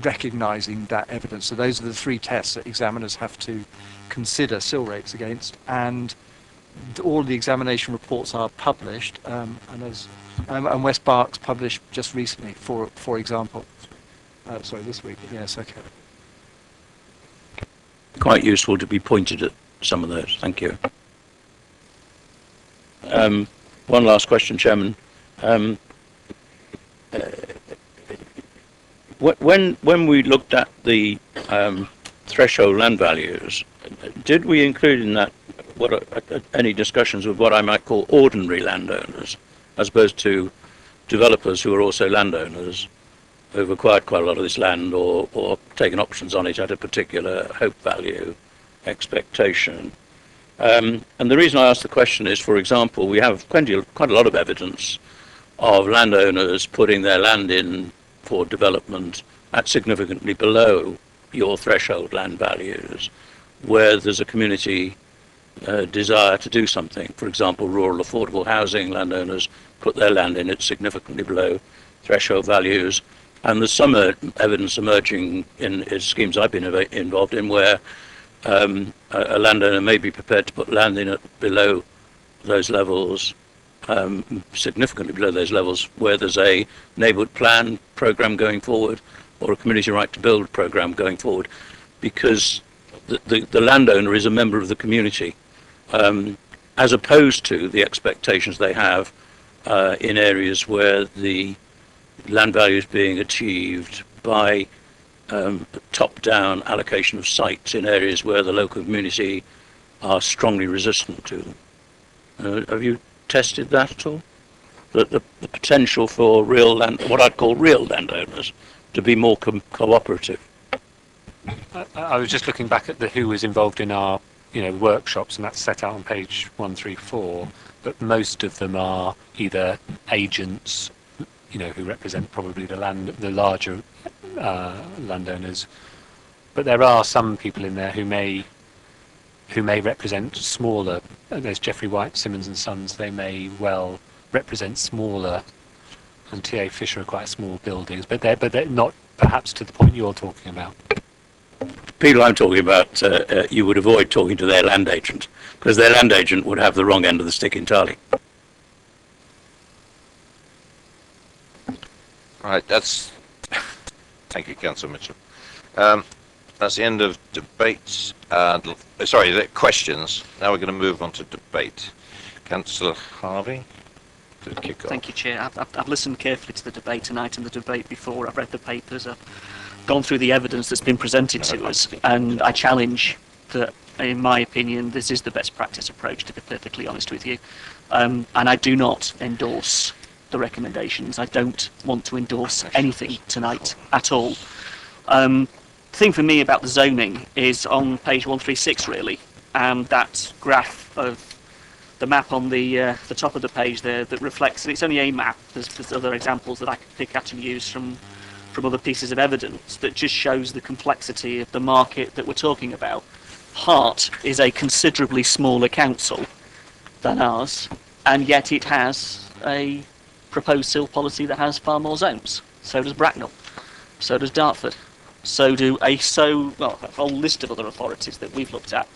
recognising that evidence? So those are the 3 tests that examiners have to consider sill rates against, and all the examination reports are published, and West Berks published just recently, for example. Sorry, this week. Yes, okay. Quite useful to be pointed at some of those. Thank you. One last question, Chairman. When we looked at the threshold land values, did we include in that any discussions with what I might call ordinary landowners, as opposed to developers who are also landowners, who've acquired quite a lot of this land or taken options on it at a particular hope value expectation? And the reason I ask the question is, for example, we have quite a lot of evidence of landowners putting their land in for development at significantly below your threshold land values, where there's a community desire to do something. For example, rural affordable housing landowners put their land in at significantly below threshold values. And there's some evidence emerging in schemes I've been involved in where a landowner may be prepared to put land in at below those levels, significantly below those levels, where there's a neighbourhood plan programme going forward or a community right to build programme going forward, because the landowner is a member of the community, as opposed to the expectations they have in areas where the land value is being achieved by top-down allocation of sites in areas where the local community are strongly resistant to them. Have you tested that at all? The potential for what I'd call real landowners to be more cooperative. I was just looking back at who was involved in our workshops, and that's set out on page 134, but most of them are either agents, who represent probably the larger landowners, but there are some people in there who may represent smaller. There's Geoffrey White, Simmons and Sons. They may well represent smaller, and T.A. Fisher are quite small buildings, but they're not perhaps to the point you're talking about. People I'm talking about, you would avoid talking to their land agent, because their land agent would have the wrong end of the stick entirely. Right, thank you, Councillor Mitchell. That's the end of debates. The questions. Now we're going to move on to debate. Councillor Harvey, to kick off. Thank you, Chair. I've listened carefully to the debate tonight and the debate before. I've read the papers. I've gone through the evidence that's been presented to us, and I challenge that, in my opinion, this is the best practice approach, to be perfectly honest with you. And I do not endorse the recommendations. I don't want to endorse anything tonight at all. The thing for me about the zoning is on page 136, really, and that graph of the map on the top of the page there that reflects, and it's only a map, there's other examples that I could pick out and use from other pieces of evidence that just shows the complexity of the market that we're talking about. Hart is a considerably smaller council than ours, and yet it has a proposed sill policy that has far more zones. So does Bracknell, so does Dartford, so do a whole list of other authorities that we've looked at.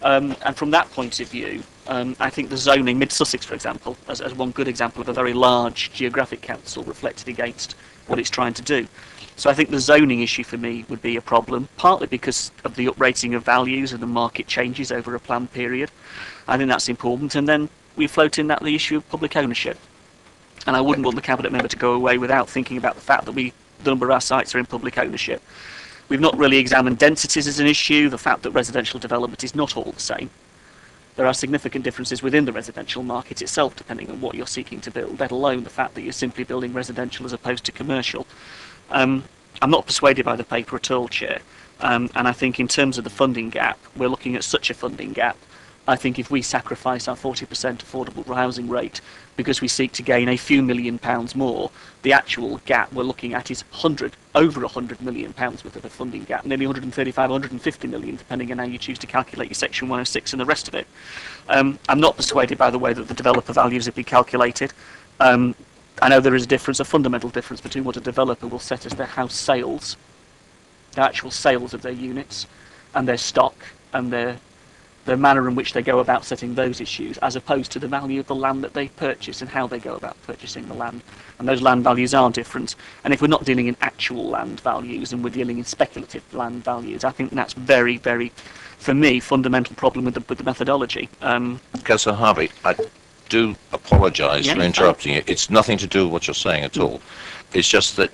And from that point of view, I think the zoning, Mid-Sussex, for example, as one good example of a very large geographic council reflected against what it's trying to do. So I think the zoning issue for me would be a problem, partly because of the uprating of values and the market changes over a planned period. I think that's important. And then we float in that the issue of public ownership. And I wouldn't want the Cabinet member to go away without thinking about the fact that the number of our sites are in public ownership. We've not really examined densities as an issue, the fact that residential development is not all the same. There are significant differences within the residential market itself, depending on what you're seeking to build, let alone the fact that you're simply building residential as opposed to commercial. I'm not persuaded by the paper at all, Chair. And I think in terms of the funding gap, we're looking at such a funding gap. I think if we sacrifice our 40% affordable housing rate because we seek to gain a few £1 million more, the actual gap we're looking at is over £100 million worth of a funding gap, nearly 135, 150 million, depending on how you choose to calculate your Section 106 and the rest of it. I'm not persuaded by the way that the developer values have been calculated. I know there is a difference, a fundamental difference between what a developer will set as their house sales, the actual sales of their units, and their stock, and the manner in which they go about setting those issues, as opposed to the value of the land that they purchase and how they go about purchasing the land. And those land values are different. And if we're not dealing in actual land values and we're dealing in speculative land values, I think that's very, very, for me, fundamental problem with the methodology. Councillor Harvey, I do apologise Yeah, for interrupting you. It's nothing to do with what you're saying at all. It's just that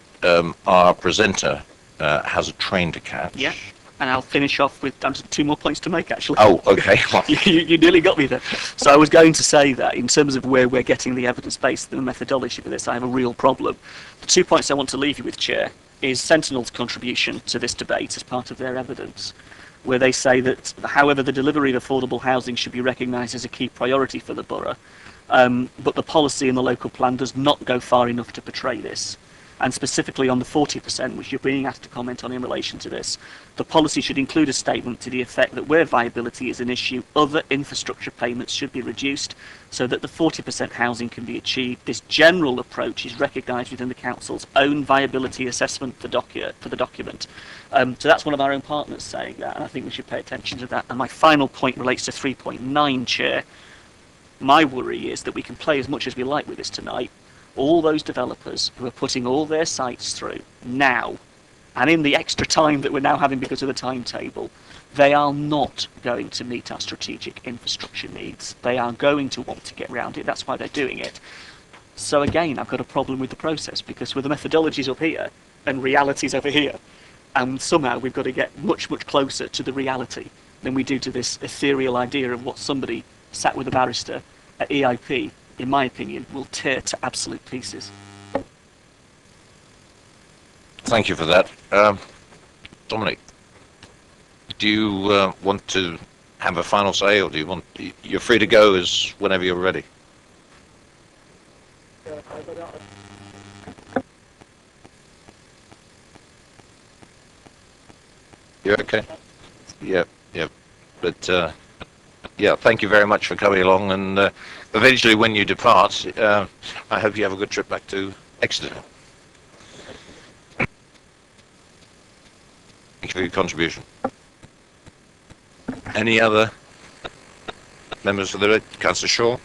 our presenter has a train to catch. Yeah. And I'll finish off with just 2 more points to make, actually. Oh, okay. you nearly got me there. So I was going to say that in terms of where we're getting the evidence base, the methodology for this, I have a real problem. The 2 points I want to leave you with, Chair, is Sentinel's contribution to this debate as part of their evidence, where they say that, however, the delivery of affordable housing should be recognised as a key priority for the borough, but the policy in the local plan does not go far enough to portray this. And specifically on the 40%, which you're being asked to comment on in relation to this, the policy should include a statement to the effect that where viability is an issue, other infrastructure payments should be reduced so that the 40% housing can be achieved. This general approach is recognised within the Council's own viability assessment for the document. So that's one of our own partners saying that, and I think we should pay attention to that. And my final point relates to 3.9, Chair. My worry is that we can play as much as we like with this tonight. All those developers who are putting all their sites through now, and in the extra time that we're now having because of the timetable, they are not going to meet our strategic infrastructure needs. They are going to want to get around it. That's why they're doing it. So again, I've got a problem with the process, because with the methodologies up here and realities over here, and somehow we've got to get much, much closer to the reality than we do to this ethereal idea of what somebody sat with a barrister at EIP, in my opinion, will tear to absolute pieces. Thank you for that. Dominic, do you want to have a final say, or do you want... You're free to go as whenever you're ready. You're okay? Yeah. But, yeah, thank you very much for coming along, and eventually when you depart, I hope you have a good trip back to Exeter. Thank you for your contribution. Any other members of the... Councillor Shaw?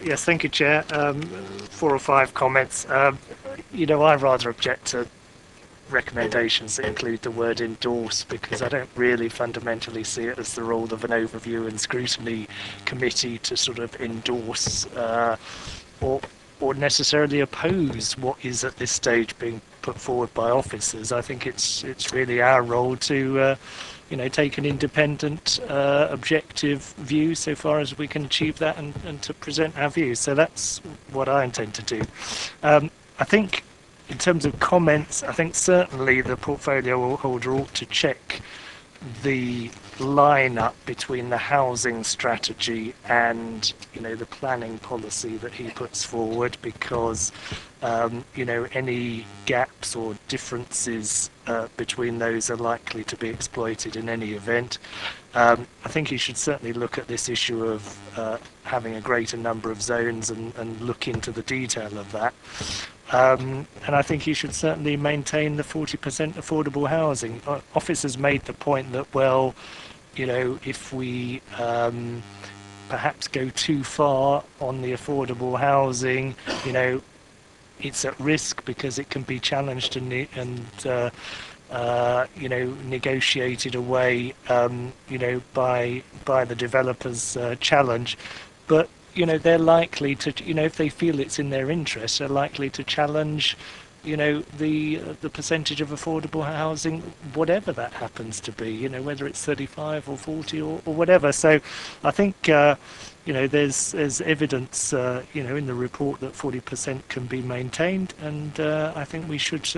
Yes, thank you, Chair. 4 or 5 comments. I rather object to recommendations that include the word endorse, because I don't really fundamentally see it as the role of an overview and scrutiny committee to sort of endorse or necessarily oppose what is at this stage being put forward by officers. I think it's really our role to take an independent, objective view so far as we can achieve that, and to present our views. So that's what I intend to do. I think in terms of comments, I think certainly the portfolio holder ought to check the line-up between the housing strategy and the planning policy that he puts forward, because any gaps or differences between those are likely to be exploited in any event. I think he should certainly look at this issue of having a greater number of zones and look into the detail of that. And I think he should certainly maintain the 40% affordable housing. Officers made the point that, well, if we perhaps go too far on the affordable housing, it's at risk because it can be challenged and negotiated away, by the developers' challenge. But they're likely to, if they feel it's in their interest, they're likely to challenge, the percentage of affordable housing, whatever that happens to be, whether it's 35 or 40 or whatever. So I think, there's evidence, in the report that 40% can be maintained, and I think we should,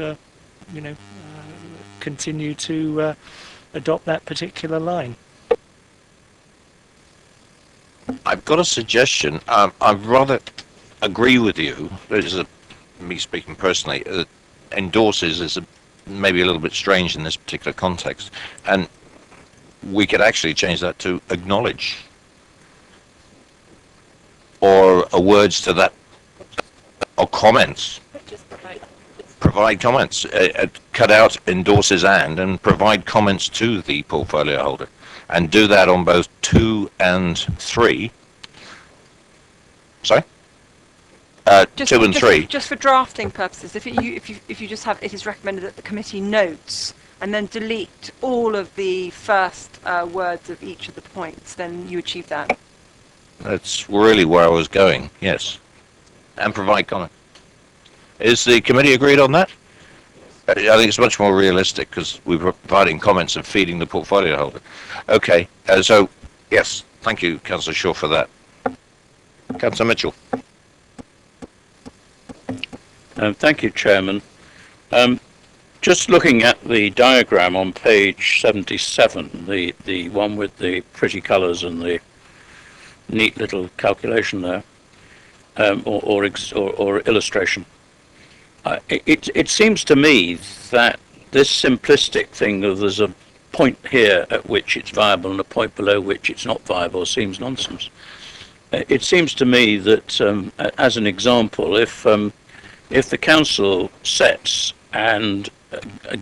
continue to adopt that particular line. I've got a suggestion. I'd rather agree with you. This is me speaking personally. Endorses is maybe a little bit strange in this particular context, and we could actually change that to acknowledge, or words to that, or comments. Provide comments. Cut out endorses and provide comments to the portfolio holder, and do that on both 2 and 3. Sorry. 2 and 3. Just for drafting purposes, if you just have it is recommended that the committee notes and then delete all of the first words of each of the points, then you achieve that. That's really where I was going. Yes, and provide comment. Is the committee agreed on that? I think it's much more realistic because we're providing comments and feeding the portfolio holder. Okay, so yes, thank you, Councillor Shaw, for that. Councillor Mitchell. Thank you, Chairman. Just looking at the diagram on page 77, the one with the pretty colours and the neat little calculation there, or illustration. It seems to me that this simplistic thing of there's a point here at which it's viable and a point below which it's not viable seems nonsense. It seems to me that, as an example, if the council sets and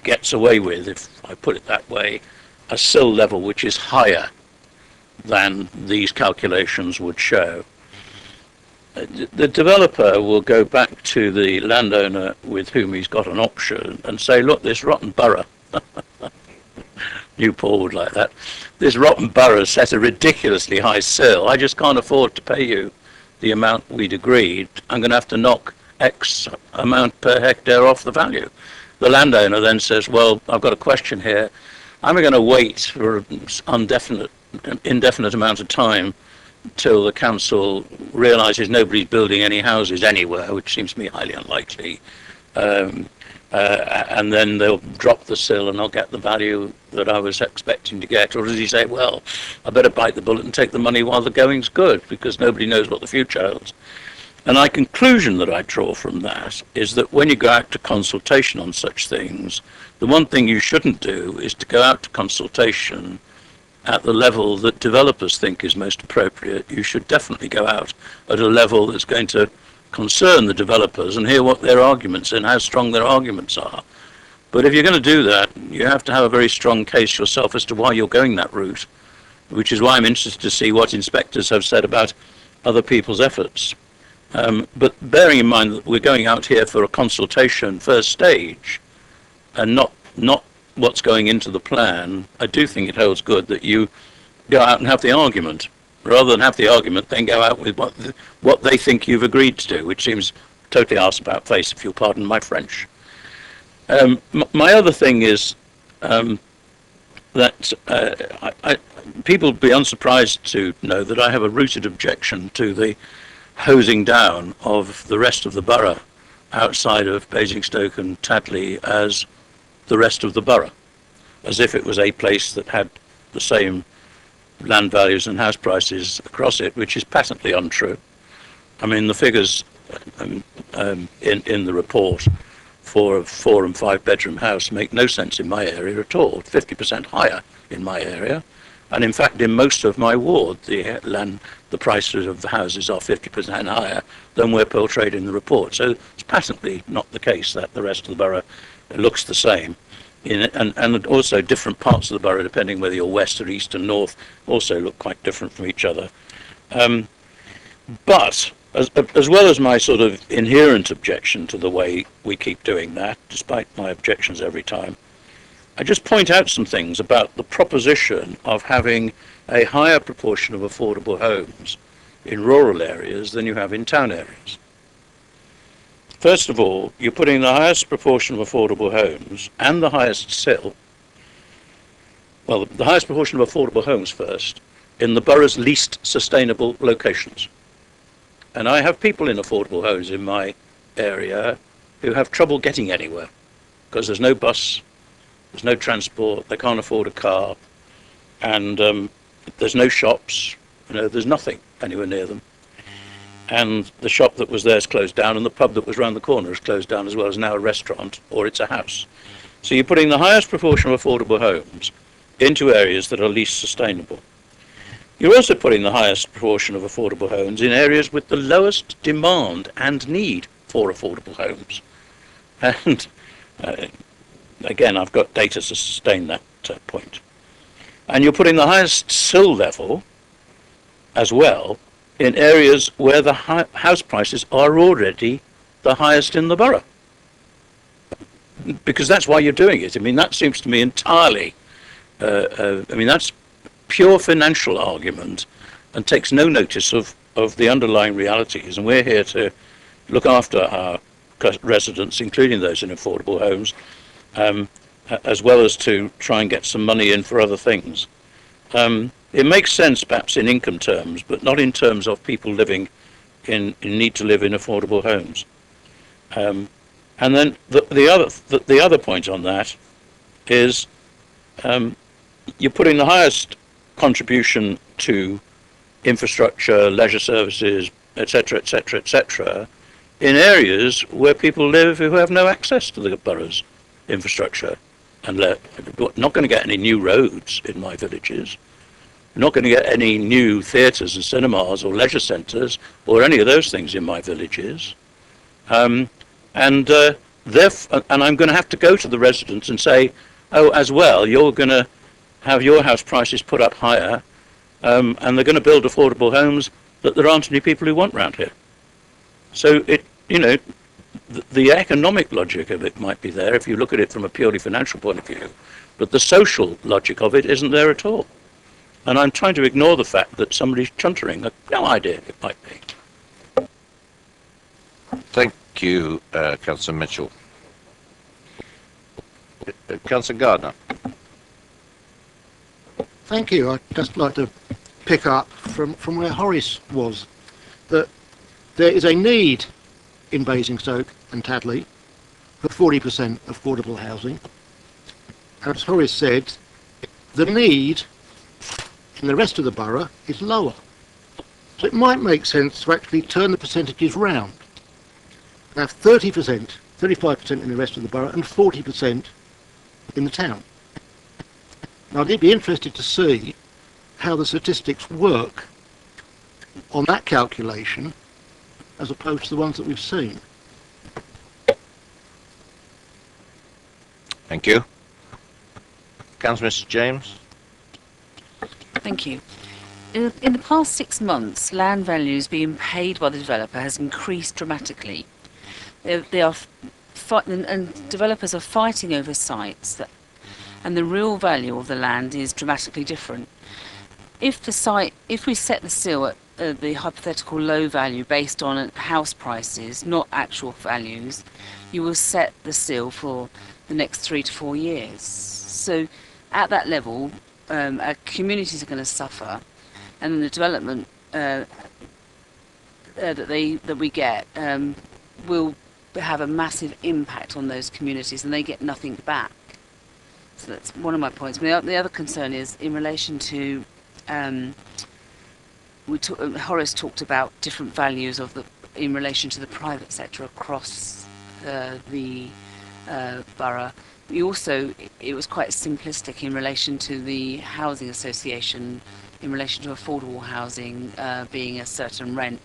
gets away with, if I put it that way, a sill level which is higher than these calculations would show, the developer will go back to the landowner with whom he's got an option and say, look, this rotten borough, Newport would like that, this rotten borough set a ridiculously high sill. I just can't afford to pay you the amount we'd agreed. I'm going to have to knock X amount per hectare off the value. The landowner then says, well, I've got a question here. I'm going to wait for an indefinite amount of time till the council realises nobody's building any houses anywhere, which seems to me highly unlikely, and then they'll drop the sill and I'll get the value that I was expecting to get. Or does he say, well, I better bite the bullet and take the money while the going's good, because nobody knows what the future holds? And my conclusion that I draw from that is that when you go out to consultation on such things, the one thing you shouldn't do is to go out to consultation at the level that developers think is most appropriate. You should definitely go out at a level that's going to concern the developers and hear what their arguments and how strong their arguments are. But if you're going to do that, you have to have a very strong case yourself as to why you're going that route, which is why I'm interested to see what inspectors have said about other people's efforts. But bearing in mind that we're going out here for a consultation first stage and not what's going into the plan, I do think it holds good that you go out and have the argument. Rather than have the argument, then go out with what they think you've agreed to do, which seems totally arse about face, if you'll pardon my French. My other thing is that people would be unsurprised to know that I have a rooted objection to the hosing down of the rest of the borough outside of Basingstoke and Tadley as the rest of the borough, as if it was a place that had the same land values and house prices across it, which is patently untrue. I mean, the figures in the report for a 4 and 5 bedroom house make no sense in my area at all. 50% higher in my area, and in fact in most of my ward the prices of the houses are 50% higher than we're portrayed in the report. So it's patently not the case that the rest of the borough looks the same. And also different parts of the borough, depending whether you're west or east and north, also look quite different from each other. But as well as my sort of inherent objection to the way we keep doing that, despite my objections every time, I just point out some things about the proposition of having a higher proportion of affordable homes in rural areas than you have in town areas. First of all, you're putting the highest proportion of affordable homes and the highest sill, well, the highest proportion of affordable homes first, in the borough's least sustainable locations. And I have people in affordable homes in my area who have trouble getting anywhere because there's no bus, there's no transport, they can't afford a car, and there's no shops, there's nothing anywhere near them. And the shop that was there is closed down, and the pub that was round the corner is closed down as well, as now a restaurant, or it's a house. So you're putting the highest proportion of affordable homes into areas that are least sustainable. You're also putting the highest proportion of affordable homes in areas with the lowest demand and need for affordable homes. And again, I've got data to sustain that point. And you're putting the highest sill level as well in areas where the house prices are already the highest in the borough. Because that's why you're doing it. I mean, that seems to me entirely, that's pure financial argument and takes no notice of the underlying realities. And we're here to look after our residents, including those in affordable homes, as well as to try and get some money in for other things. It makes sense perhaps in income terms, but not in terms of people living in need to live in affordable homes. And then the other point on that is you're putting the highest contribution to infrastructure, leisure services, etc., etc., etc., in areas where people live who have no access to the borough's infrastructure. And not going to get any new roads in my villages. We're not going to get any new theatres and cinemas or leisure centres or any of those things in my villages. And I'm going to have to go to the residents and say, oh, as well, you're going to have your house prices put up higher, and they're going to build affordable homes that there aren't any people who want round here. So the economic logic of it might be there if you look at it from a purely financial point of view, but the social logic of it isn't there at all. And I'm trying to ignore the fact that somebody's chuntering. I've no idea it might be. Thank you, Councillor Mitchell. Councillor Gardner. Thank you. I'd just like to pick up from where Horace was, that there is a need in Basingstoke and Tadley for 40% affordable housing. As Horace said, the need in the rest of the borough is lower. So it might make sense to actually turn the percentages round. Have 30%, 35% in the rest of the borough and 40% in the town. Now I'd be interested to see how the statistics work on that calculation as opposed to the ones that we've seen. Thank you. Councillor Mr. James. Thank you. In the past 6 months, land values being paid by the developer has increased dramatically. They are and developers are fighting over sites and the real value of the land is dramatically different. If we set the sill at the hypothetical low value based on house prices, not actual values, you will set the sill for the next 3 to 4 years. So at that level, our communities are going to suffer, and the development that we get will have a massive impact on those communities, and they get nothing back. So that's one of my points. The other concern is in relation to Horace talked about different values in relation to the private sector across the borough. It was quite simplistic in relation to the housing association, in relation to affordable housing being a certain rent.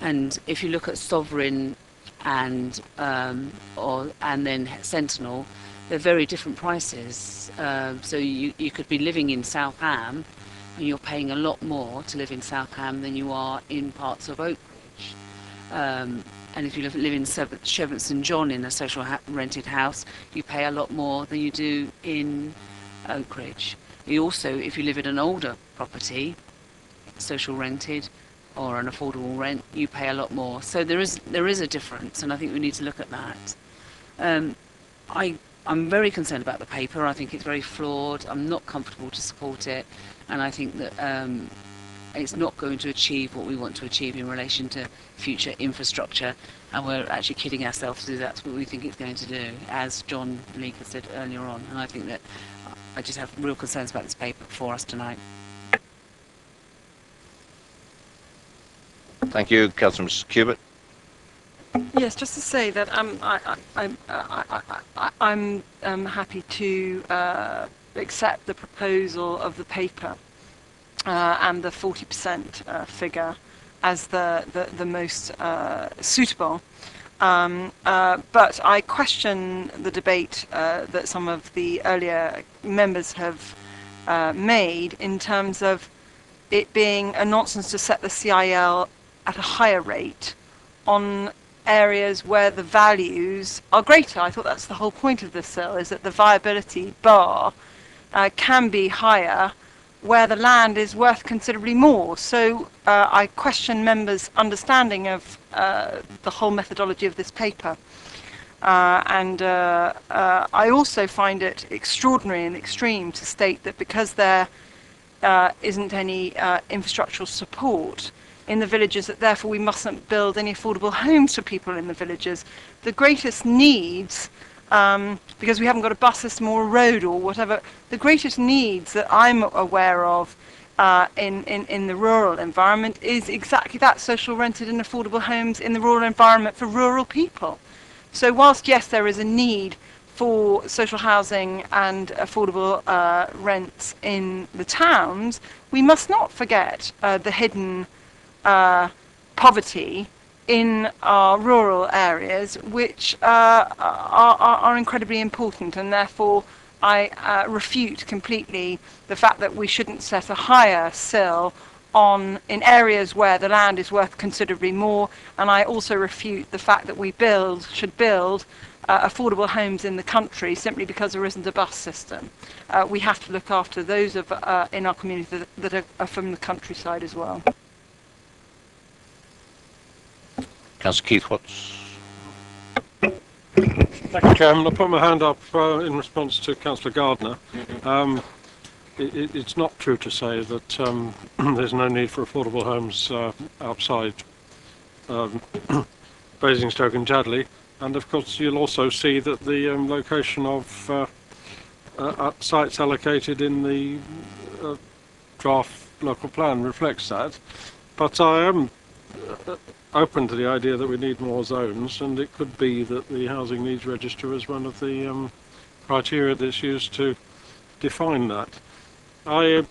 And if you look at Sovereign and then Sentinel, they're very different prices. So you could be living in South Ham and you're paying a lot more to live in South Ham than you are in parts of Oakridge. and if you live in Chevron St John in a social rented house, you pay a lot more than you do in Oak Ridge. You also, if you live in an older property, social rented or an affordable rent, you pay a lot more. So there is a difference, and I think we need to look at that. I'm very concerned about the paper. I think it's very flawed. I'm not comfortable to support it, and I think that it's not going to achieve what we want to achieve in relation to future infrastructure, and we're actually kidding ourselves to do that's what we think it's going to do, as John Leaker said earlier on. And I think that I just have real concerns about this paper before us tonight. Thank you, Councillor Mrs. Cubitt. Yes, just to say that I'm happy to accept the proposal of the paper and the 40% figure as the most suitable. But I question the debate that some of the earlier members have made in terms of it being a nonsense to set the CIL at a higher rate on areas where the values are greater. I thought that's the whole point of this SIL, is that the viability bar can be higher where the land is worth considerably more. So I question members' understanding of the whole methodology of this paper. And I also find it extraordinary and extreme to state that because there isn't any infrastructural support in the villages, that therefore we mustn't build any affordable homes for people in the villages. The greatest needs, because we haven't got a bus system or a road or whatever, the greatest needs that I'm aware of in the rural environment is exactly that: social rented and affordable homes in the rural environment for rural people. So whilst yes, there is a need for social housing and affordable rents in the towns, we must not forget the hidden poverty in our rural areas, which are incredibly important, and therefore I refute completely the fact that we shouldn't set a higher CIL in areas where the land is worth considerably more, and I also refute the fact that we should build affordable homes in the country simply because there isn't a bus system. We have to look after those in our community that are from the countryside as well. Councillor Keith Watts. Thank you, Chairman. I put my hand up in response to Councillor Gardner. It's not true to say that there's no need for affordable homes outside Basingstoke and Chadley. And of course, you'll also see that the location of sites allocated in the draft local plan reflects that. But I am open to the idea that we need more zones, and it could be that the housing needs register is one of the criteria that's used to define that. I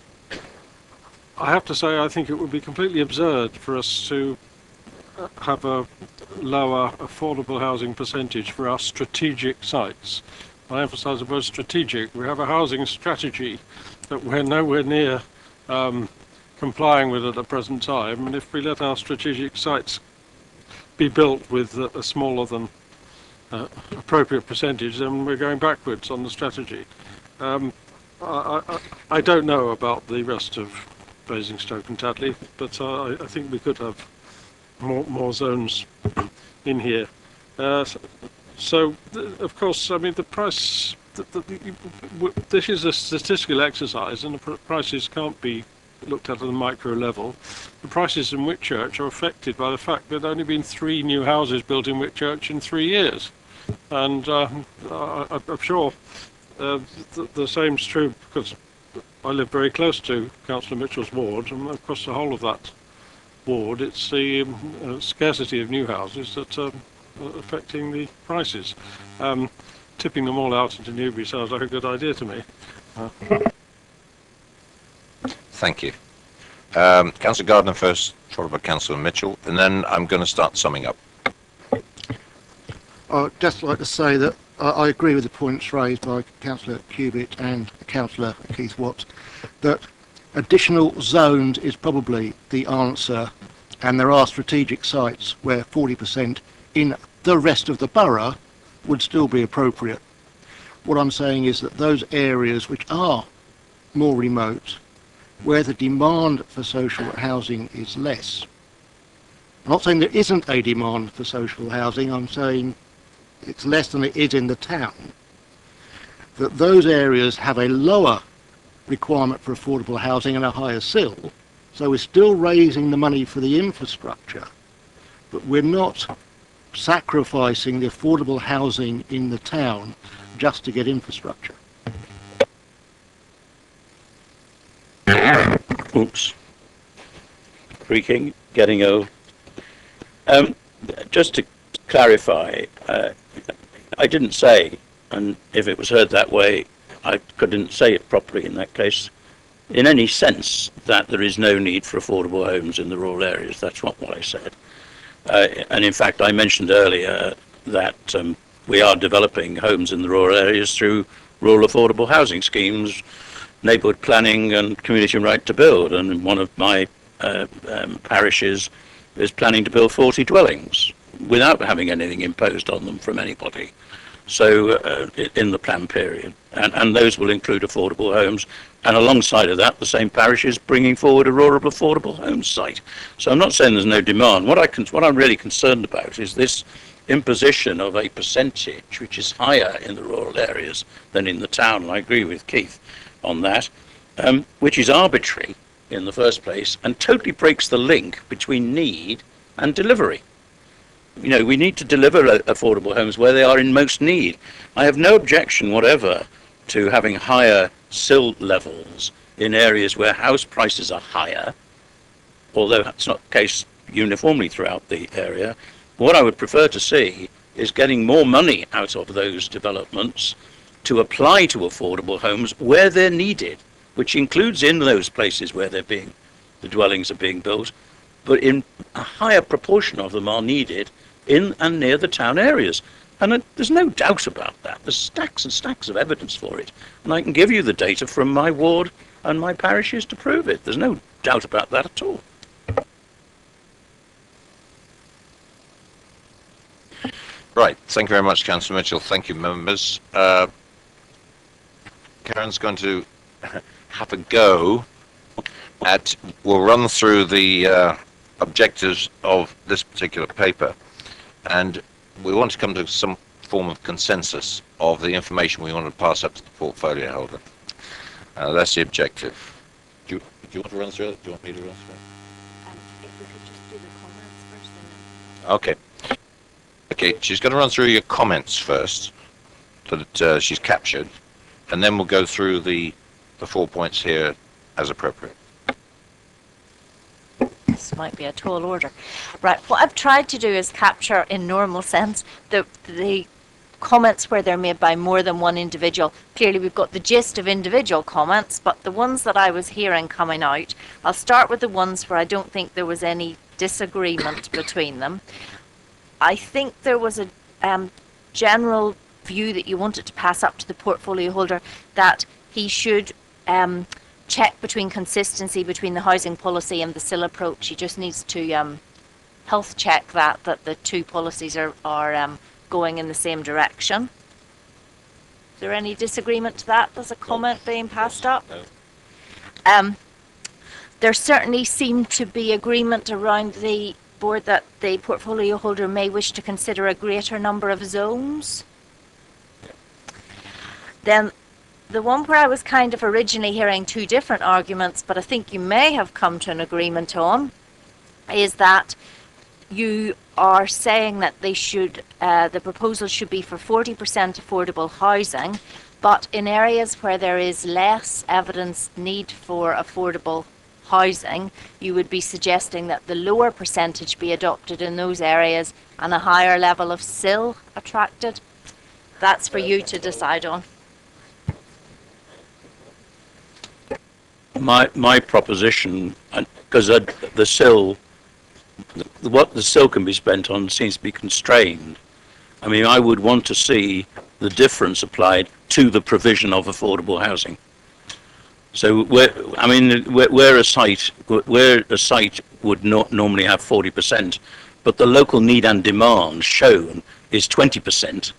have to say I think it would be completely absurd for us to have a lower affordable housing percentage for our strategic sites. I emphasise the word strategic. We have a housing strategy that we're nowhere near complying with at the present time, and if we let our strategic sites be built with a smaller than appropriate percentage, then we're going backwards on the strategy. I don't know about the rest of Basingstoke and Tadley, but I think we could have more zones in here. So, of course, I mean, the price, this is a statistical exercise, and the prices can't be looked at a micro level. The prices in Whitchurch are affected by the fact that there have only been 3 new houses built in Whitchurch in 3 years. And I'm sure the same's true because I live very close to Councillor Mitchell's ward, and across the whole of that ward it's the scarcity of new houses that are affecting the prices. Tipping them all out into Newbury sounds like a good idea to me. Thank you. Councillor Gardner first, followed by Councillor Mitchell, and then I'm going to start summing up. I'd just like to say that I agree with the points raised by Councillor Cubitt and Councillor Keith Watts, that additional zones is probably the answer, and there are strategic sites where 40% in the rest of the borough would still be appropriate. What I'm saying is that those areas which are more remote, where the demand for social housing is less. I'm not saying there isn't a demand for social housing, I'm saying it's less than it is in the town. That those areas have a lower requirement for affordable housing and a higher sill, so we're still raising the money for the infrastructure, but we're not sacrificing the affordable housing in the town just to get infrastructure. Oops. Creaking, getting old. Just to clarify, I didn't say, and if it was heard that way, I couldn't say it properly in that case, in any sense that there is no need for affordable homes in the rural areas. That's not what I said. And in fact, I mentioned earlier that we are developing homes in the rural areas through rural affordable housing schemes, neighbourhood planning and community right to build. And one of my parishes is planning to build 40 dwellings without having anything imposed on them from anybody. So in the plan period, and those will include affordable homes, and alongside of that the same parish is bringing forward a rural affordable homes site. So I'm not saying there's no demand. What I'm really concerned about is this imposition of a percentage which is higher in the rural areas than in the town, and I agree with Keith on that, which is arbitrary in the first place and totally breaks the link between need and delivery. You know, we need to deliver affordable homes where they are in most need. I have no objection whatever to having higher sill levels in areas where house prices are higher, although that's not the case uniformly throughout the area. What I would prefer to see is getting more money out of those developments to apply to affordable homes where they're needed, which includes in those places where the dwellings are being built, but in a higher proportion of them are needed in and near the town areas. And there's no doubt about that. There's stacks and stacks of evidence for it. And I can give you the data from my ward and my parishes to prove it. There's no doubt about that at all. Right. Thank you very much, Councillor Mitchell. Thank you, members. Karen's going to have a go at, we'll run through the objectives of this particular paper, and we want to come to some form of consensus of the information we want to pass up to the portfolio holder. That's the objective. Do you want to run through it? Do you want me to run through it? If we could just do the comments first. Okay. Okay, she's going to run through your comments first that she's captured, and then we'll go through the 4 points here as appropriate. This might be a tall order. Right, what I've tried to do is capture in normal sense the comments where they're made by more than one individual. Clearly we've got the gist of individual comments, but the ones that I was hearing coming out, I'll start with the ones where I don't think there was any disagreement between them. I think there was a general view that you wanted to pass up to the portfolio holder that he should check between consistency between the housing policy and the SIL approach. He just needs to health check that the two policies are going in the same direction. Is there any disagreement to that? There's a comment being passed up. There certainly seemed to be agreement around the board that the portfolio holder may wish to consider a greater number of zones. Then the one where I was kind of originally hearing two different arguments, but I think you may have come to an agreement on, is that you are saying that they should, the proposal should be for 40% affordable housing, but in areas where there is less evidence need for affordable housing, you would be suggesting that the lower percentage be adopted in those areas and a higher level of SIL attracted. That's for you to decide on. My proposition, because the SIL, what the SIL can be spent on seems to be constrained. I mean, I would want to see the difference applied to the provision of affordable housing. So where a site would not normally have 40%, but the local need and demand shown is 20%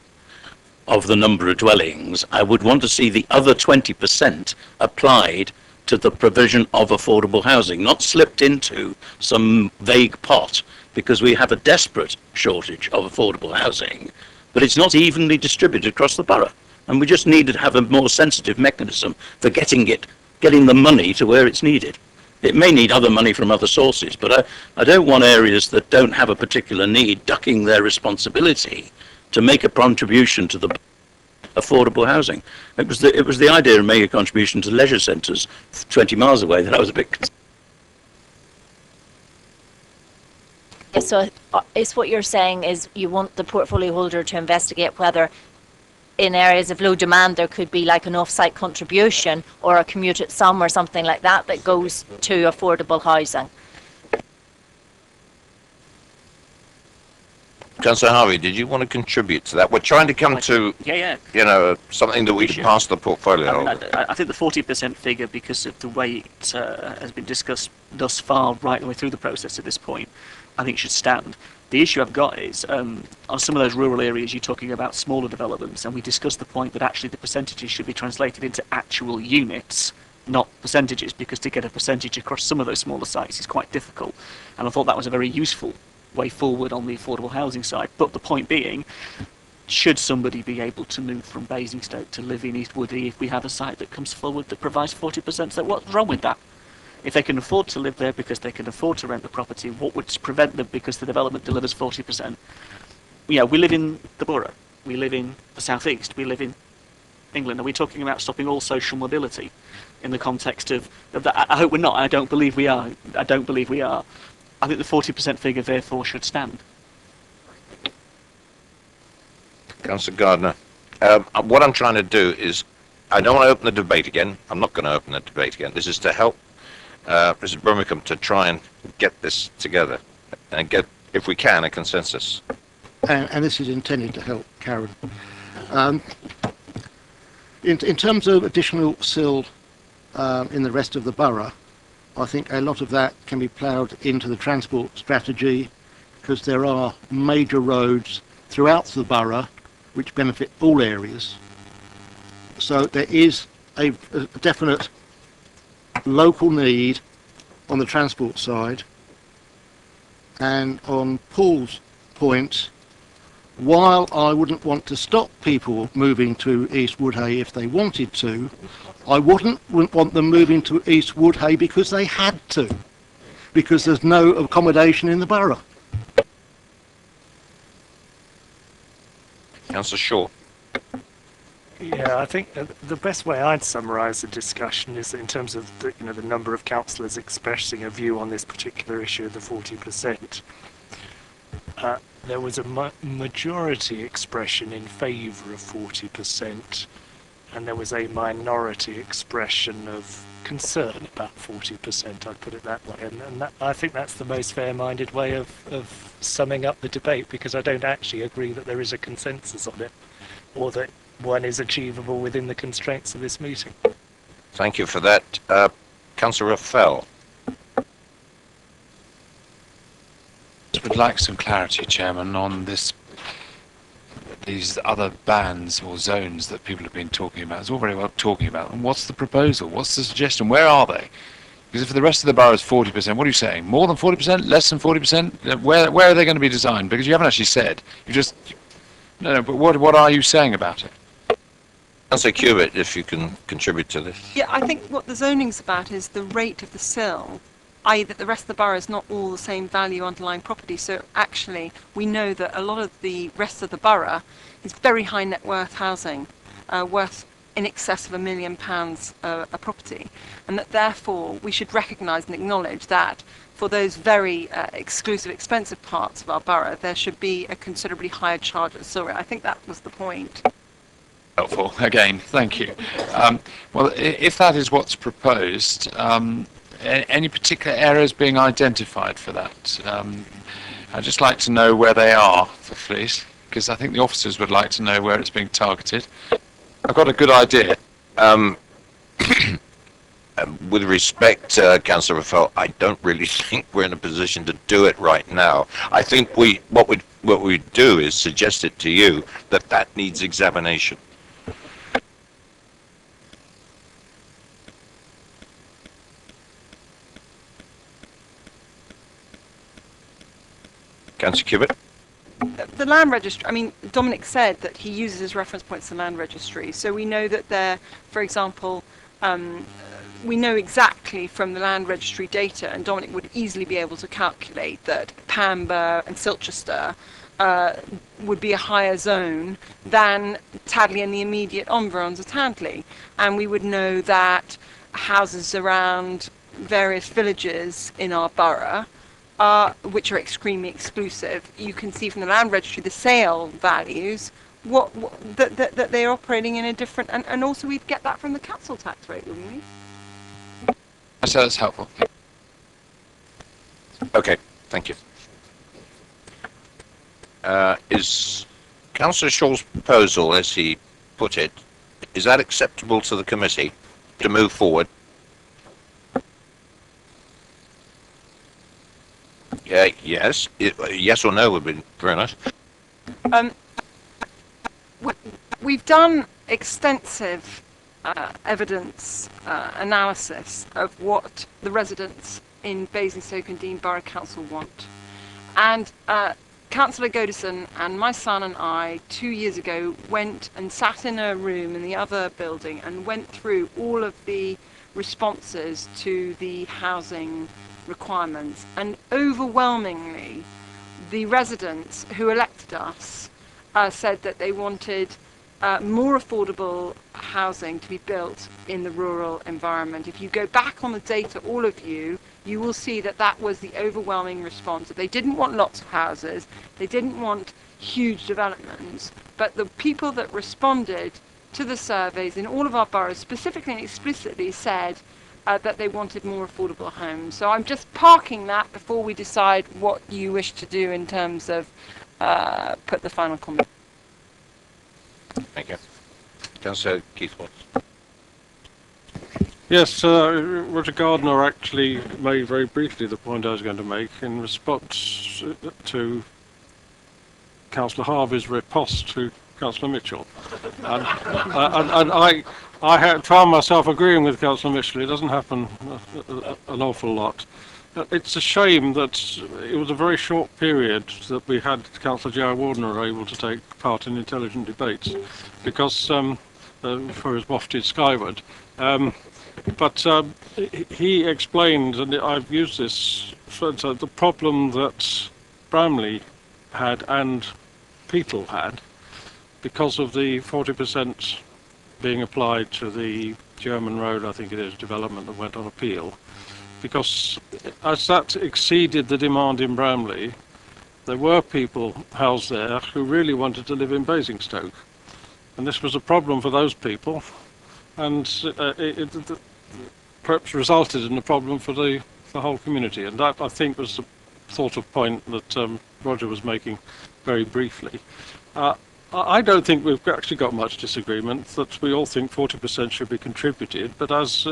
of the number of dwellings. I would want to see the other 20% applied to the provision of affordable housing, not slipped into some vague pot, because we have a desperate shortage of affordable housing, but it's not evenly distributed across the borough. And we just need to have a more sensitive mechanism for getting the money to where it's needed. It may need other money from other sources, but I don't want areas that don't have a particular need ducking their responsibility to make a contribution to the affordable housing. It was the idea of making a contribution to leisure centres 20 miles away that I was a bit concerned. Yeah, so is what you're saying is you want the portfolio holder to investigate whether in areas of low demand there could be like an off-site contribution or a commuted sum or something like that that goes to affordable housing. Councillor Harvey, did you want to contribute to that? We're trying to come to, something that we can pass the portfolio. I think the 40% figure, because of the way it has been discussed thus far, right the way through the process at this point, I think should stand. The issue I've got is, on some of those rural areas, you're talking about smaller developments, and we discussed the point that actually the percentages should be translated into actual units, not percentages, because to get a percentage across some of those smaller sites is quite difficult. And I thought that was a very useful way forward on the affordable housing side. But the point being, should somebody be able to move from Basingstoke to live in East Woodhey if we have a site that comes forward that provides 40%? So what's wrong with that? If they can afford to live there because they can afford to rent the property, what would prevent them because the development delivers 40%? Yeah, we live in the borough. We live in the southeast. We live in England. Are we talking about stopping all social mobility in the context of that? I hope we're not. I don't believe we are. I don't believe we are. I think the 40% figure, therefore, should stand. Councillor Gardner, what I'm trying to do is, I don't want to open the debate again. I'm not going to open the debate again. This is to help Mr. Birmingham to try and get this together and get, if we can, a consensus. And this is intended to help Karen. In terms of additional sill in the rest of the borough, I think a lot of that can be ploughed into the transport strategy, because there are major roads throughout the borough which benefit all areas. So there is a definite local need on the transport side. And on Paul's point, while I wouldn't want to stop people moving to East Woodhey if they wanted to, I wouldn't want them moving to East Woodhey because they had to, because there's no accommodation in the borough. Councillor Shaw. Yeah, I think the best way I'd summarise the discussion is in terms of the number of councillors expressing a view on this particular issue of the 40%. There was a majority expression in favour of 40%, and there was a minority expression of concern about 40%, I'd put it that way. And I think that's the most fair-minded way of summing up the debate, because I don't actually agree that there is a consensus on it, or that one is achievable within the constraints of this meeting. Thank you for that. Councillor Fell. Would like some clarity, Chairman, on these other bands or zones that people have been talking about. It's all very well talking about them. What's the proposal? What's the suggestion? Where are they? Because if the rest of the borough is 40%, what are you saying? More than 40%? Less than 40%? Where are they going to be designed? Because you haven't actually said. You just... No, but what are you saying about it? Councillor Cubitt, if you can contribute to this. Yeah, I think what the zoning's about is the rate of the sill, i.e. that the rest of the borough is not all the same value underlying property. So actually, we know that a lot of the rest of the borough is very high net worth housing, worth in excess of £1 million a property, and that therefore we should recognise and acknowledge that for those very exclusive, expensive parts of our borough, there should be a considerably higher charge at sill rate. I think that was the point. Helpful. Again, thank you. Well, if that is what's proposed, any particular areas being identified for that? I'd just like to know where they are, please, because I think the officers would like to know where it's being targeted. I've got a good idea. with respect, Councillor Raffel, I don't really think we're in a position to do it right now. I think what we do is suggest it to you that needs examination. Councillor Cubitt? The land registry, I mean, Dominic said that he uses as reference points the land registry. So we know that there, for example, we know exactly from the land registry data, and Dominic would easily be able to calculate that Pamber and Silchester would be a higher zone than Tadley and the immediate environs of Tadley. And we would know that houses around various villages in our borough, which are extremely exclusive, you can see from the land registry the sale values, that they're operating in a different, and also we'd get that from the council tax rate, wouldn't we? So that's helpful. Okay, thank you. Is Councillor Shaw's proposal, as he put it, is that acceptable to the committee to move forward? Yes. Yes or no would be very nice. We've done extensive evidence analysis of what the residents in Basingstoke and Dean Borough Council want. And Councillor Godison and my son and I, 2 years ago, went and sat in a room in the other building and went through all of the responses to the housing requirements. And overwhelmingly, the residents who elected us said that they wanted more affordable housing to be built in the rural environment. If you go back on the data, all of you, you will see that that was the overwhelming response. That they didn't want lots of houses, they didn't want huge developments, but the people that responded to the surveys in all of our boroughs specifically and explicitly said that they wanted more affordable homes. So I'm just parking that before we decide what you wish to do in terms of put the final comment. Thank you. Councillor Keith Watts. Yes, Roger Gardner actually made very briefly the point I was going to make in response to Councillor Harvey's riposte to Councillor Mitchell. And I found myself agreeing with Councillor Mitchell. It doesn't happen an awful lot. It's a shame that it was a very short period that we had Councillor J.R. Wardner able to take part in intelligent debates, because for his wafted skyward. But he explained, and I've used this, the problem that Bramley had and Petal had, because of the 40% being applied to the German Road, I think it is, development that went on appeal. Because as that exceeded the demand in Bramley, there were people housed there who really wanted to live in Basingstoke. And this was a problem for those people, and it perhaps resulted in a problem for the whole community. And that, I think, was the sort of point that Roger was making very briefly. I don't think we've actually got much disagreement, that we all think 40% should be contributed, but as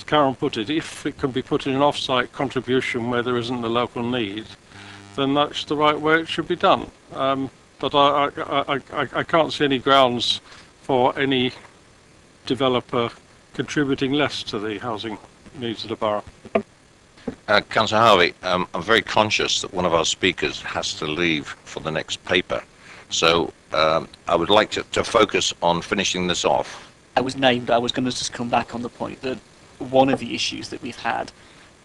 Karen put it, if it can be put in an off-site contribution where there isn't a local need, then that's the right way it should be done. But I can't see any grounds for any developer contributing less to the housing needs of the borough. Councillor Harvey, I'm very conscious that one of our speakers has to leave for the next paper. So I would like to focus on finishing this off. I was named, I was going to just come back on the point that one of the issues that we've had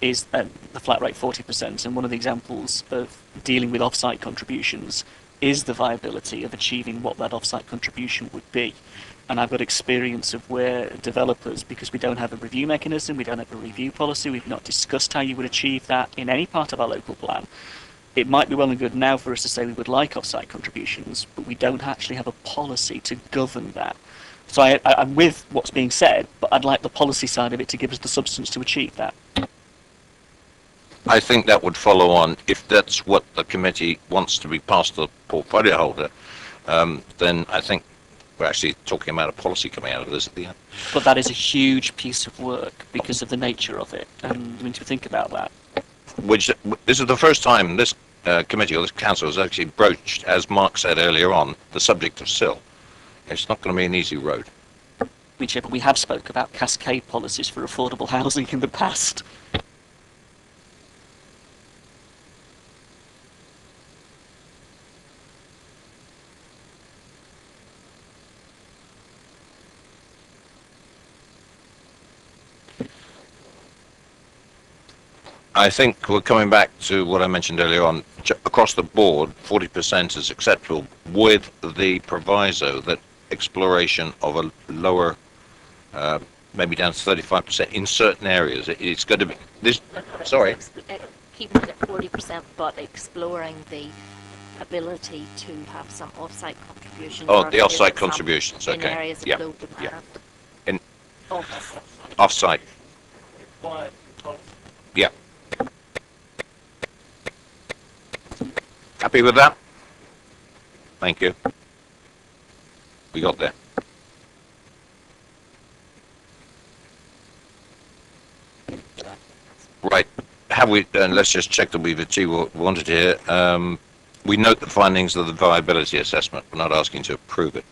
is the flat rate 40%, and one of the examples of dealing with off-site contributions is the viability of achieving what that off-site contribution would be. And I've got experience of where developers, because we don't have a review mechanism, we don't have a review policy, we've not discussed how you would achieve that in any part of our local plan. It might be well and good now for us to say we would like off-site contributions, but we don't actually have a policy to govern that. So I'm with what's being said, but I'd like the policy side of it to give us the substance to achieve that. I think that would follow on, if that's what the committee wants to be passed to the portfolio holder, then I think we're actually talking about a policy coming out of this at the end. But that is a huge piece of work because of the nature of it, and we need to think about that. Which this is the first time this committee or this council has actually broached, as Mark said earlier on, the subject of sill. It's not going to be an easy road. But we have spoke about cascade policies for affordable housing in the past. I think we're coming back to what I mentioned earlier on. Across the board, 40% is acceptable, with the proviso that exploration of a lower, maybe down to 35% in certain areas. It's going to be this. Sorry. Keeping it at 40%, but exploring the ability to have some off-site contributions. Oh, or the off-site some contributions. in Okay. areas of Yeah. low demand. Yeah. In Off- off-site. Yeah. Happy with that? Thank you. We got there. Right. Have we, let's just check that we've achieved what we wanted here. We note the findings of the viability assessment. We're not asking to approve it.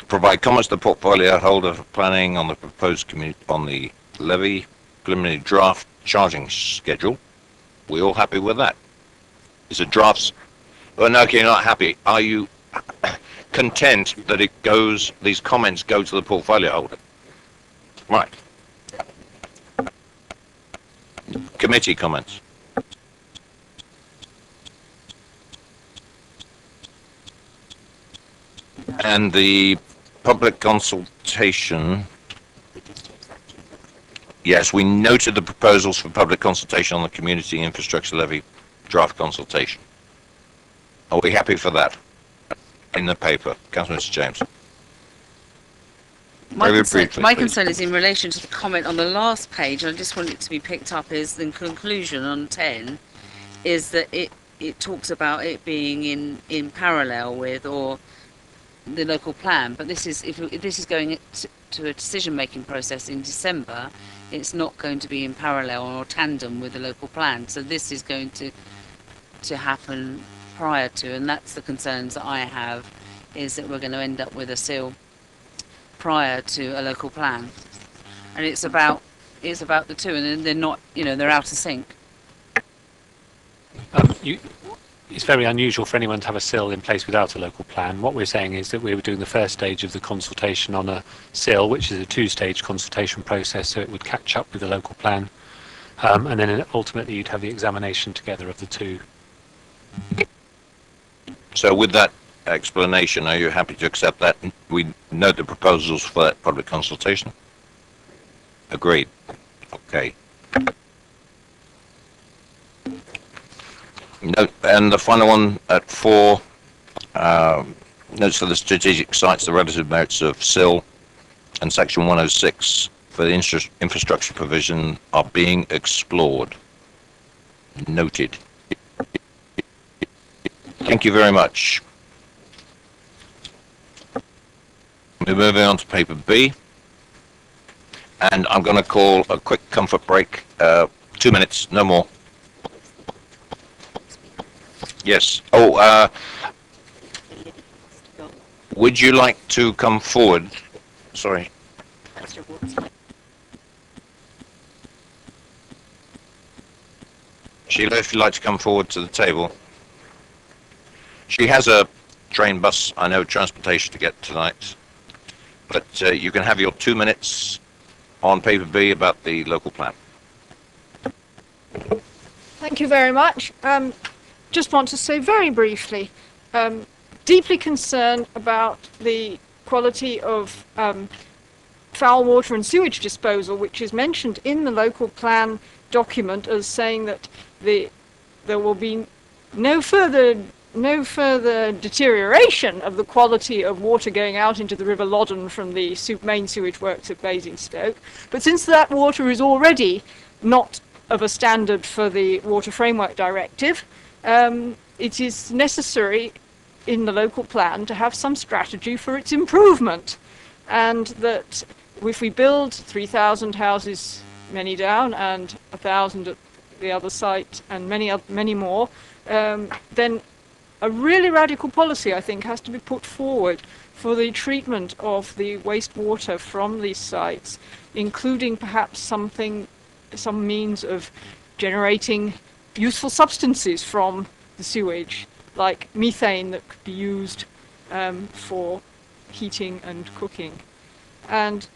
Provide comments to the portfolio holder for planning on the proposed on the levy preliminary draft charging schedule. We all happy with that? Is it drafts? Well, no, okay, you're not happy. Are you content that it goes, these comments go to the portfolio holder? Right. Committee comments. And the public consultation. Yes, we noted the proposals for public consultation on the community infrastructure levy draft consultation. Are we happy for that? In the paper, Councillor Mr. James. My concern is in relation to the comment on the last page, and I just want it to be picked up, is the conclusion on 10, is that it talks about it being in parallel with or the local plan, but this is if this is going to a decision-making process in December, it's not going to be in parallel or tandem with the local plan. So this is going to happen prior to, and that's the concerns that I have, is that we're going to end up with a seal prior to a local plan, and it's about the two, and they're not, they're out of sync. It's very unusual for anyone to have a SIL in place without a local plan. What we're saying is that we were doing the first stage of the consultation on a SIL, which is a two-stage consultation process, so it would catch up with the local plan, and then ultimately you'd have the examination together of the two. So with that explanation, are you happy to accept that? We note the proposals for that public consultation. Agreed. Okay. Note, and the final one at 4, notes for the strategic sites, the relative merits of SIL and section 106 for the infrastructure provision are being explored. Noted. Thank you very much. We're moving on to paper B, and I'm going to call a quick comfort break, 2 minutes, no more. Yes. Oh, would you like to come forward? Sorry. Sheila, if you'd like to come forward to the table. She has a train, bus, I know, transportation to get tonight. But you can have your 2 minutes on paper B about the local plan. Thank you very much. Just want to say very briefly, deeply concerned about the quality of foul water and sewage disposal, which is mentioned in the local plan document as saying that there will be no further deterioration of the quality of water going out into the River Loddon from the main sewage works at Basingstoke. But since that water is already not of a standard for the Water Framework Directive, it is necessary in the local plan to have some strategy for its improvement. And that if we build 3,000 houses, many down, and 1,000 at the other site, and many more, then a really radical policy, I think, has to be put forward for the treatment of the wastewater from these sites, including perhaps some means of generating useful substances from the sewage, like methane that could be used for heating and cooking. And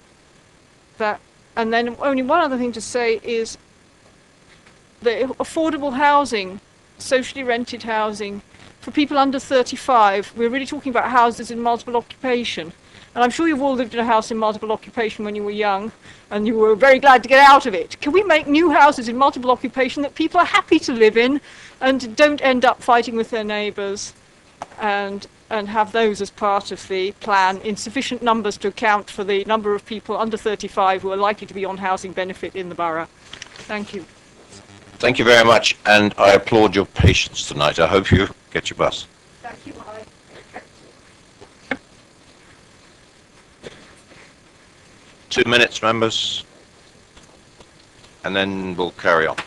then only one other thing to say is the affordable housing, socially rented housing, for people under 35, we're really talking about houses in multiple occupation. And I'm sure you've all lived in a house in multiple occupation when you were young, and you were very glad to get out of it. Can we make new houses in multiple occupation that people are happy to live in and don't end up fighting with their neighbours, and have those as part of the plan in sufficient numbers to account for the number of people under 35 who are likely to be on housing benefit in the borough? Thank you. Thank you very much, and I applaud your patience tonight. I hope you get your bus. Thank you. 2 minutes, members, and then we'll carry on.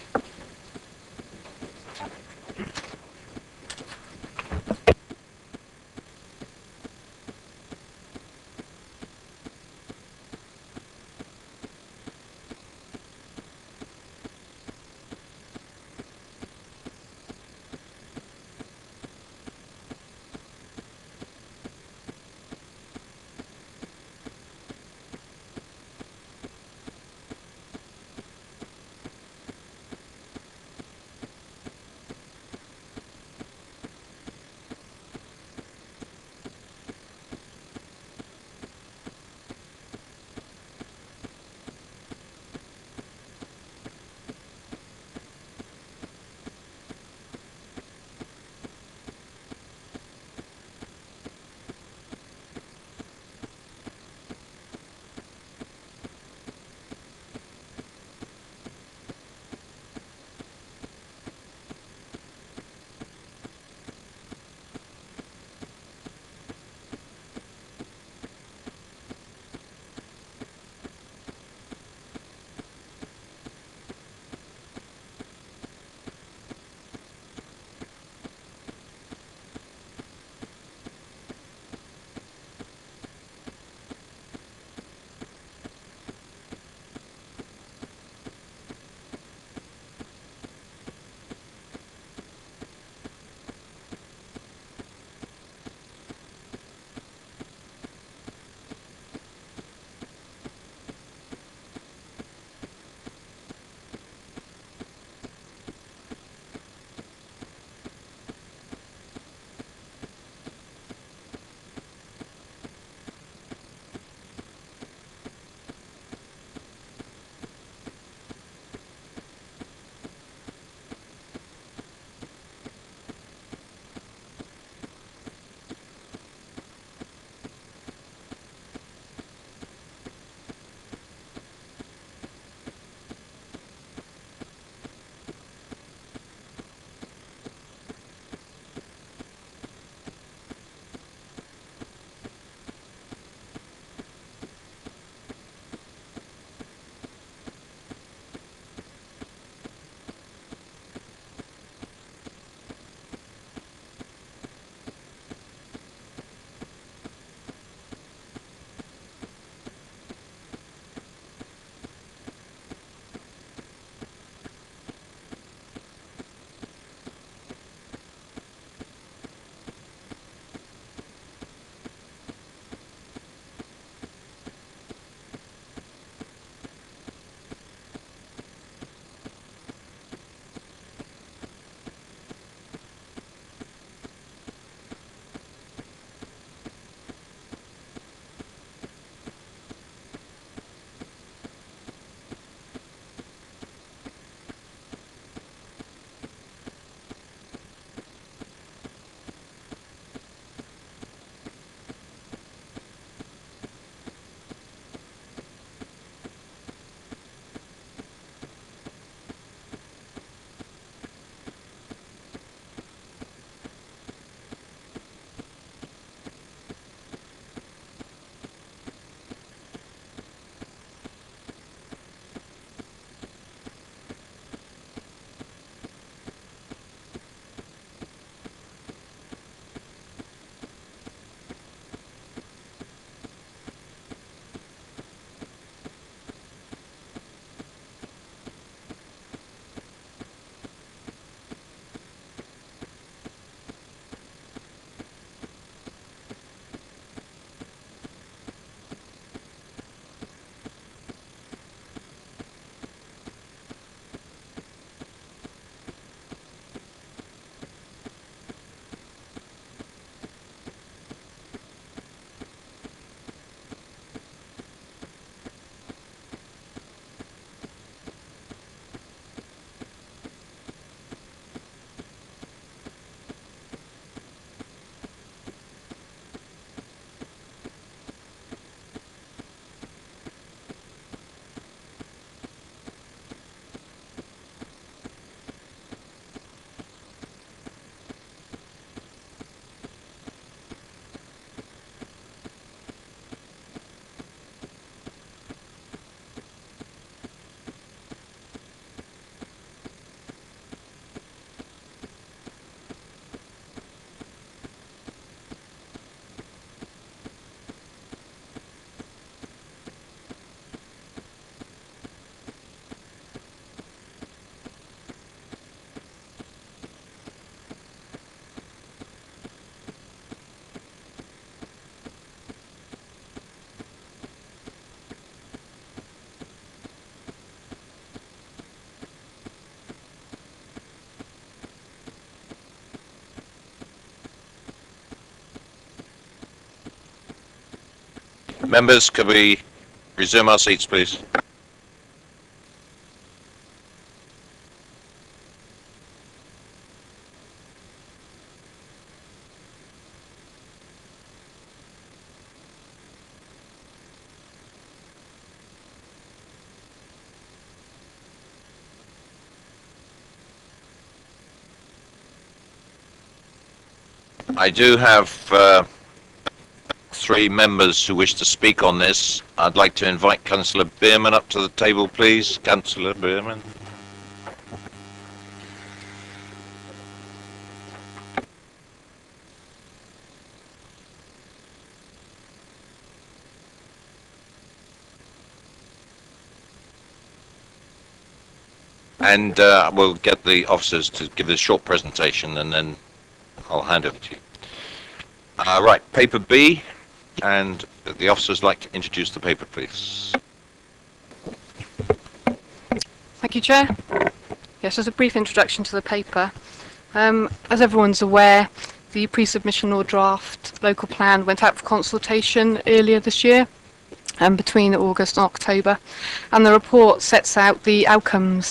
Members, could we resume our seats, please? I do have three members who wish to speak on this. I'd like to invite Councillor Bierman up to the table, please. Councillor Bierman. And we'll get the officers to give a short presentation and then I'll hand over to you. Right, paper B, and the officers like to introduce the paper, please. Thank you, Chair. Yes, as a brief introduction to the paper. As everyone's aware, the pre-submission or draft local plan went out for consultation earlier this year, between August and October, and the report sets out the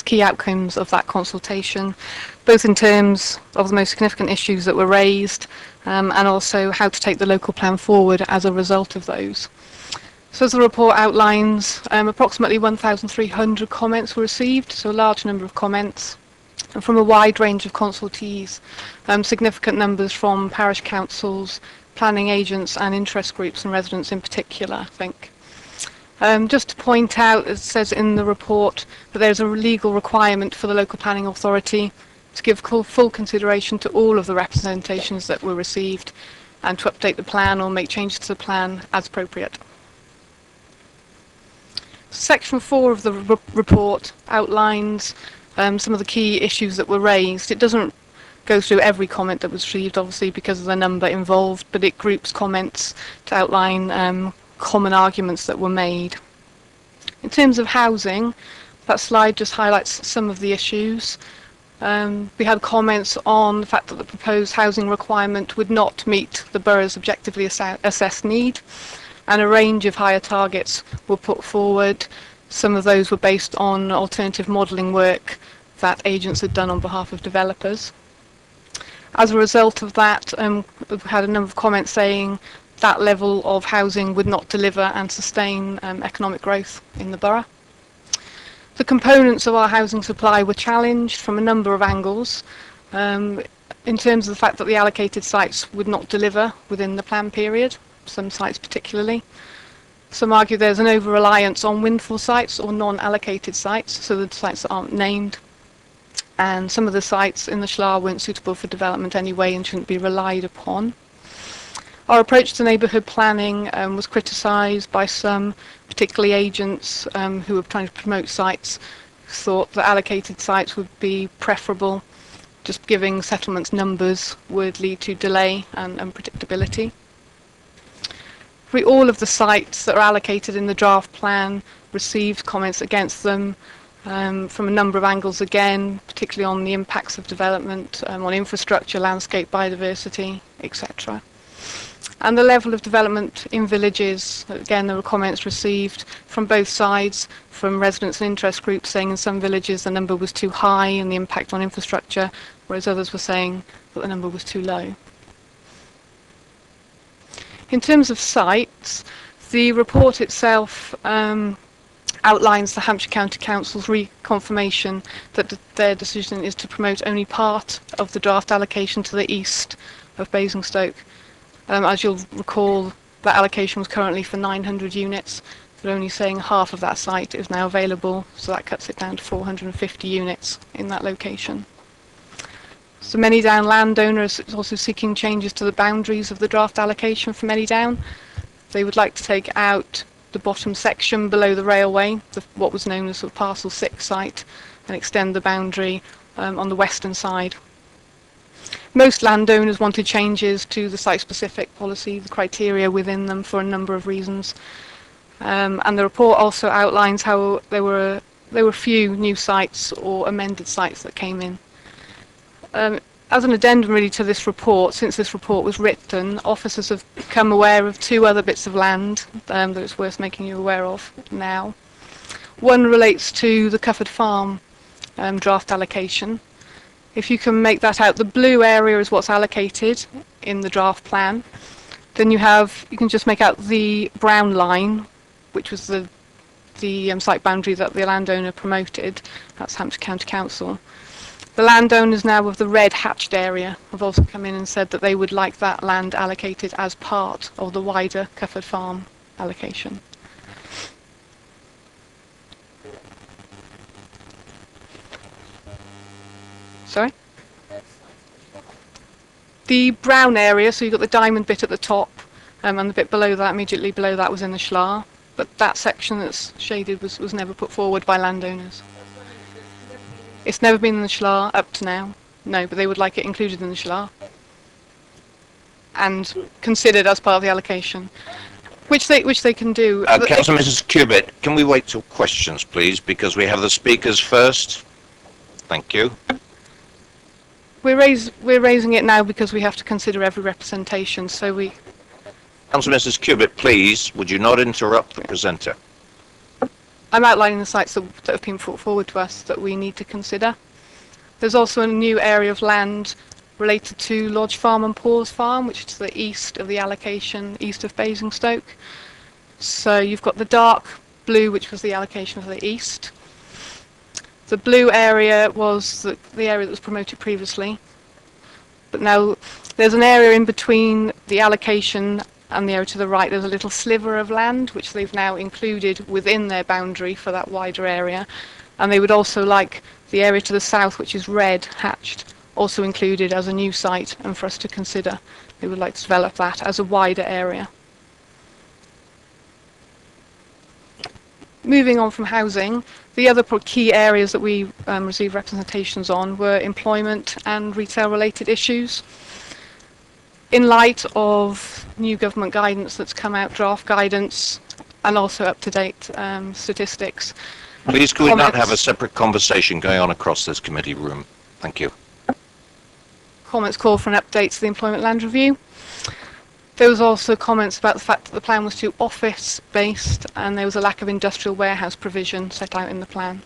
key outcomes of that consultation, both in terms of the most significant issues that were raised, and also how to take the local plan forward as a result of those. So as the report outlines, approximately 1,300 comments were received, so a large number of comments, and from a wide range of consultees, significant numbers from parish councils, planning agents and interest groups and residents in particular, I think. Just to point out, as it says in the report, that there's a legal requirement for the local planning authority to give full consideration to all of the representations that were received and to update the plan or make changes to the plan as appropriate. Section 4 of the report outlines some of the key issues that were raised. It doesn't go through every comment that was received, obviously, because of the number involved, but it groups comments to outline common arguments that were made. In terms of housing, that slide just highlights some of the issues. We had comments on the fact that the proposed housing requirement would not meet the borough's objectively assessed need, and a range of higher targets were put forward. Some of those were based on alternative modelling work that agents had done on behalf of developers. As a result of that, we had a number of comments saying that level of housing would not deliver and sustain economic growth in the borough. The components of our housing supply were challenged from a number of angles, in terms of the fact that the allocated sites would not deliver within the plan period, some sites particularly. Some argue there's an over-reliance on windfall sites or non-allocated sites, so the sites that aren't named. And some of the sites in the Shlar weren't suitable for development anyway and shouldn't be relied upon. Our approach to neighbourhood planning was criticised by some, particularly agents who were trying to promote sites, thought that allocated sites would be preferable. Just giving settlements numbers would lead to delay and unpredictability. All of the sites that are allocated in the draft plan received comments against them from a number of angles again, particularly on the impacts of development, on infrastructure, landscape, biodiversity, etc. And the level of development in villages, again there were comments received from both sides, from residents and interest groups saying in some villages the number was too high and the impact on infrastructure, whereas others were saying that the number was too low. In terms of sites, the report itself outlines the Hampshire County Council's reconfirmation that their decision is to promote only part of the draft allocation to the east of Basingstoke. As you'll recall, that allocation was currently for 900 units, but only saying half of that site is now available, so that cuts it down to 450 units in that location. So Manydown landowners is also seeking changes to the boundaries of the draft allocation for Manydown. They would like to take out the bottom section below the railway, what was known as sort of Parcel 6 site, and extend the boundary on the western side. Most landowners wanted changes to the site-specific policy, the criteria within them, for a number of reasons. And the report also outlines how there were few new sites or amended sites that came in. as an addendum really to this report, since this report was written, officers have become aware of two other bits of land that it's worth making you aware of now. One relates to the Cufford Farm draft allocation. If you can make that out, the blue area is what's allocated in the draft plan. Then you can just make out the brown line, which was the site boundary that the landowner promoted. That's Hampshire County Council. The landowners now of the red hatched area have also come in and said that they would like that land allocated as part of the wider Cufford Farm allocation. Sorry? The brown area, so you've got the diamond bit at the top, and the bit below that, immediately below that, was in the Schlar. But that section that's shaded was never put forward by landowners. It's never been in the Schlar up to now. No, but they would like it included in the Schlar and considered as part of the allocation, which they can do. Councillor Mrs. Cubitt, can we wait till questions, please, because we have the speakers first? Thank you. We're raising it now because we have to consider every representation. So we. Councillor Mrs. Cubitt, please, would you not interrupt the presenter? I'm outlining the sites that have been put forward to us that we need to consider. There's also a new area of land related to Lodge Farm and Paws Farm, which is to the east of the allocation, east of Basingstoke. So you've got the dark blue, which was the allocation for the east. The blue area was the area that was promoted previously. But now there's an area in between the allocation and the area to the right. There's a little sliver of land which they've now included within their boundary for that wider area. And they would also like the area to the south, which is red hatched, also included as a new site and for us to consider. They would like to develop that as a wider area. Moving on from housing, the other key areas that we received representations on were employment and retail related issues. In light of new government guidance that's come out, draft guidance, and also up-to-date statistics. Please, could we not have a separate conversation going on across this committee room? Thank you. Comments call for an update to the Employment Land Review. There was also comments about the fact that the plan was too office-based and there was a lack of industrial warehouse provision set out in the plan.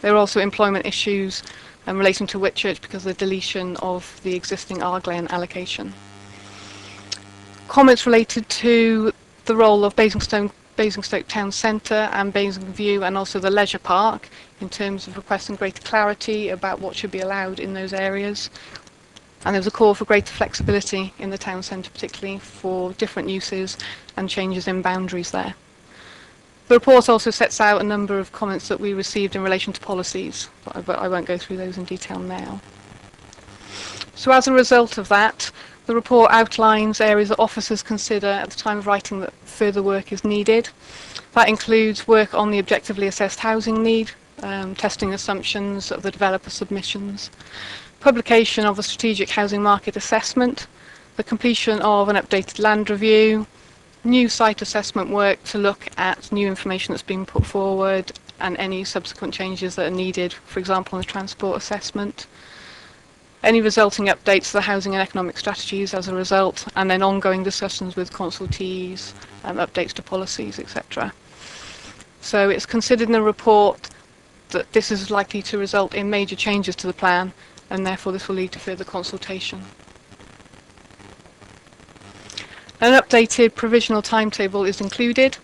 There were also employment issues relating to Whitchurch because of the deletion of the existing Arglen allocation. Comments related to the role of Basingstoke Town Centre and Basing View and also the leisure park in terms of requesting greater clarity about what should be allowed in those areas. And there was a call for greater flexibility in the town centre, particularly for different uses and changes in boundaries there. The report also sets out a number of comments that we received in relation to policies, but I won't go through those in detail now. So as a result of that, the report outlines areas that officers consider at the time of writing that further work is needed. That includes work on the objectively assessed housing need, testing assumptions of the developer submissions, publication of a strategic housing market assessment, the completion of an updated land review, new site assessment work to look at new information that's been put forward and any subsequent changes that are needed, for example, on the transport assessment, any resulting updates to the housing and economic strategies as a result, and then ongoing discussions with consultees, updates to policies, etc. So it's considered in the report that this is likely to result in major changes to the plan, and therefore this will lead to further consultation. An updated provisional timetable is included.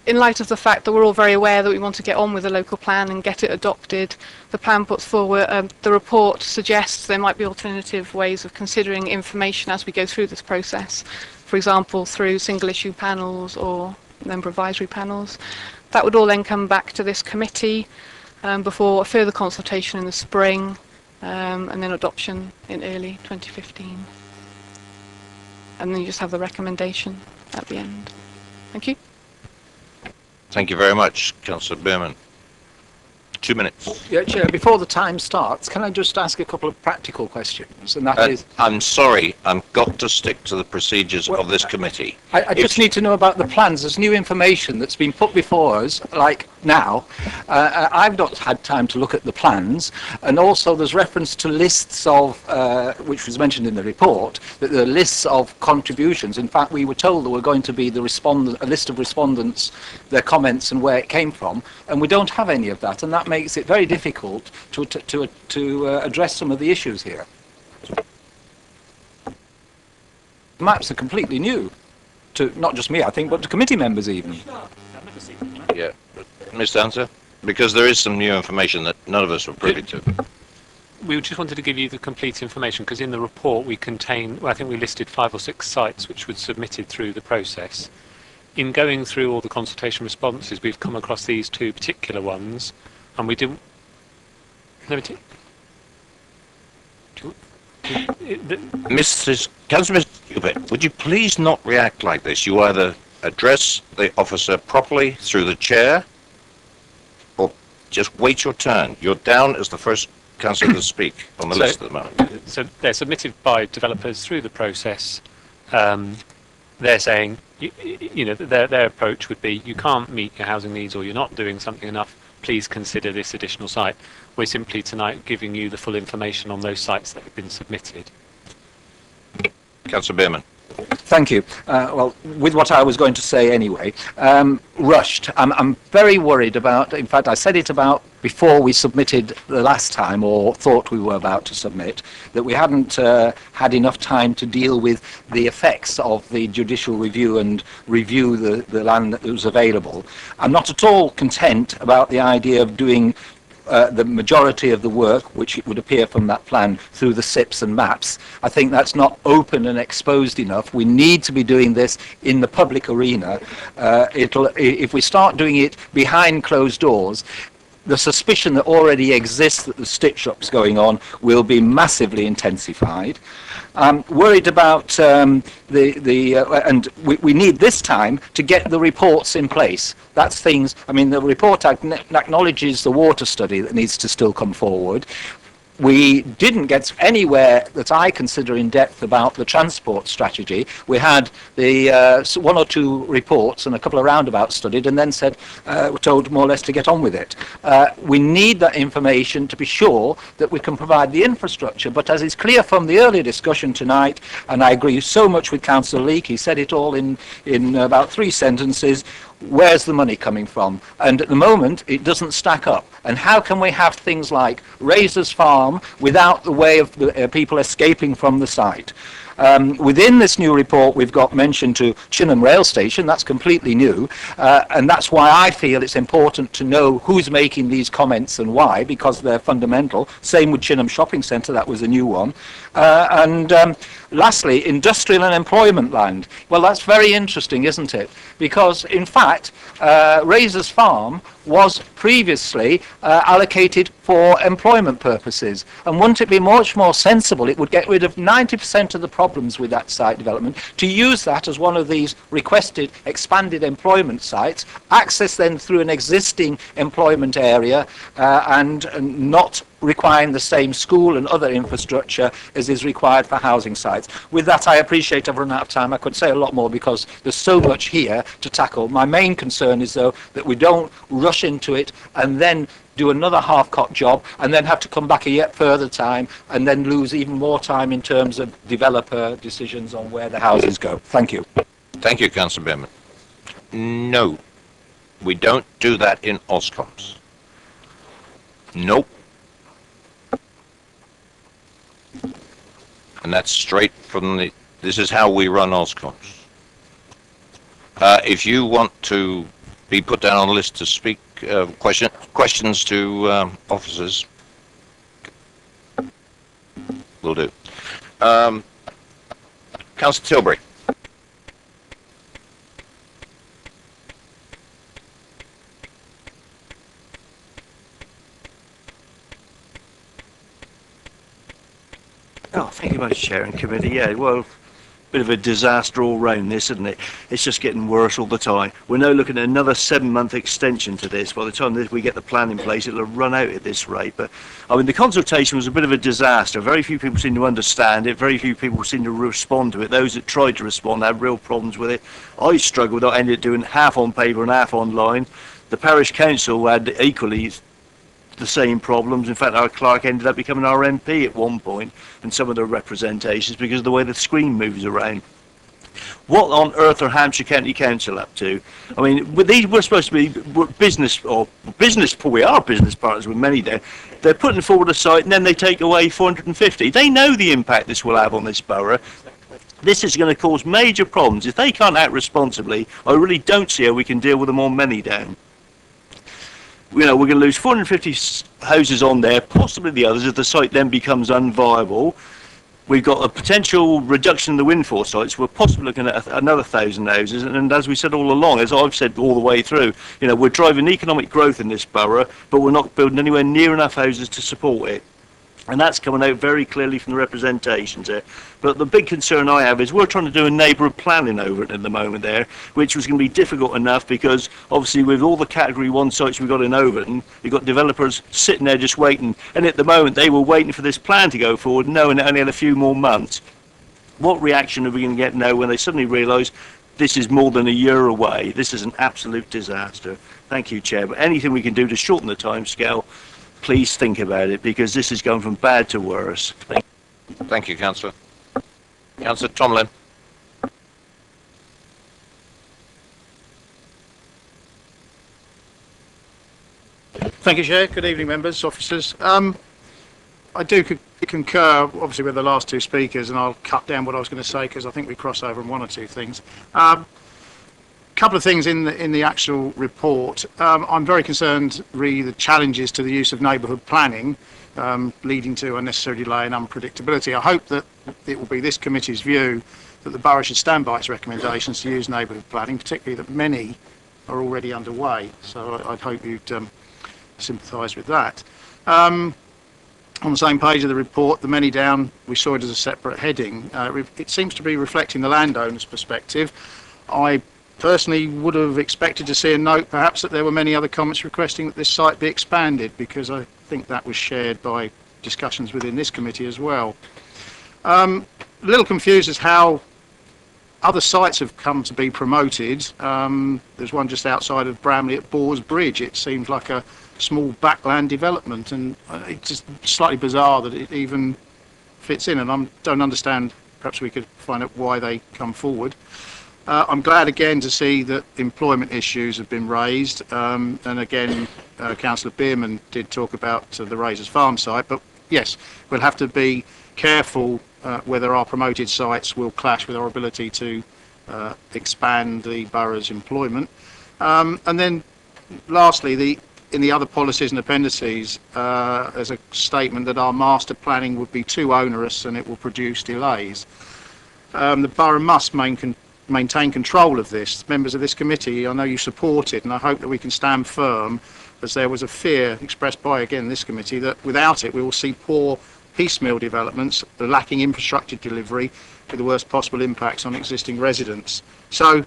In light of the fact that we're all very aware that we want to get on with the local plan and get it adopted, the plan puts forward, the report suggests there might be alternative ways of considering information as we go through this process. For example, through single issue panels or member advisory panels. That would all then come back to this committee before a further consultation in the spring and then adoption in early 2015. And then you just have the recommendation at the end. Thank you. Thank you very much, Councillor Behrman. 2 minutes. Yeah, Chair, before the time starts, can I just ask a couple of practical questions? And that is, I'm sorry, I've got to stick to the procedures of this committee. I just need to know about the plans. There's new information that's been put before us, like now. I've not had time to look at the plans, and also there's reference to lists of, which was mentioned in the report, that there are lists of contributions. In fact, we were told there were going to be a list of respondents, their comments and where it came from, and we don't have any of that, and that makes it very difficult to address some of the issues here. The maps are completely new to not just me, I think, but to committee members even. Yeah, Mr. Answer? Because there is some new information that none of us were privy to. We just wanted to give you the complete information because in the report we contain, well, I think we listed 5 or 6 sites which were submitted through the process. In going through all the consultation responses, we've come across these 2 particular ones, and we didn't. Councillor Stupid, would you please not react like this? You either address the officer properly through the chair, or just wait your turn. You're down as the first councillor to speak on the list at the moment. So they're submitted by developers through the process. They're saying, you know, their approach would be, you can't meet your housing needs or you're not doing something enough, please consider this additional site. We're simply tonight giving you the full information on those sites that have been submitted. Councillor Beerman. Thank you. Well, with what I was going to say anyway, rushed. I'm very worried about, in fact, I said it about before we submitted the last time, or thought we were about to submit, that we hadn't had enough time to deal with the effects of the judicial review and review the land that was available. I'm not at all content about the idea of doing the majority of the work, which it would appear from that plan, through the SIPs and maps. I think that's not open and exposed enough. We need to be doing this in the public arena. If we start doing it behind closed doors, the suspicion that already exists that the stitch-up's going on will be massively intensified. I'm worried about and we need this time to get the reports in place. That's things, I mean, the report acknowledges the water study that needs to still come forward. We didn't get anywhere that I consider in depth about the transport strategy. We had the 1 or 2 reports and a couple of roundabouts studied, and then said, we're told more or less to get on with it. We need that information to be sure that we can provide the infrastructure. But as is clear from the earlier discussion tonight, and I agree so much with Councillor Leake, he said it all in about 3 sentences. Where's the money coming from? And at the moment, it doesn't stack up. And how can we have things like Razors Farm without the way of the, people escaping from the site? Within this new report, we've got mention to Chinham Rail Station. That's completely new. And that's why I feel it's important to know who's making these comments and why, because they're fundamental. Same with Chinham Shopping Centre. That was a new one. Lastly, industrial and employment land. Well, that's very interesting, isn't it? Because, in fact, Razors Farm was previously allocated for employment purposes. And wouldn't it be much more sensible, it would get rid of 90% of the problems with that site development, to use that as one of these requested expanded employment sites, access then through an existing employment area, and not requiring the same school and other infrastructure as is required for housing sites. With that, I appreciate I've run out of time. I could say a lot more because there's so much here to tackle. My main concern is, though, that we don't rush into it and then do another half-cocked job and then have to come back a yet further time and then lose even more time in terms of developer decisions on where the houses go. Thank you. Thank you, Councillor Beerman. No, we don't do that in Oscoms. Nope. And that's straight from the, this is how we run Oscoms. If you want to be put down on the list to speak, questions to officers, will do. Councillor Tilbury. Oh, thank you, Mr. Chair and Committee. Yeah, well, bit of a disaster all round this, isn't it? It's just getting worse all the time. We're now looking at another 7-month extension to this. By the time that we get the plan in place, it'll run out at this rate. But I mean, the consultation was a bit of a disaster. Very few people seem to understand it. Very few people seem to respond to it. Those that tried to respond had real problems with it. I struggled. I ended up doing half on paper and half online. The parish council had equally the same problems. In fact, our clerk ended up becoming our MP at one point in some of the representations because of the way the screen moves around. What on earth are Hampshire County Council up to? I mean, we're supposed to be business we are business partners with many there. They're putting forward a site and then they take away 450. They know the impact this will have on this borough. This is going to cause major problems. If they can't act responsibly, I really don't see how we can deal with them on many down. You know, we're going to lose 450 houses on there, possibly the others, if the site then becomes unviable. We've got a potential reduction in the windfall sites. We're possibly looking at another 1,000 houses. And as we said all along, as I've said all the way through, you know, we're driving economic growth in this borough, but we're not building anywhere near enough houses to support it. And that's coming out very clearly from the representations there. But the big concern I have is we're trying to do a neighbourhood planning over it at the moment there, which was going to be difficult enough because obviously with all the Category 1 sites we've got in Overton, you've got developers sitting there just waiting. And at the moment they were waiting for this plan to go forward, knowing it only had a few more months. What reaction are we going to get now when they suddenly realise this is more than a year away? This is an absolute disaster. Thank you, Chair. But anything we can do to shorten the timescale, please think about it, because this is going from bad to worse. Thank you, Councillor. Councillor Tomlin. Thank you, Chair. Good evening, members, officers. I do concur, obviously, with the last two speakers, and I'll cut down what I was going to say because I think we cross over on one or two things. Couple of things in the actual report. I'm very concerned, really, the challenges to the use of neighbourhood planning, leading to unnecessary delay and unpredictability. I hope that it will be this committee's view that the borough should stand by its recommendations to use neighbourhood planning, particularly that many are already underway. So I'd hope you'd sympathise with that. On the same page of the report, the many down, we saw it as a separate heading. It seems to be reflecting the landowner's perspective. I personally would have expected to see a note perhaps that there were many other comments requesting that this site be expanded, because I think that was shared by discussions within this committee as well. A little confused as how other sites have come to be promoted. There's one just outside of Bramley at Boars Bridge. It seems like a small backland development, and it's just slightly bizarre that it even fits in, and I don't understand. Perhaps we could find out why they come forward. I'm glad again to see that employment issues have been raised, and again Councillor Bierman did talk about the Razors Farm site, but yes, we'll have to be careful whether our promoted sites will clash with our ability to expand the borough's employment. And then lastly, in the other policies and appendices, there's a statement that our master planning would be too onerous and it will produce delays. The borough must maintain control of this. Members of this committee, I know you support it, and I hope that we can stand firm, as there was a fear expressed by, again, this committee, that without it we will see poor piecemeal developments, the lacking infrastructure delivery, with the worst possible impacts on existing residents. So,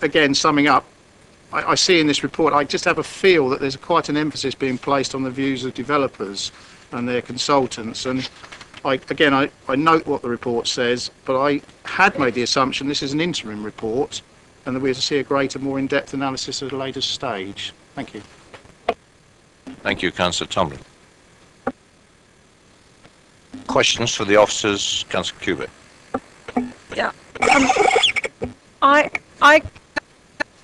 again, summing up, I see in this report, I just have a feel that there's quite an emphasis being placed on the views of developers and their consultants, and I note what the report says, but I had made the assumption this is an interim report and that we're to see a greater, more in-depth analysis at a later stage. Thank you. Thank you, Councillor Tomlin. Questions for the officers, Councillor Cubitt. Yeah.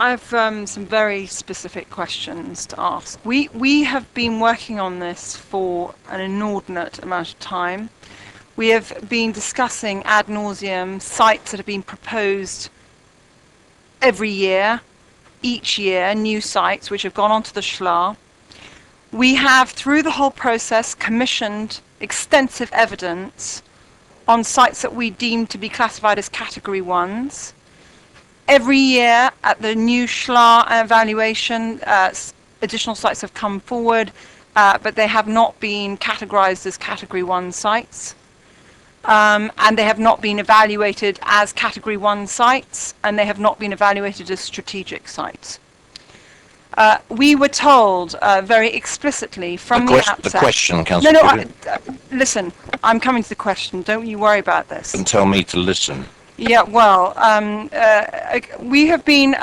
I've some very specific questions to ask. We have been working on this for an inordinate amount of time. We have been discussing ad nauseum sites that have been proposed every year, each year, new sites which have gone onto the SHLA. We have, through the whole process, commissioned extensive evidence on sites that we deem to be classified as Category 1s. Every year at the new SHLA evaluation, additional sites have come forward, but they have not been categorised as Category 1 sites. and they have not been evaluated as Category 1 sites, and they have not been evaluated as strategic sites. We were told very explicitly from the outset... The question, Councillor. No, listen, I'm coming to the question. Don't you worry about this. And tell me to listen. Yeah, well, we have been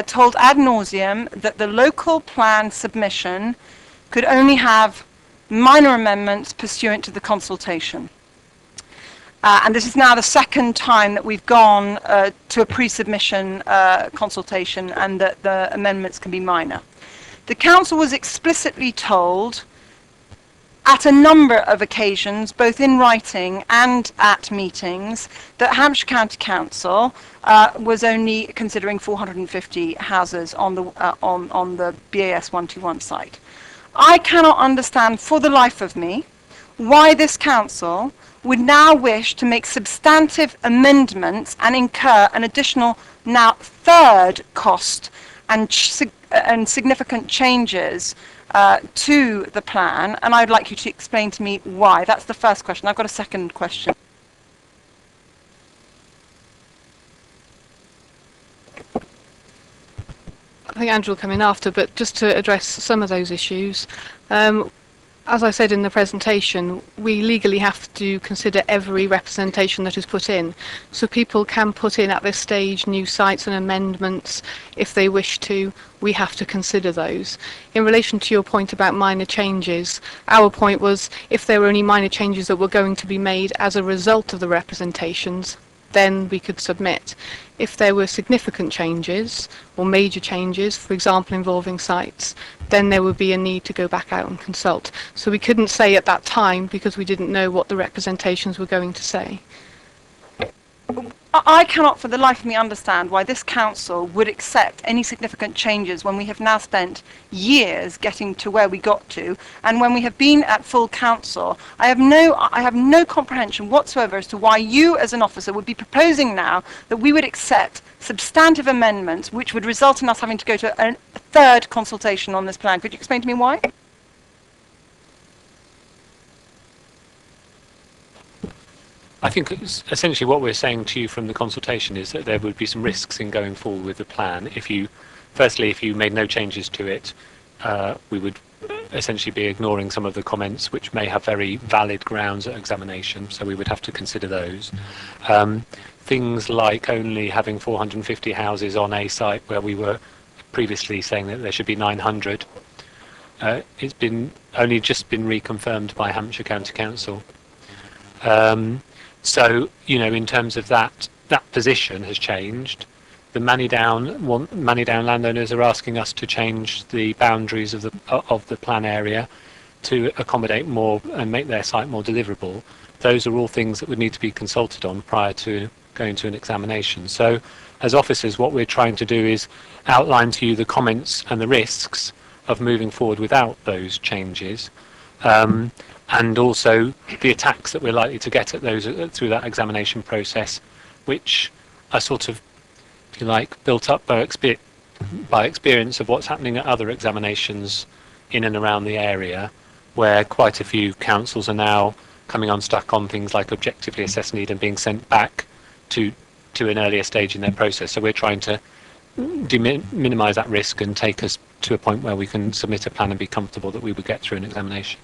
told ad nauseum that the local plan submission could only have minor amendments pursuant to the consultation. And this is now the second time that we've gone to a pre-submission consultation and that the amendments can be minor. The council was explicitly told at a number of occasions, both in writing and at meetings, that Hampshire County Council was only considering 450 houses on the BAS 121 site. I cannot understand for the life of me why this council would now wish to make substantive amendments and incur an additional now third cost and significant changes to the plan, and I'd like you to explain to me why. That's the first question. I've got a second question. I think Andrew will come in after, but just to address some of those issues. As I said in the presentation, we legally have to consider every representation that is put in. So people can put in at this stage new sites and amendments if they wish to. We have to consider those. In relation to your point about minor changes, our point was if there were any minor changes that were going to be made as a result of the representations, then we could submit. If there were significant changes or major changes, for example involving sites, then there would be a need to go back out and consult. So we couldn't say at that time because we didn't know what the representations were going to say. I cannot for the life of me understand why this council would accept any significant changes when we have now spent years getting to where we got to, and when we have been at full council. I have no comprehension whatsoever as to why you as an officer would be proposing now that we would accept substantive amendments which would result in us having to go to a third consultation on this plan. Could you explain to me why? I think essentially what we're saying to you from the consultation is that there would be some risks in going forward with the plan. If you made no changes to it, we would essentially be ignoring some of the comments which may have very valid grounds at examination, so we would have to consider those. Things like only having 450 houses on a site where we were previously saying that there should be 900. It's only just been reconfirmed by Hampshire County Council. So, in terms of that position has changed. The Mannydown landowners are asking us to change the boundaries of the plan area to accommodate more and make their site more deliverable. Those are all things that would need to be consulted on prior to going to an examination. So, as officers, what we're trying to do is outline to you the comments and the risks of moving forward without those changes. And also the attacks that we're likely to get at those through that examination process, which are sort of, if you like, built up by experience of what's happening at other examinations in and around the area, where quite a few councils are now coming unstuck on things like objectively assessed need and being sent back to an earlier stage in their process. So we're trying to minimise that risk and take us to a point where we can submit a plan and be comfortable that we would get through an examination.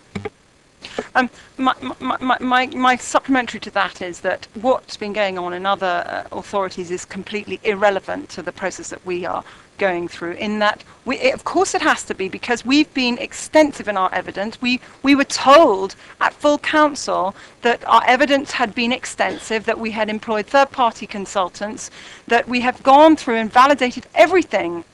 My supplementary to that is that what's been going on in other authorities is completely irrelevant to the process that we are going through, in that of course it has to be, because we've been extensive in our evidence. We were told at full council that our evidence had been extensive, that we had employed third-party consultants, that we have gone through and validated everything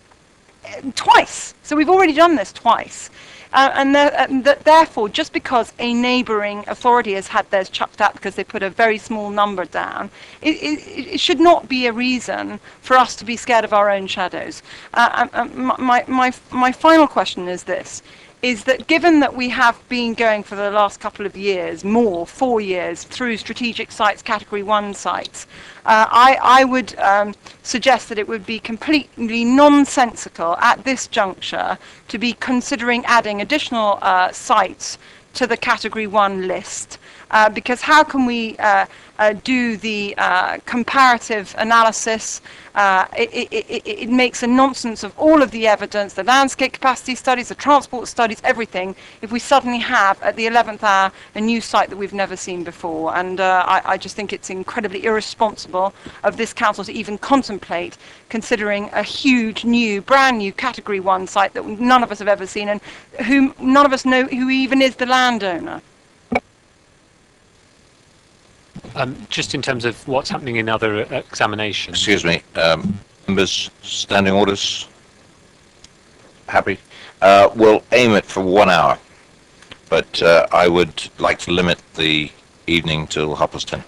twice. So we've already done this twice. And therefore, just because a neighbouring authority has had theirs chucked out because they put a very small number down, it should not be a reason for us to be scared of our own shadows. My final question is this, is that given that we have been going for the last couple of years, 4 years, through strategic sites, category 1 sites, I would suggest that it would be completely nonsensical at this juncture to be considering adding additional sites to the category 1 list because how can we do the comparative analysis? It makes a nonsense of all of the evidence, the landscape capacity studies, the transport studies, everything, if we suddenly have, at the 11th hour, a new site that we've never seen before. And I just think it's incredibly irresponsible of this council to even contemplate considering a huge, new, brand new Category 1 site that none of us have ever seen and whom none of us know who even is the landowner. Just in terms of what's happening in other examinations. Excuse me, members, standing orders. Happy? We'll aim it for 1 hour, but I would like to limit the evening till 10:30.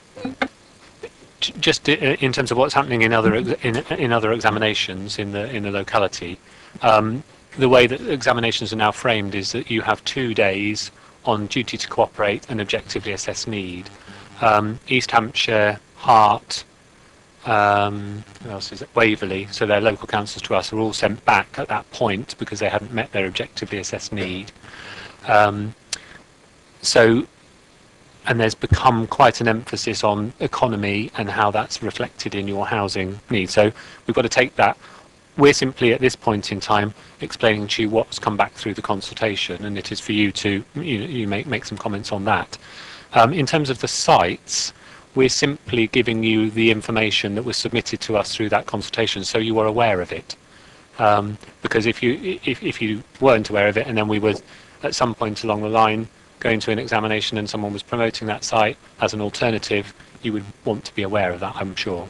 Just in terms of what's happening in other in other examinations in the locality, the way that examinations are now framed is that you have 2 days on duty to cooperate and objectively assess need. East Hampshire, Hart, who else is it? Waverley, so their local councils to us are all sent back at that point because they hadn't met their objectively assessed need. And there's become quite an emphasis on economy and how that's reflected in your housing needs. So we've got to take that. We're simply at this point in time explaining to you what's come back through the consultation, and it is for you to you make some comments on that. In terms of the sites, we're simply giving you the information that was submitted to us through that consultation, so you are aware of it. Because if you weren't aware of it, and then we were at some point along the line going to an examination and someone was promoting that site as an alternative, you would want to be aware of that, I'm sure.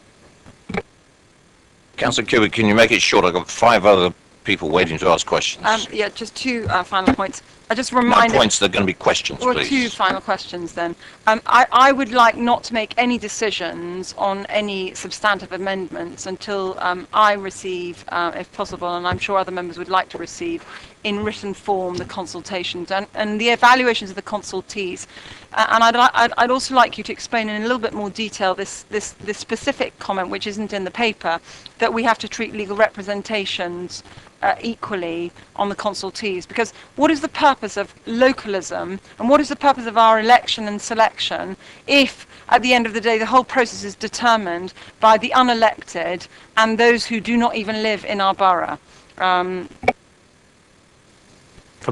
Councillor Cubitt, can you make it short? I've got 5 other people waiting to ask questions. Yeah, just 2 final points. I just remind No points, they're going to be questions, or please. 2 final questions then. I would like not to make any decisions on any substantive amendments until I receive, if possible, and I'm sure other members would like to receive, in written form the consultations and the evaluations of the consultees. And I'd also like you to explain in a little bit more detail this specific comment, which isn't in the paper, that we have to treat legal representations equally on the consultees, because what is the purpose of localism and what is the purpose of our election and selection if at the end of the day the whole process is determined by the unelected and those who do not even live in our borough? From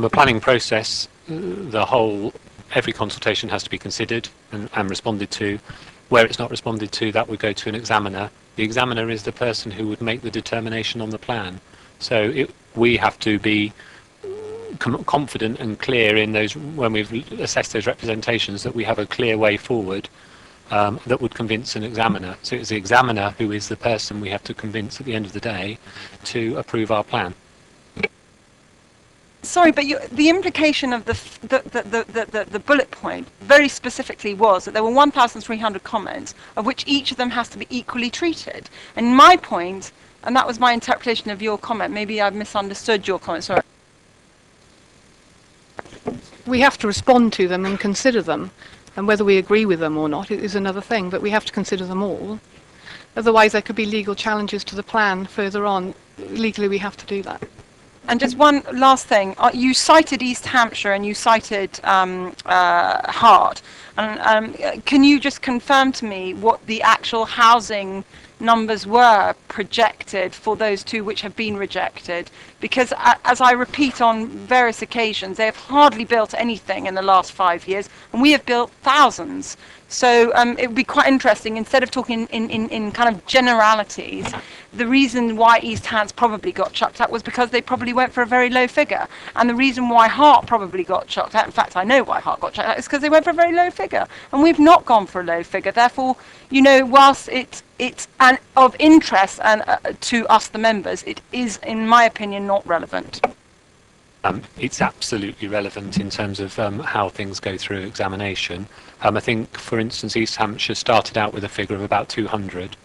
a planning process, every consultation has to be considered and responded to. Where it's not responded to, that would go to an examiner. The examiner is the person who would make the determination on the plan. So we have to be confident and clear in those, when we've assessed those representations, that we have a clear way forward that would convince an examiner. So it's the examiner who is the person we have to convince at the end of the day to approve our plan. Sorry, but the implication of the bullet point very specifically was that there were 1,300 comments, of which each of them has to be equally treated. And my point, and that was my interpretation of your comment, maybe I've misunderstood your comment, sorry. We have to respond to them and consider them, and whether we agree with them or not is another thing, but we have to consider them all. Otherwise there could be legal challenges to the plan further on. Legally we have to do that. And just one last thing, you cited East Hampshire and you cited Hart. And can you just confirm to me what the actual housing numbers were projected for those 2 which have been rejected? Because as I repeat on various occasions, they have hardly built anything in the last 5 years, and we have built thousands. So it would be quite interesting, instead of talking in kind of generalities, the reason why East Hants probably got chucked out was because they probably went for a very low figure. And the reason why Hart probably got chucked out, in fact, I know why Hart got chucked out, is because they went for a very low figure. And we've not gone for a low figure. Therefore, whilst it's of interest to us, the members, it is, in my opinion, not relevant. It's absolutely relevant in terms of how things go through examination. I think, for instance, East Hampshire started out with a figure of about 200.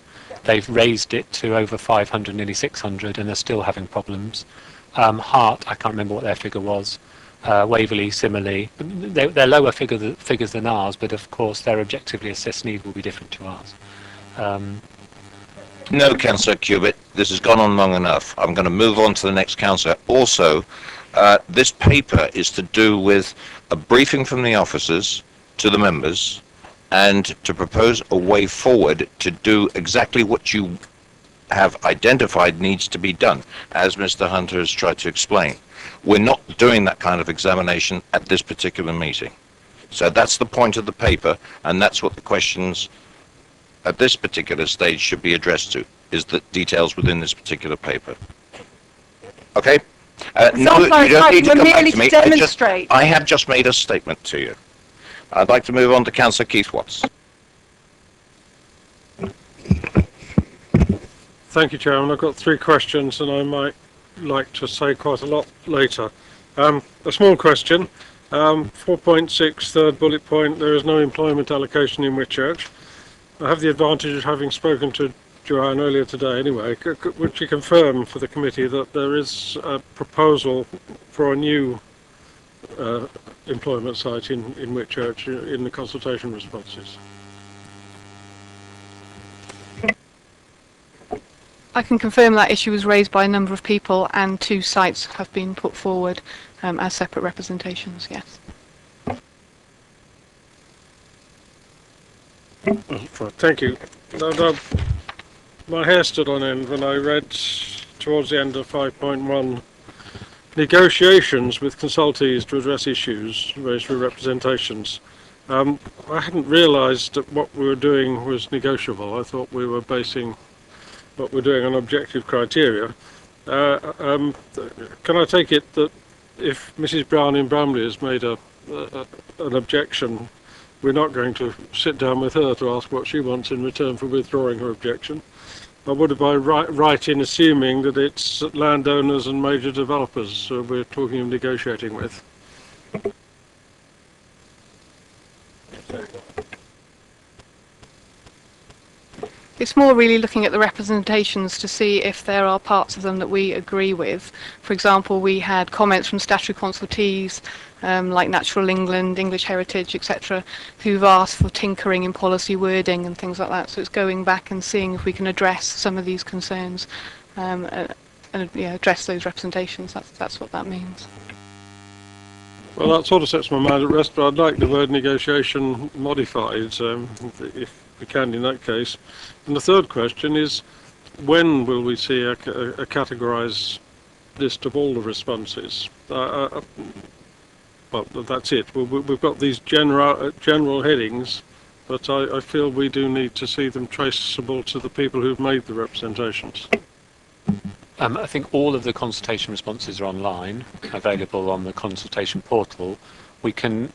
They've raised it to over 500, nearly 600, and they're still having problems. Hart, I can't remember what their figure was. Waverley, similarly. They're lower figures than ours, but of course their objectively assessed need will be different to ours. No, Councillor Cubitt, this has gone on long enough. I'm going to move on to the next councillor. Also, this paper is to do with a briefing from the officers to the members and to propose a way forward to do exactly what you have identified needs to be done, as Mr. Hunter has tried to explain. We're not doing that kind of examination at this particular meeting. So that's the point of the paper, and that's what the questions at this particular stage should be addressed to, is the details within this particular paper. Okay? No, Sounds like you don't need to we're come back merely to me. to demonstrate. I have just made a statement to you. I'd like to move on to Councillor Keith Watts. Thank you, Chairman. I've got 3 questions, and I might like to say quite a lot later. A small question. 4.6, third bullet point, there is no employment allocation in Whitchurch. I have the advantage of having spoken to Joanne earlier today anyway. Would you confirm for the committee that there is a proposal for a new employment site in Whitchurch in the consultation responses? I can confirm that issue was raised by a number of people and 2 sites have been put forward as separate representations, yes. Thank you. Now, my hair stood on end when I read towards the end of 5.1 negotiations with consultees to address issues raised through representations. I hadn't realised that what we were doing was negotiable. I thought we were basing what we're doing on objective criteria. Can I take it that if Mrs. Brown in Bramley has made an objection, we're not going to sit down with her to ask what she wants in return for withdrawing her objection? Or would I be right in assuming that it's landowners and major developers we're talking of negotiating with? It's more really looking at the representations to see if there are parts of them that we agree with. For example, we had comments from statutory consultees like Natural England, English Heritage, etc., who've asked for tinkering in policy wording and things like that. So it's going back and seeing if we can address some of these concerns and address those representations. That's what that means. Well, that sort of sets my mind at rest, but I'd like the word negotiation modified, if we can in that case. And the third question is, when will we see a categorised list of all the responses? Well, that's it. We've got these general headings, but I feel we do need to see them traceable to the people who've made the representations. I think all of the consultation responses are online, available on the consultation portal. We can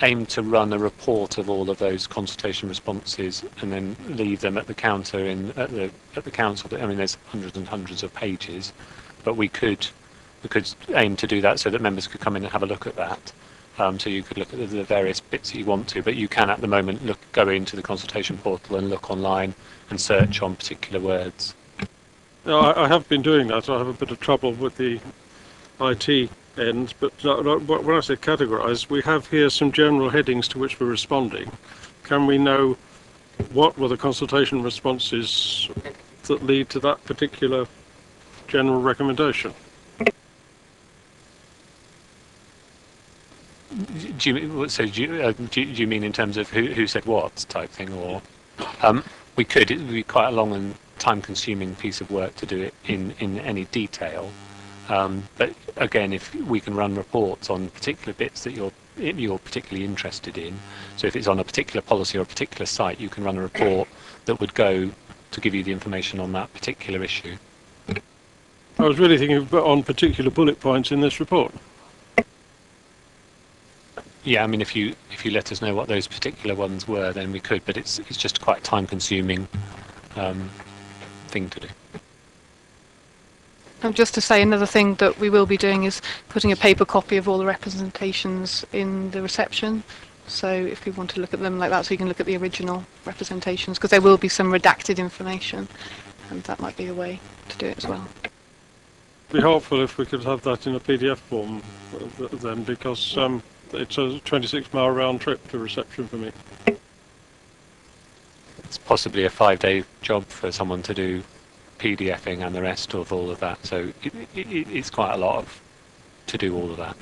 aim to run a report of all of those consultation responses and then leave them at the counter at the council. I mean, there's hundreds and hundreds of pages, but we could aim to do that so that members could come in and have a look at that. So you could look at the various bits that you want to, but you can at the moment go into the consultation portal and look online and search on particular words. I have been doing that. I have a bit of trouble with the IT end, but when I say categorise, we have here some general headings to which we're responding. Can we know what were the consultation responses that lead to that particular general recommendation? Do you mean in terms of who said what type thing, or we could? It would be quite a long and time-consuming piece of work to do it in any detail. But again, if we can run reports on particular bits that you're particularly interested in, so if it's on a particular policy or a particular site, you can run a report that would go to give you the information on that particular issue. I was really thinking on particular bullet points in this report. Yeah, I mean, if you let us know what those particular ones were, then we could. But it's just quite a time-consuming thing to do. Just to say, another thing that we will be doing is putting a paper copy of all the representations in the reception. So if you want to look at them like that, so you can look at the original representations, because there will be some redacted information, and that might be a way to do it as well. It'd be helpful if we could have that in a PDF form then, because it's a 26-mile round trip to reception for me. It's possibly a 5-day job for someone to do PDFing and the rest of all of that, so it's quite a lot to do all of that.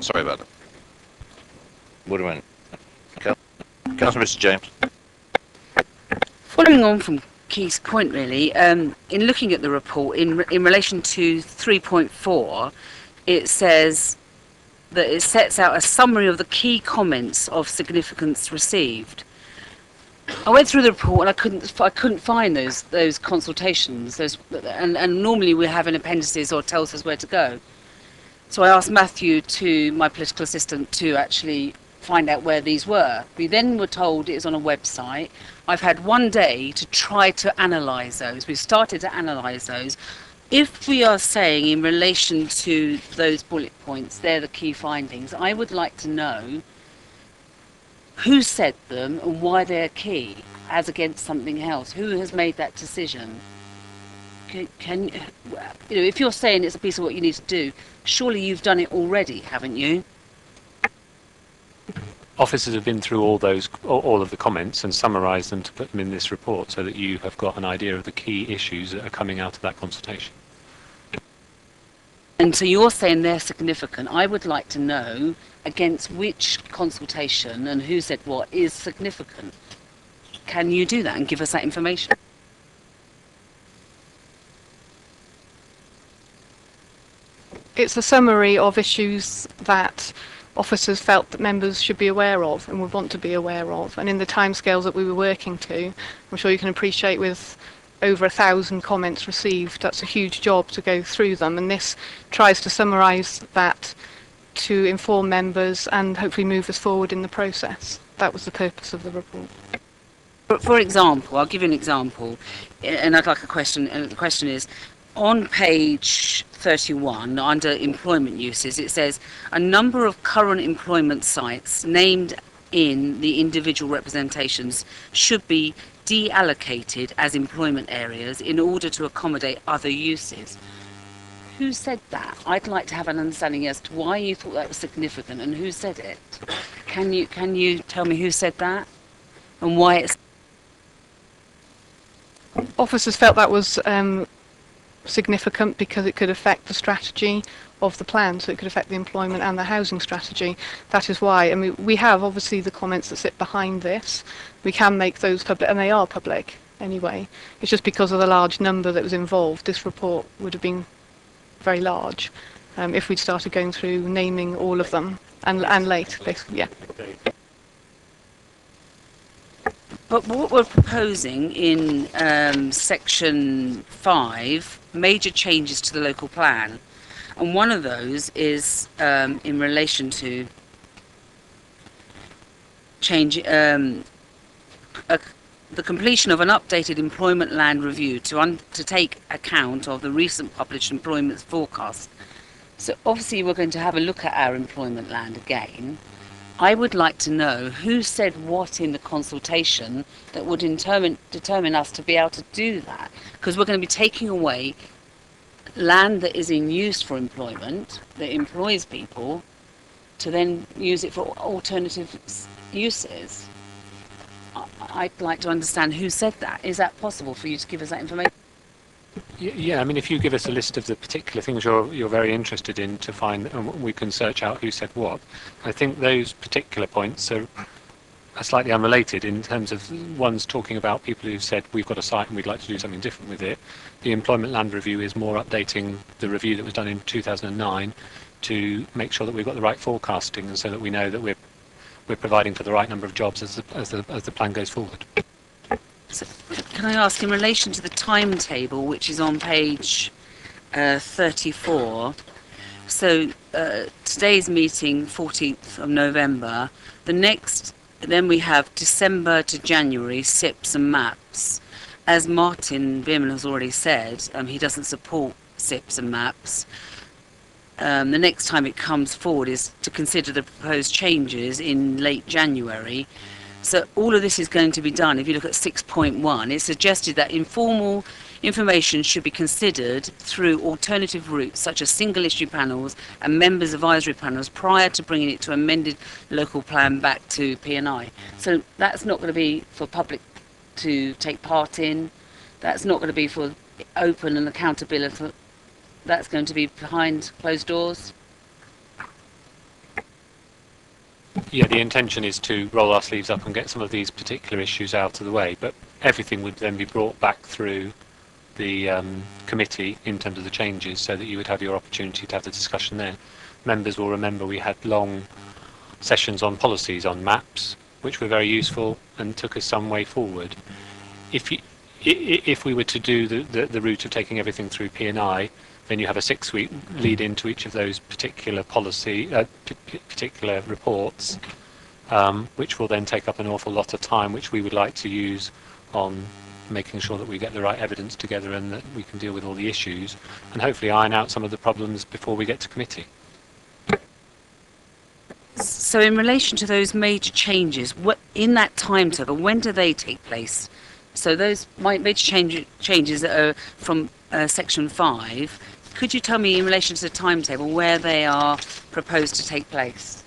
Sorry about that. Would have been. Councillor Mr. James. Following on from Keith's point, really, in looking at the report, in relation to 3.4, it says that it sets out a summary of the key comments of significance received. I went through the report and I couldn't find those consultations. And normally we have in appendices or tells us where to go. So I asked Matthew, my political assistant, to actually find out where these were. We then were told it is on a website. I've had 1 day to try to analyse those. We've started to analyse those. If we are saying in relation to those bullet points, they're the key findings, I would like to know who said them and why they're key, as against something else. Who has made that decision? Can if you're saying it's a piece of what you need to do, surely you've done it already, haven't you? Officers have been through all of the comments and summarised them to put them in this report so that you have got an idea of the key issues that are coming out of that consultation. And so you're saying they're significant. I would like to know against which consultation and who said what is significant. Can you do that and give us that information? It's a summary of issues that officers felt that members should be aware of and would want to be aware of. And in the timescales that we were working to, I'm sure you can appreciate with over 1,000 comments received, that's a huge job to go through them. And this tries to summarise that to inform members and hopefully move us forward in the process. That was the purpose of the report. For example, I'll give you an example, and I'd like a question, and the question is, on page 31, under employment uses, it says, a number of current employment sites named in the individual representations should be deallocated as employment areas in order to accommodate other uses. Who said that? I'd like to have an understanding as to why you thought that was significant and who said it. Can you tell me who said that and why it's... Officers felt that was significant because it could affect the strategy of the plan, so it could affect the employment and the housing strategy. That is why. I mean, we have obviously the comments that sit behind this. We can make those public, and they are public anyway. It's just because of the large number that was involved, this report would have been very large if we'd started going through naming all of them and late, basically, yeah. But what we're proposing in section 5, major changes to the local plan, and one of those is in relation to change the completion of an updated employment land review to take account of the recent published employment forecast. So obviously we're going to have a look at our employment land again. I would like to know who said what in the consultation that would determine us to be able to do that, because we're going to be taking away land that is in use for employment, that employs people, to then use it for alternative uses. I'd like to understand who said that. Is that possible for you to give us that information? Yeah, I mean, if you give us a list of the particular things you're very interested in to find, and we can search out who said what. I think those particular points are slightly unrelated in terms of one's talking about people who've said we've got a site and we'd like to do something different with it. The employment land review is more updating the review that was done in 2009 to make sure that we've got the right forecasting, and so that we know that we're providing for the right number of jobs as the plan goes forward. So, can I ask, in relation to the timetable, which is on page 34, so today's meeting, 14th of November, then we have December to January, SIPs and MAPs. As Martin Bierman has already said, he doesn't support SIPs and MAPs. The next time it comes forward is to consider the proposed changes in late January. So all of this is going to be done. If you look at 6.1, it's suggested that informal information should be considered through alternative routes, such as single issue panels and members advisory panels, prior to bringing it to amended local plan back to P&I. So that's not going to be for public to take part in. That's not going to be for open and accountability. That's going to be behind closed doors. Yeah, the intention is to roll our sleeves up and get some of these particular issues out of the way, but everything would then be brought back through the committee in terms of the changes, so that you would have your opportunity to have the discussion then. Members will remember we had long sessions on policies, on maps, which were very useful and took us some way forward. If we were to do the route of taking everything through P&I, then you have a 6-week lead into each of those particular particular reports, which will then take up an awful lot of time, which we would like to use on making sure that we get the right evidence together and that we can deal with all the issues and hopefully iron out some of the problems before we get to committee. So in relation to those major changes, what in that timetable, when do they take place? So those major changes that are from section 5, could you tell me in relation to the timetable where they are proposed to take place?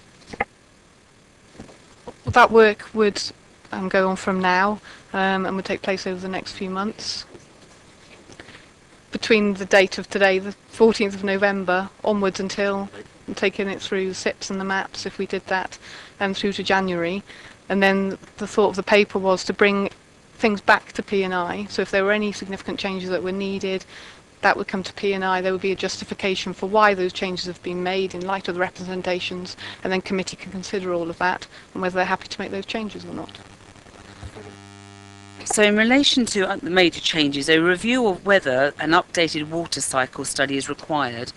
That work would go on from now and would take place over the next few months. Between the date of today, the 14th of November, onwards until taking it through SIPs and the maps, if we did that, through to January. And then the thought of the paper was to bring things back to P&I. So if there were any significant changes that were needed, that would come to P&I. There would be a justification for why those changes have been made in light of the representations, and then committee can consider all of that and whether they're happy to make those changes or not. So in relation to the major changes, a review of whether an updated water cycle study is required,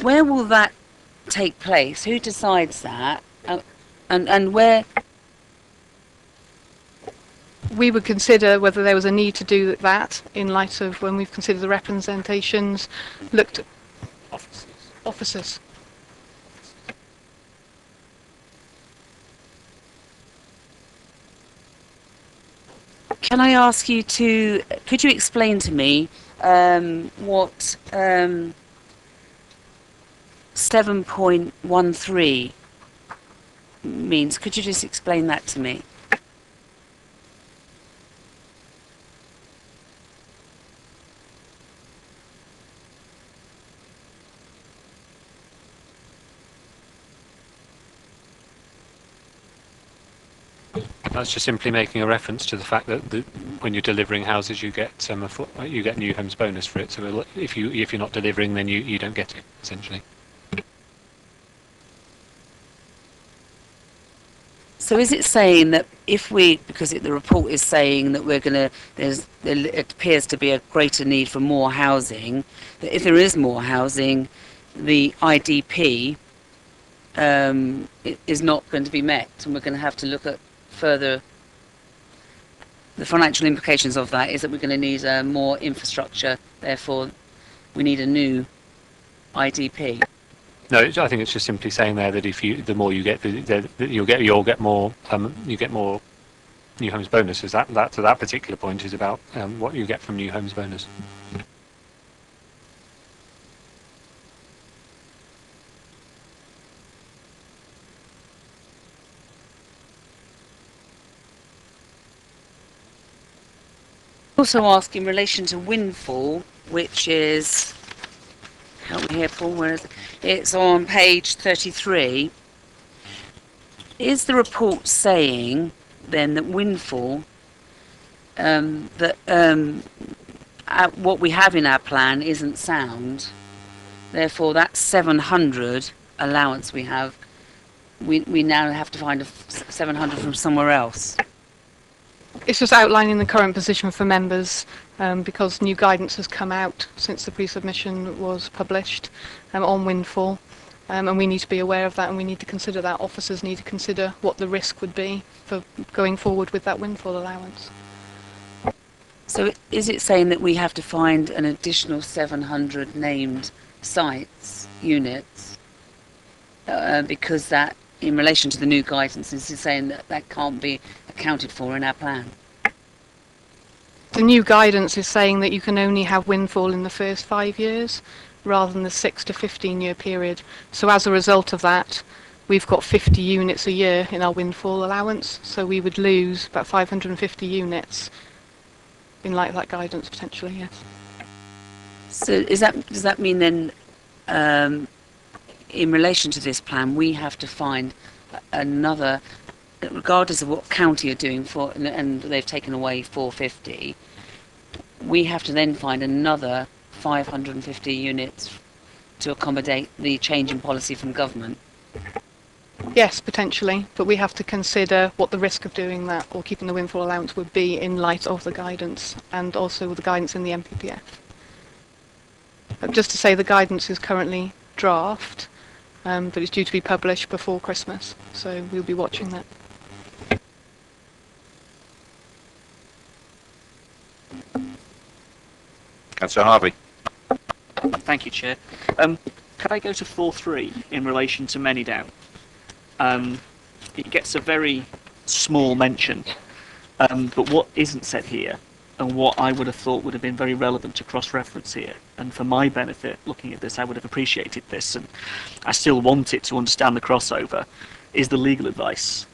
where will that take place? Who decides that? And where? We would consider whether there was a need to do that in light of when we've considered the representations, looked at officers. Can I ask you to, could you explain to me what 7.13 means? Could you just explain that to me? That's just simply making a reference to the fact that when you're delivering houses, you get you get new homes bonus for it. So if you're not delivering, then you don't get it essentially. So is it saying that if we, because the report is saying that we're going to, it appears to be a greater need for more housing, that if there is more housing, the IDP is not going to be met, and we're going to have to look at further. The financial implications of that is that we're going to need more infrastructure, therefore we need a new IDP. No, I think it's just simply saying there that the more you get, you'll get more new homes bonuses. That to that particular point is about what you get from new homes bonus. Also ask in relation to windfall, which is, help me here, Paul, where is it? It's on page 33. Is the report saying then that windfall, what we have in our plan isn't sound? Therefore, that 700 allowance we have, we now have to find 700 from somewhere else. It's just outlining the current position for members because new guidance has come out since the pre-submission was published on windfall, and we need to be aware of that, and we need to consider that. Officers need to consider what the risk would be for going forward with that windfall allowance. So is it saying that we have to find an additional 700 named sites, units, because that, in relation to the new guidance, is saying that that can't be accounted for in our plan? The new guidance is saying that you can only have windfall in the first 5 years rather than the 6 to 15-year period. So as a result of that, we've got 50 units a year in our windfall allowance, so we would lose about 550 units in light of that guidance potentially, yes. So does that mean then, in relation to this plan, we have to find another, regardless of what county are doing for, and they've taken away 450, we have to then find another 550 units to accommodate the change in policy from government. Yes, potentially, but we have to consider what the risk of doing that or keeping the windfall allowance would be in light of the guidance and also the guidance in the MPPF. Just to say, the guidance is currently draft, but it's due to be published before Christmas, so we'll be watching that. Councillor Harvey. Thank you, Chair. Could I go to 4.3 in relation to Manydown? It gets a very small mention, but what isn't said here, and what I would have thought would have been very relevant to cross-reference here, and for my benefit, looking at this, I would have appreciated this, and I still want it to understand the crossover, is the legal advice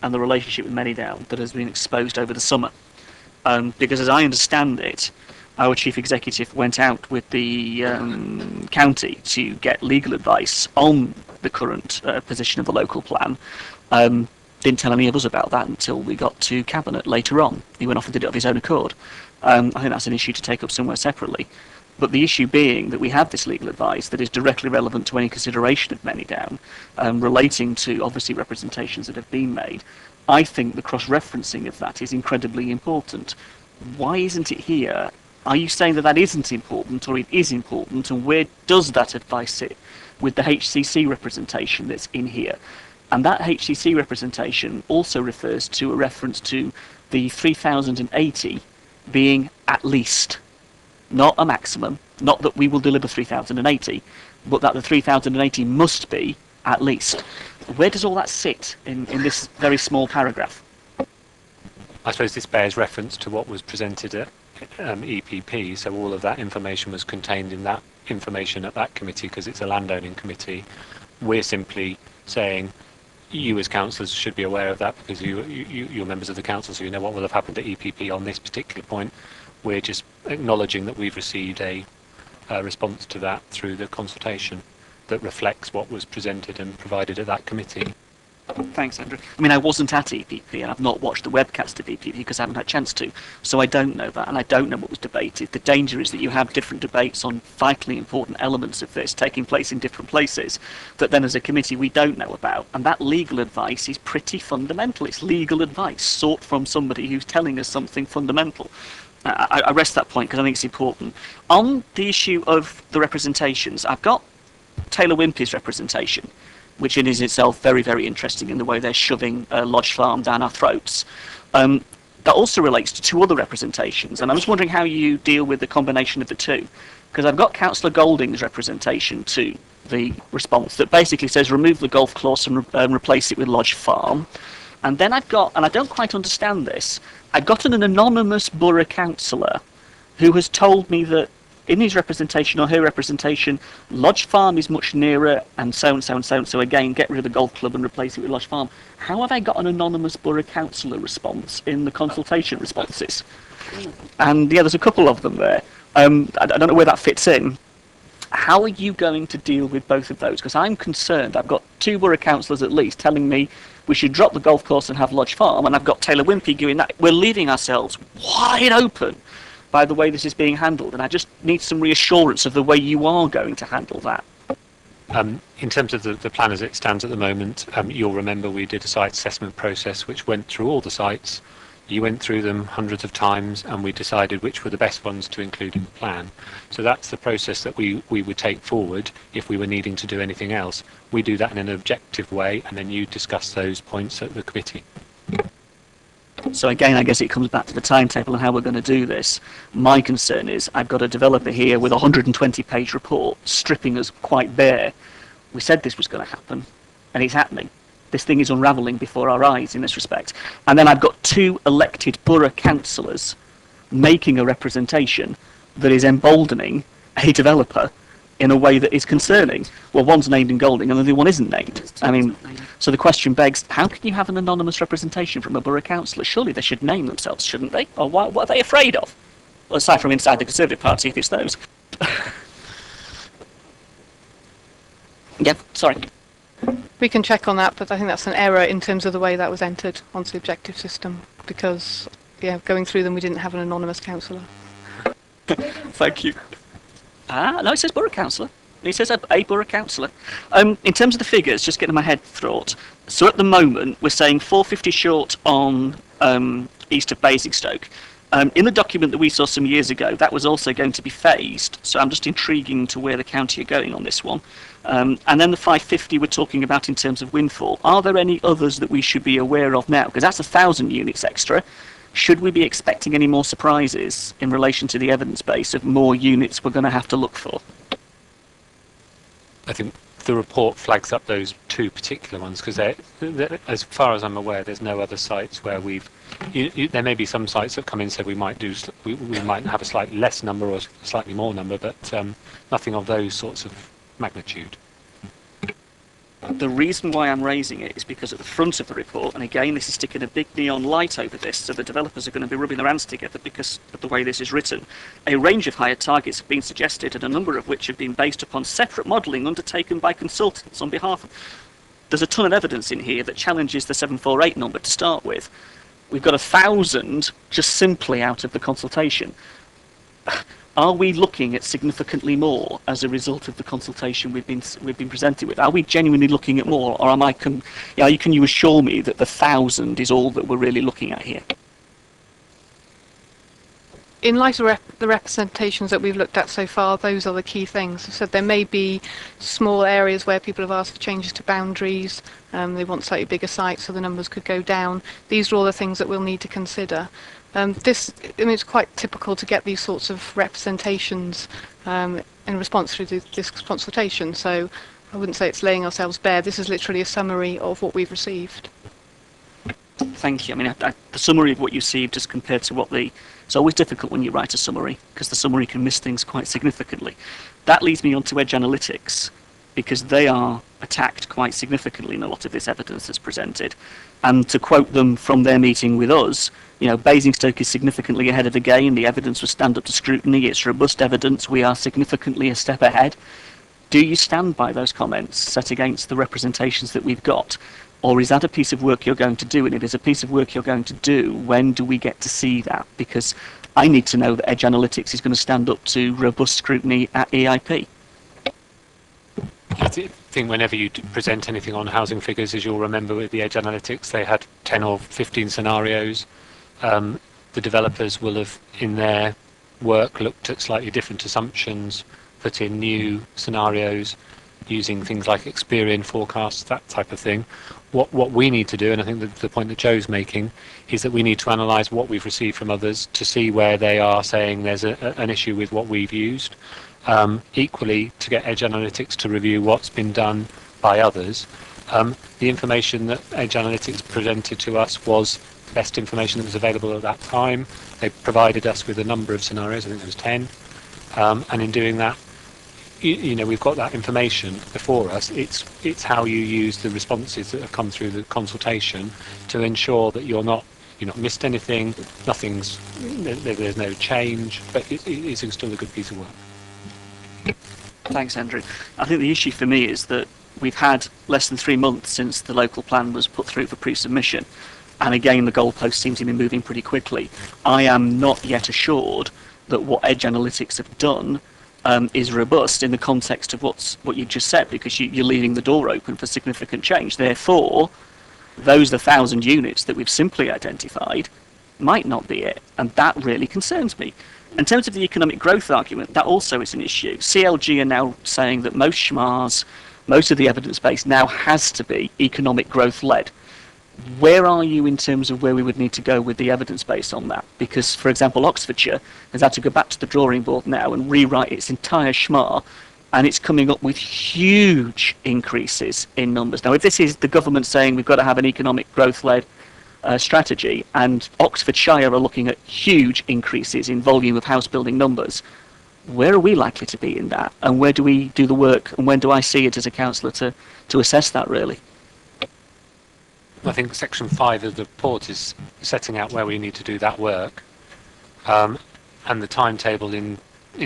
and the relationship with Manydown that has been exposed over the summer. Because as I understand it, our chief executive went out with the county to get legal advice on the current position of the local plan. Didn't tell any of us about that until we got to Cabinet later on. He went off and did it of his own accord. I think that's an issue to take up somewhere separately. But the issue being that we have this legal advice that is directly relevant to any consideration of Manydown, relating to obviously representations that have been made. I think the cross-referencing of that is incredibly important. Why isn't it here? Are you saying that that isn't important, or it is important, and where does that advice sit with the HCC representation that's in here? And that HCC representation also refers to a reference to the 3,080 being at least, not a maximum, not that we will deliver 3,080, but that the 3,080 must be at least. Where does all that sit in this very small paragraph? I suppose this bears reference to what was presented at EPP, so all of that information was contained in that information at that committee because it's a landowning committee. We're simply saying you as councillors should be aware of that because you're members of the council, so you know what will have happened at EPP on this particular point. We're just acknowledging that we've received a response to that through the consultation that reflects what was presented and provided at that committee. Thanks, Andrew. I mean, I wasn't at EPP, and I've not watched the webcast of EPP because I haven't had a chance to, so I don't know that, and I don't know what was debated. The danger is that you have different debates on vitally important elements of this taking place in different places that then as a committee we don't know about, and that legal advice is pretty fundamental. It's legal advice sought from somebody who's telling us something fundamental. I rest that point because I think it's important. On the issue of the representations, I've got Taylor Wimpey's representation, which in is itself very, very interesting in the way they're shoving Lodge Farm down our throats. That also relates to two other representations, and I was wondering how you deal with the combination of the two. Because I've got Councillor Golding's representation to the response that basically says remove the golf course and replace it with Lodge Farm. And then I've got, and I don't quite understand this, I've got an anonymous borough councillor who has told me that in his representation or her representation, Lodge Farm is much nearer, and so and so and so and so again, get rid of the golf club and replace it with Lodge Farm. How have I got an anonymous borough councillor response in the consultation responses? And yeah, there's a couple of them there. I don't know where that fits in. How are you going to deal with both of those? Because I'm concerned. I've got two borough councillors at least telling me we should drop the golf course and have Lodge Farm, and I've got Taylor Wimpey doing that. We're leaving ourselves wide open by the way this is being handled, and I just need some reassurance of the way you are going to handle that. In terms of the plan as it stands at the moment, you'll remember we did a site assessment process which went through all the sites. You went through them hundreds of times and we decided which were the best ones to include in the plan. So that's the process that we would take forward if we were needing to do anything else. We do that in an objective way and then you discuss those points at the committee. So again, I guess it comes back to the timetable and how we're going to do this. My concern is I've got a developer here with a 120-page report stripping us quite bare. We said this was going to happen, and it's happening. This thing is unravelling before our eyes in this respect. And then I've got two elected borough councillors making a representation that is emboldening a developer in a way that is concerning. Well, one's named in Golding and the other one isn't named. I mean, so the question begs, how can you have an anonymous representation from a borough councillor? Surely they should name themselves, shouldn't they? Or what are they afraid of? Well, aside from inside the Conservative Party, if it's those. Yeah, sorry. We can check on that, but I think that's an error in terms of the way that was entered onto the objective system, because, yeah, going through them, we didn't have an anonymous councillor. Thank you. No, it says borough councillor. It says a borough councillor. In terms of the figures, just getting my head thought. So at the moment, we're saying 450 short on east of Basingstoke. In the document that we saw some years ago, that was also going to be phased. So I'm just intriguing to where the county are going on this one. And then the 550 we're talking about in terms of windfall. Are there any others that we should be aware of now? Because that's 1,000 units extra. Should we be expecting any more surprises in relation to the evidence base of more units we're going to have to look for? I think the report flags up those two particular ones because, as far as I'm aware, there's no other sites where we've. There may be some sites that come in and said we might have a slightly less number or a slightly more number, but nothing of those sorts of magnitude. The reason why I'm raising it is because at the front of the report, and again this is sticking a big neon light over this, so the developers are going to be rubbing their hands together because of the way this is written, a range of higher targets have been suggested and a number of which have been based upon separate modelling undertaken by consultants on behalf of... There's a ton of evidence in here that challenges the 748 number to start with. We've got 1,000 just simply out of the consultation. Are we looking at significantly more as a result of the consultation we've been presented with? Are we genuinely looking at more, or can you assure me that the 1,000 is all that we're really looking at here? In light of the representations that we've looked at so far, those are the key things. I said there may be small areas where people have asked for changes to boundaries. They want slightly bigger sites, so the numbers could go down. These are all the things that we'll need to consider. It's quite typical to get these sorts of representations in response to this consultation, so I wouldn't say it's laying ourselves bare. This is literally a summary of what we've received. Thank you. I mean, the summary of what you received as compared to what the... It's always difficult when you write a summary, because the summary can miss things quite significantly. That leads me on to Edge Analytics, because they are attacked quite significantly in a lot of this evidence that's presented. And to quote them from their meeting with us, Basingstoke is significantly ahead of the game. The evidence will stand up to scrutiny. It's robust evidence. We are significantly a step ahead. Do you stand by those comments set against the representations that we've got? Or is that a piece of work you're going to do? And if it's a piece of work you're going to do, when do we get to see that? Because I need to know that Edge Analytics is going to stand up to robust scrutiny at EIP. I think whenever you present anything on housing figures, as you'll remember with the Edge Analytics, they had 10 or 15 scenarios. The developers will have, in their work, looked at slightly different assumptions, put in new scenarios, using things like Experian forecasts, that type of thing. What we need to do, and I think the point that Joe's making, is that we need to analyse what we've received from others to see where they are saying there's an issue with what we've used. Equally, to get Edge Analytics to review what's been done by others. The information that Edge Analytics presented to us was the best information that was available at that time. They provided us with a number of scenarios, I think there was 10, and in doing that, we've got that information before us. It's how you use the responses that have come through the consultation to ensure that you're not missed anything, there's no change, but it's still a good piece of work. Thanks, Andrew. I think the issue for me is that we've had less than 3 months since the local plan was put through for pre-submission, and again the goalposts seem to be moving pretty quickly. I am not yet assured that what Edge Analytics have done is robust in the context of what you just said, because you're leaving the door open for significant change. Therefore, those 1,000 units that we've simply identified might not be it, and that really concerns me. In terms of the economic growth argument, that also is an issue. CLG are now saying that most SHMAs, most of the evidence base now has to be economic growth led. Where are you in terms of where we would need to go with the evidence base on that? Because, for example, Oxfordshire has had to go back to the drawing board now and rewrite its entire SHMA, and it's coming up with huge increases in numbers. Now, if this is the government saying we've got to have an economic growth led strategy, and Oxfordshire are looking at huge increases in volume of house building numbers, where are we likely to be in that? And where do we do the work? And when do I see it as a councillor to assess that, really? I think section 5 of the report is setting out where we need to do that work, and the timetable in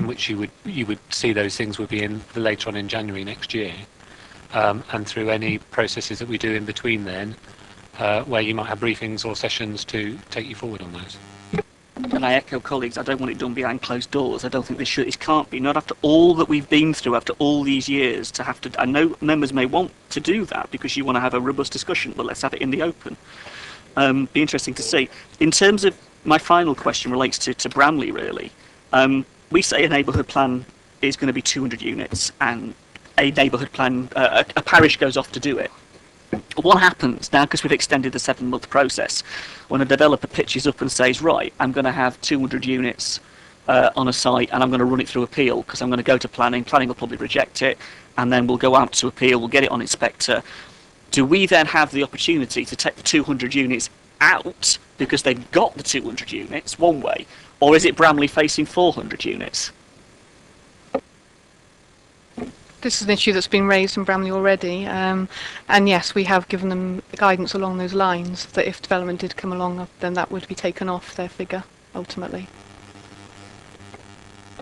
which you would see those things would be in later on in January next year. and through any processes that we do in between then, where you might have briefings or sessions to take you forward on those. And I echo colleagues, I don't want it done behind closed doors. I don't think it can't be. Not after all that we've been through, after all these years, to have to... I know members may want to do that because you want to have a robust discussion, but let's have it in the open. Be interesting to see. In terms of my final question relates to Bramley, really. We say a neighbourhood plan is going to be 200 units, and a neighbourhood plan, a parish goes off to do it. What happens now, because we've extended the 7-month process, when a developer pitches up and says, right, I'm going to have 200 units on a site and I'm going to run it through appeal because I'm going to go to planning will probably reject it, and then we'll go out to appeal, we'll get it on inspector. Do we then have the opportunity to take the 200 units out because they've got the 200 units one way, or is it Bramley facing 400 units? This is an issue that's been raised in Bramley already, and yes, we have given them guidance along those lines that if development did come along, then that would be taken off their figure, ultimately.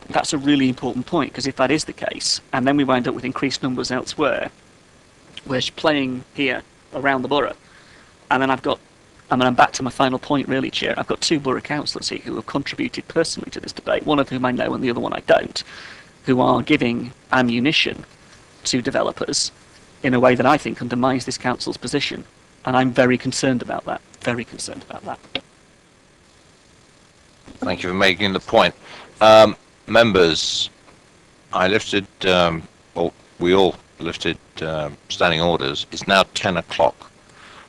That's a really important point, because if that is the case, and then we wind up with increased numbers elsewhere, we're playing here around the borough, and then I'm back to my final point really, Chair. I've got 2 borough councillors here who have contributed personally to this debate, one of whom I know and the other one I don't, who are giving ammunition to developers in a way that I think undermines this council's position. And I'm very concerned about that. Very concerned about that. Thank you for making the point. Members, I lifted, we all lifted standing orders. It's now 10 o'clock.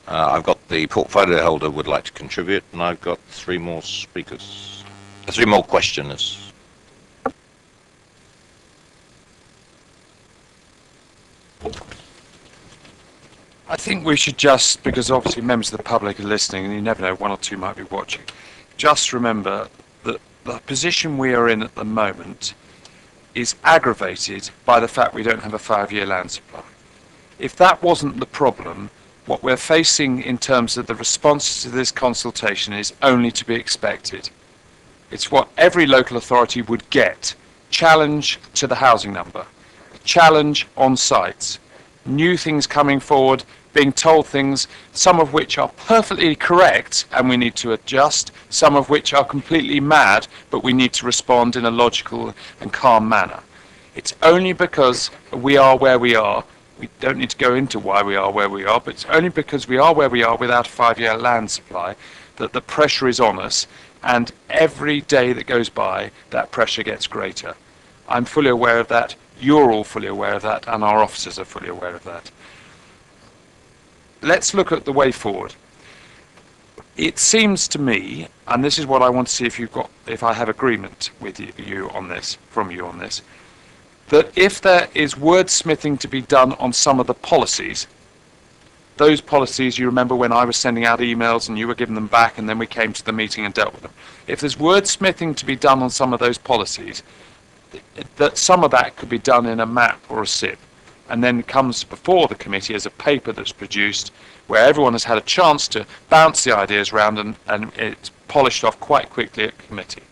I've got the portfolio holder would like to contribute, and I've got 3 more speakers, 3 more questioners. I think we should just, because obviously members of the public are listening and you never know, 1 or 2 might be watching, just remember that the position we are in at the moment is aggravated by the fact we don't have a 5-year land supply. If that wasn't the problem, what we're facing in terms of the response to this consultation is only to be expected. It's what every local authority would get. Challenge to the housing number. Challenge on sites. New things coming forward, being told things, some of which are perfectly correct and we need to adjust, some of which are completely mad, but we need to respond in a logical and calm manner. It's only because we are where we are. We don't need to go into why we are where we are, but it's only because we are where we are without a 5-year land supply that the pressure is on us, and every day that goes by, that pressure gets greater. I'm fully aware of that. You're all fully aware of that, and our officers are fully aware of that. Let's look at the way forward. It seems to me, and this is what I want to see if I have agreement with you on this, from you on this, that if there is wordsmithing to be done on some of the policies, those policies, you remember when I was sending out emails and you were giving them back and then we came to the meeting and dealt with them. If there's wordsmithing to be done on some of those policies, that some of that could be done in a map or a SIP, and then comes before the committee as a paper that's produced where everyone has had a chance to bounce the ideas around and it's polished off quite quickly at committee.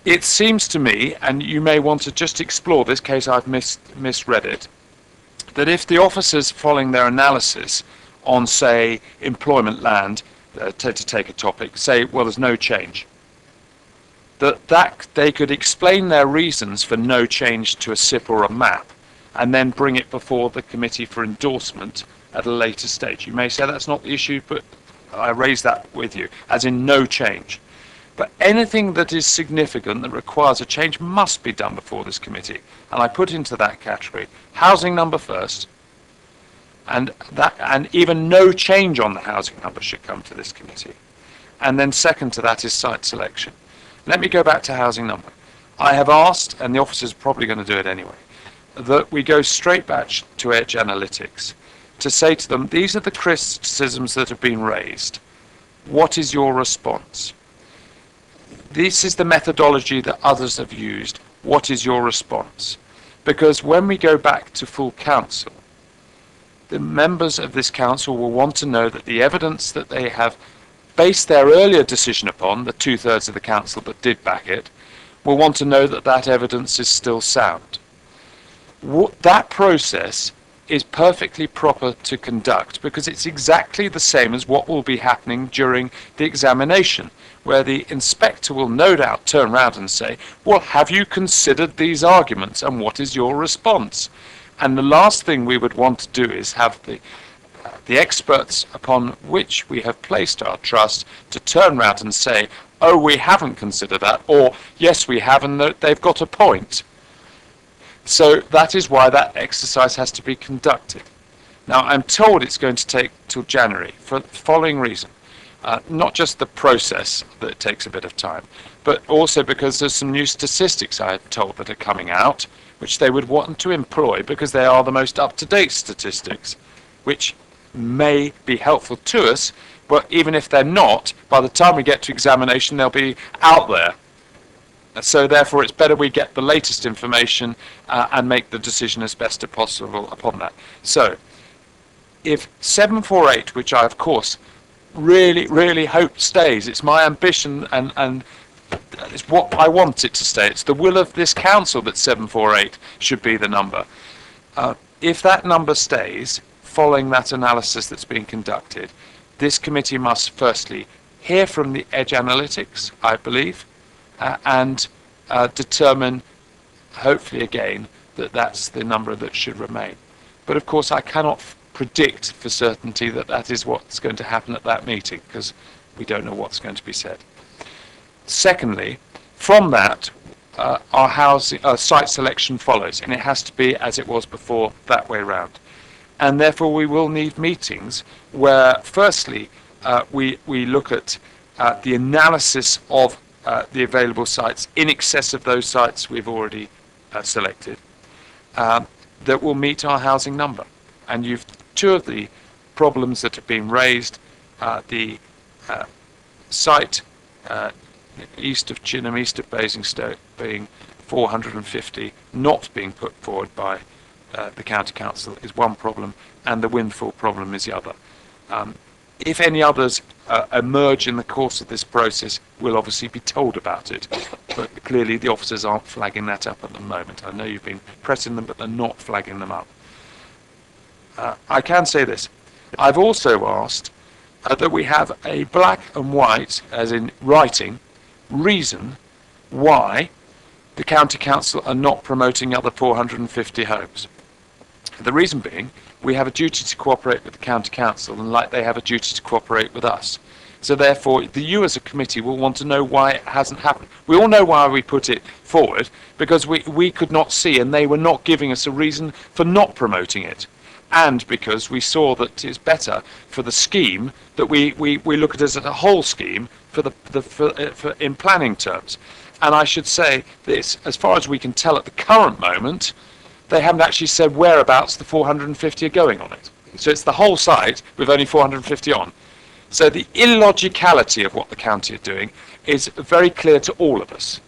It seems to me, and you may want to just explore this case I've misread it, that if the officers following their analysis on, say, employment land, to take a topic, say, well, there's no change, that they could explain their reasons for no change to a SIP or a map and then bring it before the committee for endorsement at a later stage. You may say that's not the issue, but I raise that with you, as in no change. But anything that is significant that requires a change must be done before this committee. And I put into that category housing number first, and even no change on the housing number should come to this committee. And then second to that is site selection. Let me go back to housing number. I have asked, and the officers are probably going to do it anyway, that we go straight back to Edge Analytics to say to them, these are the criticisms that have been raised. What is your response? This is the methodology that others have used. What is your response? Because when we go back to full council, the members of this council will want to know that the evidence that they have based their earlier decision upon, the 2/3 of the council that did back it, will want to know that that evidence is still sound. That process is perfectly proper to conduct, because it's exactly the same as what will be happening during the examination, where the inspector will no doubt turn round and say, well, have you considered these arguments and what is your response? And the last thing we would want to do is have the experts upon which we have placed our trust to turn round and say, oh, we haven't considered that, or yes, we have, and they've got a point. So that is why that exercise has to be conducted. Now, I'm told it's going to take till January for the following reason. Not just the process that it takes a bit of time, but also because there's some new statistics I'm told that are coming out, which they would want to employ because they are the most up-to-date statistics, which may be helpful to us, but even if they're not, by the time we get to examination, they'll be out there. So therefore, it's better we get the latest information and make the decision as best as possible upon that. So, if 748, which I, of course, really hope stays, it's my ambition and it's what I want it to stay. It's the will of this council that 748 should be the number. If that number stays, following that analysis that's being conducted, this committee must firstly hear from the Edge Analytics, I believe, and determine, hopefully again, that that's the number that should remain. But of course I cannot predict for certainty that that is what's going to happen at that meeting, because we don't know what's going to be said. Secondly, from that, our housing site selection follows, and it has to be as it was before, that way round. And therefore we will need meetings where, firstly, we look at the analysis of the available sites in excess of those sites we've already selected that will meet our housing number. And two of the problems that have been raised, the site east of Chinham, east of Basingstoke, being 450, not being put forward by the County Council, is one problem, and the windfall problem is the other. If any others emerge in the course of this process, we'll obviously be told about it. But clearly the officers aren't flagging that up at the moment. I know you've been pressing them, but they're not flagging them up. I can say this. I've also asked that we have a black and white, as in writing, reason why the County Council are not promoting other 450 homes. The reason being, we have a duty to cooperate with the County Council, and like they have a duty to cooperate with us. So therefore, you as a committee will want to know why it hasn't happened. We all know why we put it forward, because we could not see, and they were not giving us a reason for not promoting it. And because we saw that it's better for the scheme that we look at it as a whole scheme for in planning terms. And I should say this, as far as we can tell at the current moment, they haven't actually said whereabouts the 450 are going on it. So it's the whole site with only 450 on. So the illogicality of what the county are doing is very clear to all of us.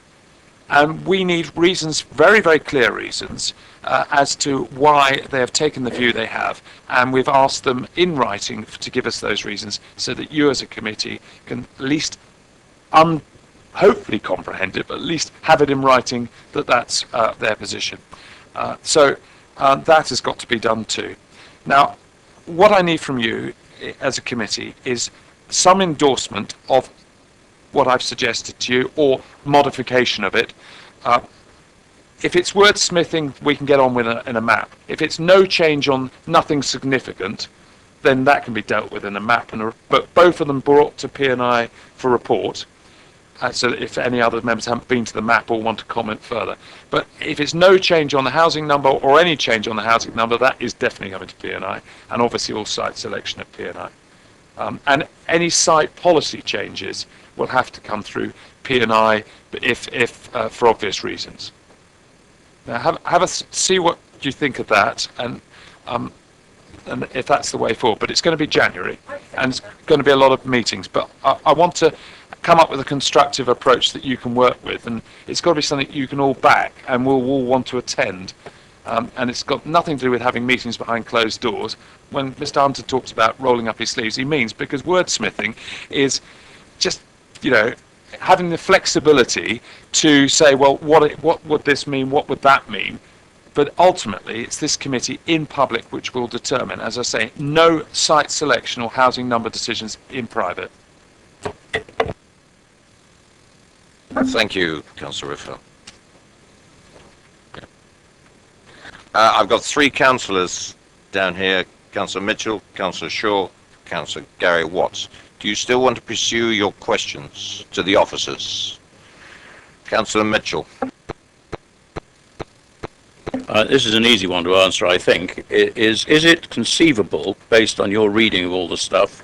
And we need reasons, very clear reasons, as to why they have taken the view they have. And we've asked them in writing to give us those reasons so that you as a committee can at least hopefully comprehend it, but at least have it in writing that that's their position. So that has got to be done too. Now, what I need from you as a committee is some endorsement of what I've suggested to you, or modification of it. If it's wordsmithing, we can get on with it in a map. If it's no change on nothing significant, then that can be dealt with in a map. But both of them brought to P&I for report, so that if any other members haven't been to the map or want to comment further. But if it's no change on the housing number or any change on the housing number, that is definitely coming to P&I, and obviously all site selection at P&I. And any site policy changes will have to come through P&I if for obvious reasons. Now see what you think of that, and if that's the way forward. But it's going to be January, and it's going to be a lot of meetings. But I want to come up with a constructive approach that you can work with, and it's got to be something you can all back and we'll all want to attend. And it's got nothing to do with having meetings behind closed doors. When Mr. Hunter talks about rolling up his sleeves, he means because wordsmithing is just, having the flexibility to say, well, what would this mean? What would that mean? But ultimately, it's this committee in public which will determine, as I say, no site selection or housing number decisions in private. Thank you, Councillor Riffel. I've got three councillors down here, Councillor Mitchell, Councillor Shaw, Councillor Gary Watts. Do you still want to pursue your questions to the officers? Councillor Mitchell. This is an easy one to answer, I think. Is it conceivable, based on your reading of all the stuff,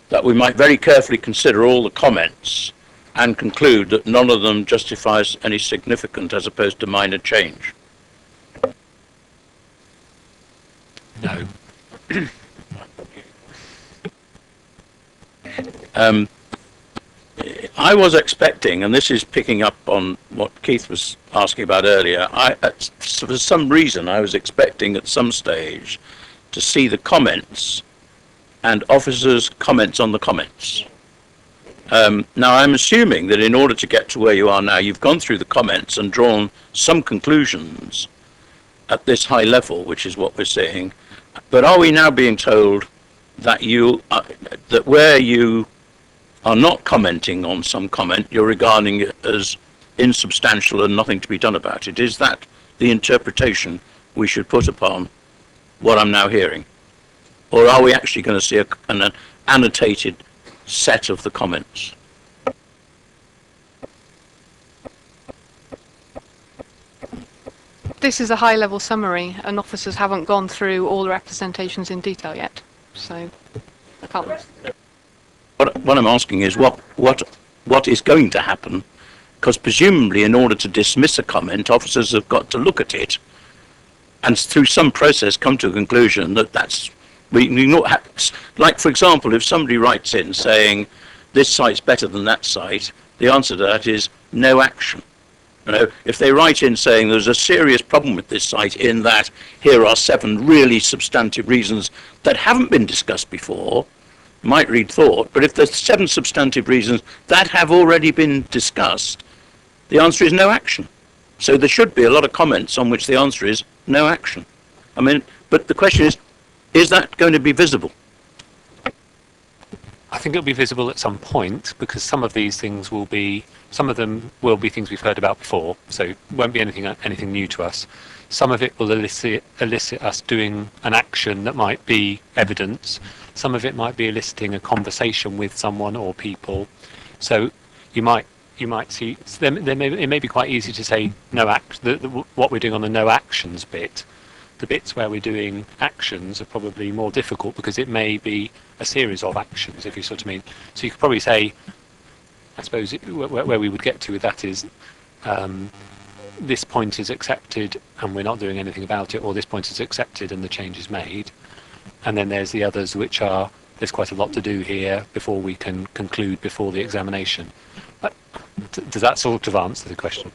that we might very carefully consider all the comments and conclude that none of them justifies any significant as opposed to minor change? No. I was expecting, and this is picking up on what Keith was asking about earlier, for some reason I was expecting at some stage to see the comments and officers' comments on the comments. Now I'm assuming that in order to get to where you are now, you've gone through the comments and drawn some conclusions at this high level, which is what we're seeing. But are we now being told that that where you are not commenting on some comment, you're regarding it as insubstantial and nothing to be done about it? Is that the interpretation we should put upon what I'm now hearing? Or are we actually going to see an annotated set of the comments? This is a high-level summary, and officers haven't gone through all the representations in detail yet, so I can't. What I'm asking is what is going to happen? Because presumably, in order to dismiss a comment, officers have got to look at it, and through some process come to a conclusion that we not like, for example, if somebody writes in saying this site's better than that site, the answer to that is no action. You know, if they write in saying there's a serious problem with this site in that here are 7 really substantive reasons that haven't been discussed before, might read thought, but if there's 7 substantive reasons that have already been discussed, the answer is no action. So there should be a lot of comments on which the answer is no action. I mean, but the question is that going to be visible? I think it'll be visible at some point, because some of these things will be, some of them will be things we've heard about before, so it won't be anything new to us. Some of it will elicit us doing an action that might be evidence. Some of it might be eliciting a conversation with someone or people. So you might see, it may be quite easy to say no what we're doing on the no actions bit. The bits where we're doing actions are probably more difficult, because it may be a series of actions, if you sort of mean. So you could probably say, I suppose, where we would get to with that is, this point is accepted and we're not doing anything about it, or this point is accepted and the change is made. And then there's the others, which are, there's quite a lot to do here before we can conclude before the examination. Does that sort of answer the question?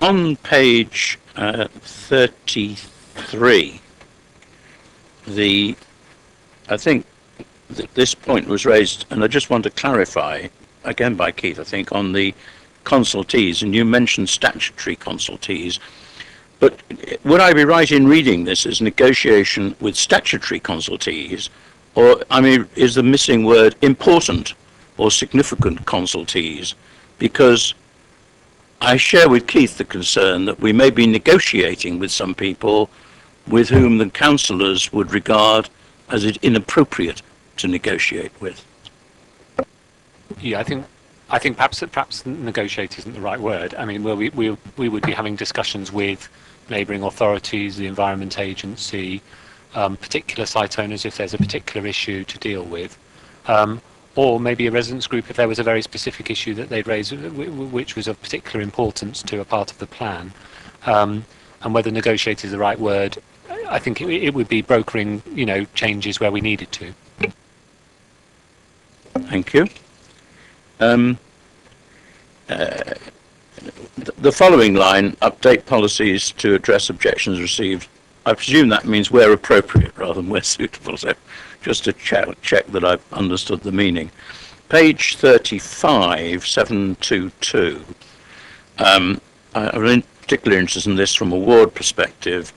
On page 33, I think this point was raised, and I just want to clarify, again by Keith, I think, on the consultees, and you mentioned statutory consultees, but would I be right in reading this as negotiation with statutory consultees, or, I mean, is the missing word important or significant consultees? Because I share with Keith the concern that we may be negotiating with some people with whom the councillors would regard as it inappropriate to negotiate with. Yeah, I think perhaps negotiate isn't the right word. I mean, we would be having discussions with neighbouring authorities, the Environment Agency, particular site owners if there's a particular issue to deal with, or maybe a residents group if there was a very specific issue that they'd raised which was of particular importance to a part of the plan. And whether negotiate is the right word, I think it would be brokering, changes where we needed to. Thank you. The following line, update policies to address objections received. I presume that means where appropriate rather than where suitable, so just to check that I've understood the meaning. page 35, 722, I'm particularly interested in this from a ward perspective.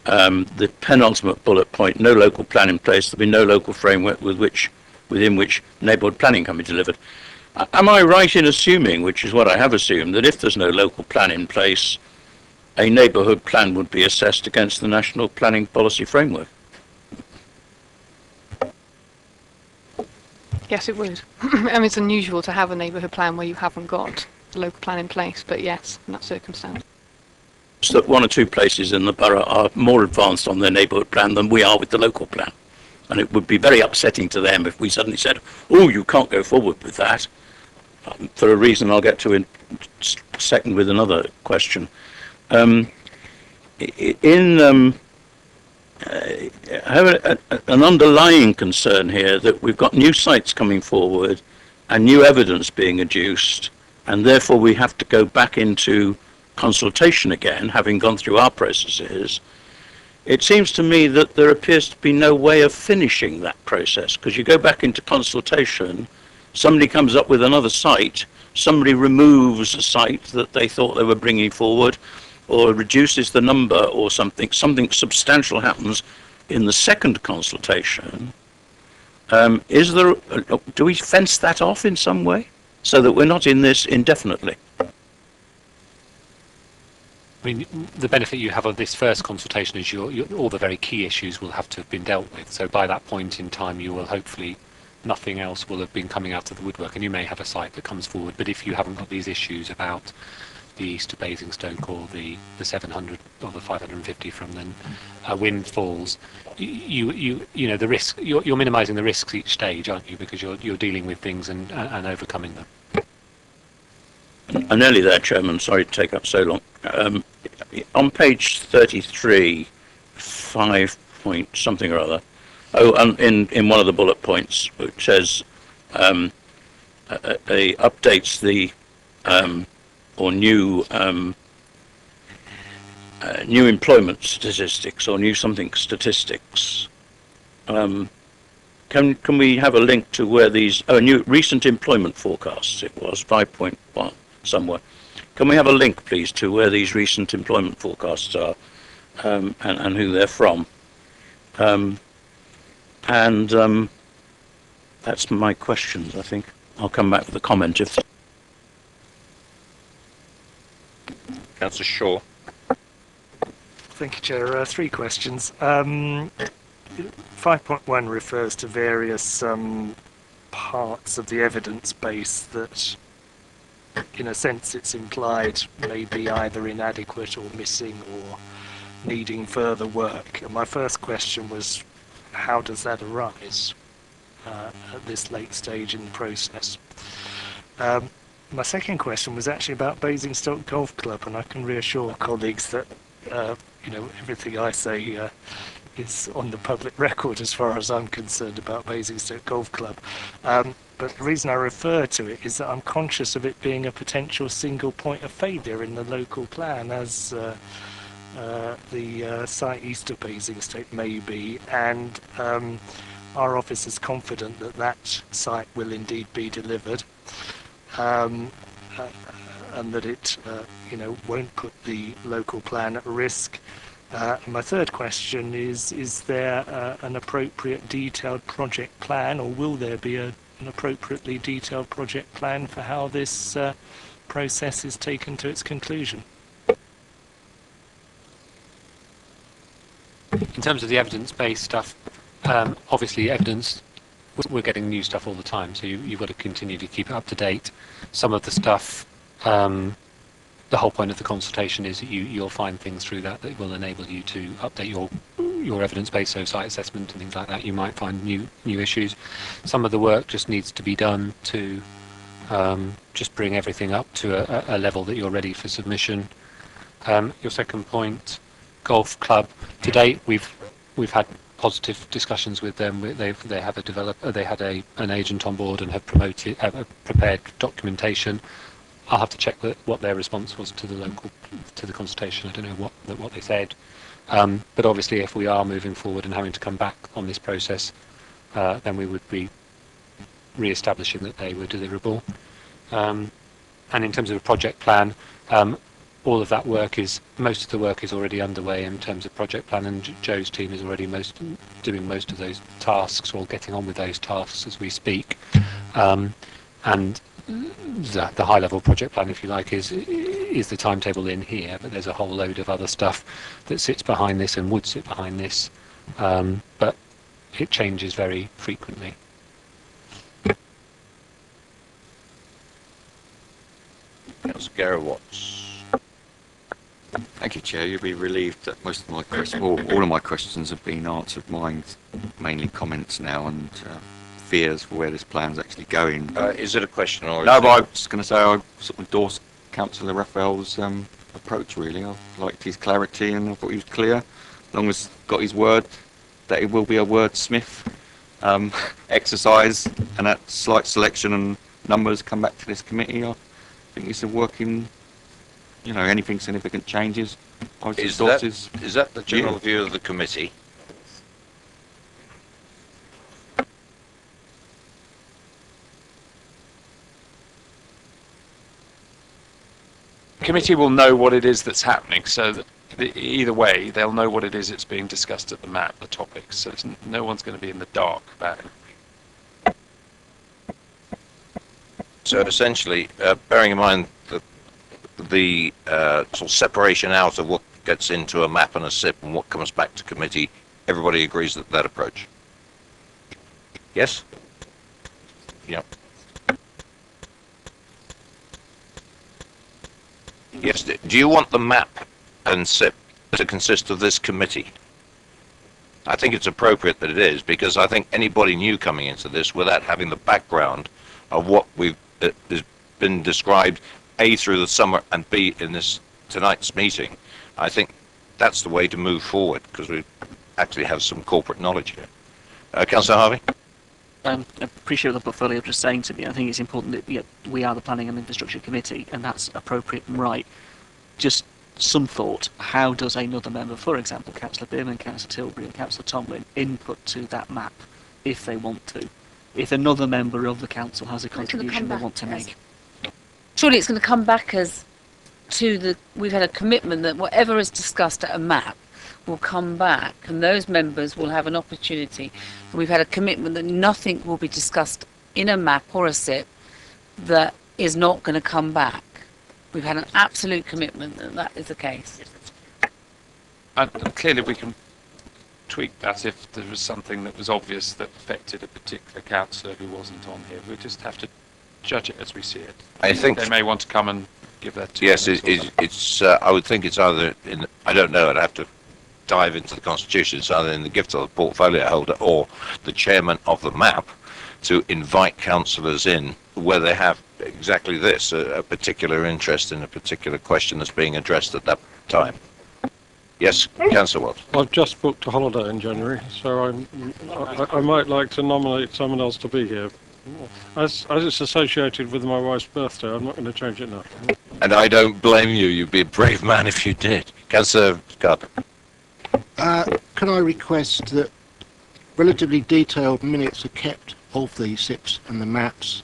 The penultimate bullet point, no local plan in place, there'll be no local framework within which neighbourhood planning can be delivered. Am I right in assuming, which is what I have assumed, that if there's no local plan in place, a neighbourhood plan would be assessed against the National Planning Policy Framework? Yes, it would. I mean, it's unusual to have a neighbourhood plan where you haven't got a local plan in place, but yes, in that circumstance. So that one or two places in the borough are more advanced on their neighbourhood plan than we are with the local plan. And it would be very upsetting to them if we suddenly said, oh, you can't go forward with that, for a reason I'll get to in a second with another question. I have an underlying concern here that we've got new sites coming forward and new evidence being adduced, and therefore we have to go back into consultation again, having gone through our processes. It seems to me that there appears to be no way of finishing that process, because you go back into consultation, somebody comes up with another site, somebody removes a site that they thought they were bringing forward, or reduces the number, or something substantial happens in the second consultation. Do we fence that off in some way so that we're not in this indefinitely? I mean, the benefit you have of this first consultation is all the very key issues will have to have been dealt with. So by that point in time, you will hopefully, nothing else will have been coming out of the woodwork, and you may have a site that comes forward. But if you haven't got these issues about the east of Basingstoke or the 700 or the 550 from the wind falls, you know the risk. You're minimising the risks each stage, aren't you? Because you're dealing with things and overcoming them. I'm nearly there, Chairman. Sorry to take up so long. On page 33, 5 point something or other. Oh, and in one of the bullet points, which says updates the or new employment statistics or new something statistics. Can we have a link to where these new recent employment forecasts? It was 5.1 somewhere. Can we have a link, please, to where these recent employment forecasts are and who they're from? That's my questions, I think. I'll come back with a comment if. Councillor Shaw. Thank you, Chair. 3 questions. 5.1 refers to various parts of the evidence base that, in a sense, it's implied may be either inadequate or missing or needing further work. And my first question was, how does that arise at this late stage in the process? My second question was actually about Basingstoke Golf Club, and I can reassure colleagues that everything I say is on the public record as far as I'm concerned about Basingstoke Golf Club. But the reason I refer to it is that I'm conscious of it being a potential single point of failure in the local plan, as the site east of Basingstoke may be, and our office is confident that that site will indeed be delivered, and that it won't put the local plan at risk. My third question is there an appropriate detailed project plan, or will there be an appropriately detailed project plan for how this process is taken to its conclusion? In terms of the evidence-based stuff, obviously evidence, we're getting new stuff all the time, so you've got to continue to keep it up to date. Some of the stuff, the whole point of the consultation is that you'll find things through that will enable you to update your evidence base, so site assessment and things like that. You might find new issues. Some of the work just needs to be done to just bring everything up to a level that you're ready for submission. Your second point, golf club. To date, we've had positive discussions with them. They have a developer. They had an agent on board and have prepared documentation. I'll have to check what their response was to the consultation. I don't know what they said. But obviously, if we are moving forward and having to come back on this process, then we would be re-establishing that they were deliverable. And in terms of a project plan, all of that work most of the work is already underway in terms of project plan, and Joe's team is already doing most of those tasks, or getting on with those tasks as we speak. And the high level project plan, if you like, is the timetable in here, but there's a whole load of other stuff that sits behind this and would sit behind this, but it changes very frequently. Councillor Gareth Watts. Thank you, Chair. You'll be relieved that most of my questions, all of my questions have been answered. Mine's mainly comments now and fears for where this plan's actually going. Is it a question or? No, but I was just going to say I sort of endorse Councillor Raphael's approach. Really, I liked his clarity and I thought he was clear. As long as got his word that it will be a wordsmith exercise, and that slight selection and numbers come back to this committee. I think it's a working. Anything significant changes. Is that the general view of the committee? The committee will know what it is that's happening, so that either way, they'll know what it is that's being discussed at the map, the topics, so no one's going to be in the dark about it. So essentially, bearing in mind that the sort of separation out of what gets into a map and a SIP and what comes back to committee, everybody agrees that approach? Yes? Yeah. Yes. Do you want the map and SIP to consist of this committee? I think it's appropriate that it is, because I think anybody new coming into this without having the background of what has been described A through the summer and B in this tonight's meeting, I think that's the way to move forward, because we actually have some corporate knowledge here. Councillor Harvey? I appreciate what the portfolio just saying to me. I think it's important that we are the Planning and Infrastructure Committee, and that's appropriate and right. Just some thought, how does another member, for example, Councillor Bierman, Councillor Tilbury and Councillor Tomlin, input to that map if they want to? If another member of the council has a contribution they want to make. Surely it's going to come back as we've had a commitment that whatever is discussed at a map will come back, and those members will have an opportunity. We've had a commitment that nothing will be discussed in a map or a SIP that is not going to come back. We've had an absolute commitment that that is the case. And clearly we can tweak that if there was something that was obvious that affected a particular councillor who wasn't on here. We just have to judge it as we see it. I think they may want to come and give that to yes, it's. I would think it's either in. I don't know. I'd have to dive into the constitution. It's either in the gift of the portfolio holder or the chairman of the map to invite councillors in where they have exactly this, a particular interest in a particular question that's being addressed at that time. Yes, Councillor Watts. I've just booked a holiday in January, so I might like to nominate someone else to be here. As it's associated with my wife's birthday, I'm not going to change it now. And I don't blame you. You'd be a brave man if you did. Councillor Gardner. Can I request that relatively detailed minutes are kept of the SIPs and the maps,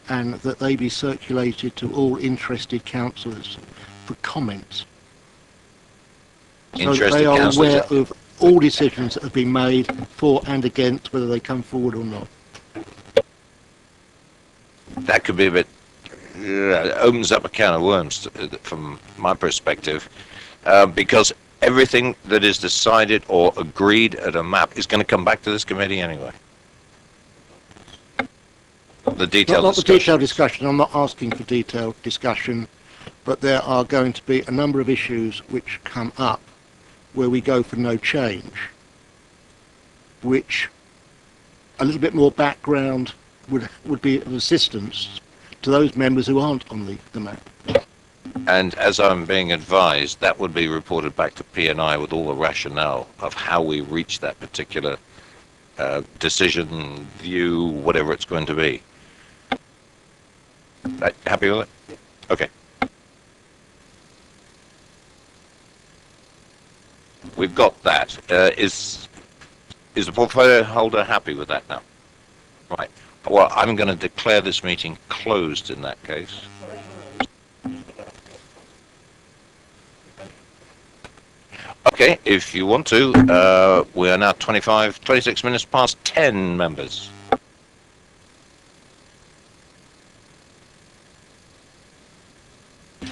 and that they be circulated to all interested councillors for comment? So that they are aware of all decisions that have been made for and against, whether they come forward or not. That could be a bit, opens up a can of worms from my perspective, because everything that is decided or agreed at a map is going to come back to this committee anyway. The detailed not the detailed discussion. I'm not asking for detailed discussion, but there are going to be a number of issues which come up where we go for no change, which a little bit more background would be of assistance to those members who aren't on the map. And as I'm being advised, that would be reported back to P&I with all the rationale of how we reach that particular decision, view, whatever it's going to be. Right, happy with it? Okay. We've got that. Is the portfolio holder happy with that now? Right. Well, I'm going to declare this meeting closed in that case. Okay, if you want to, we are now 26 minutes past 10, members.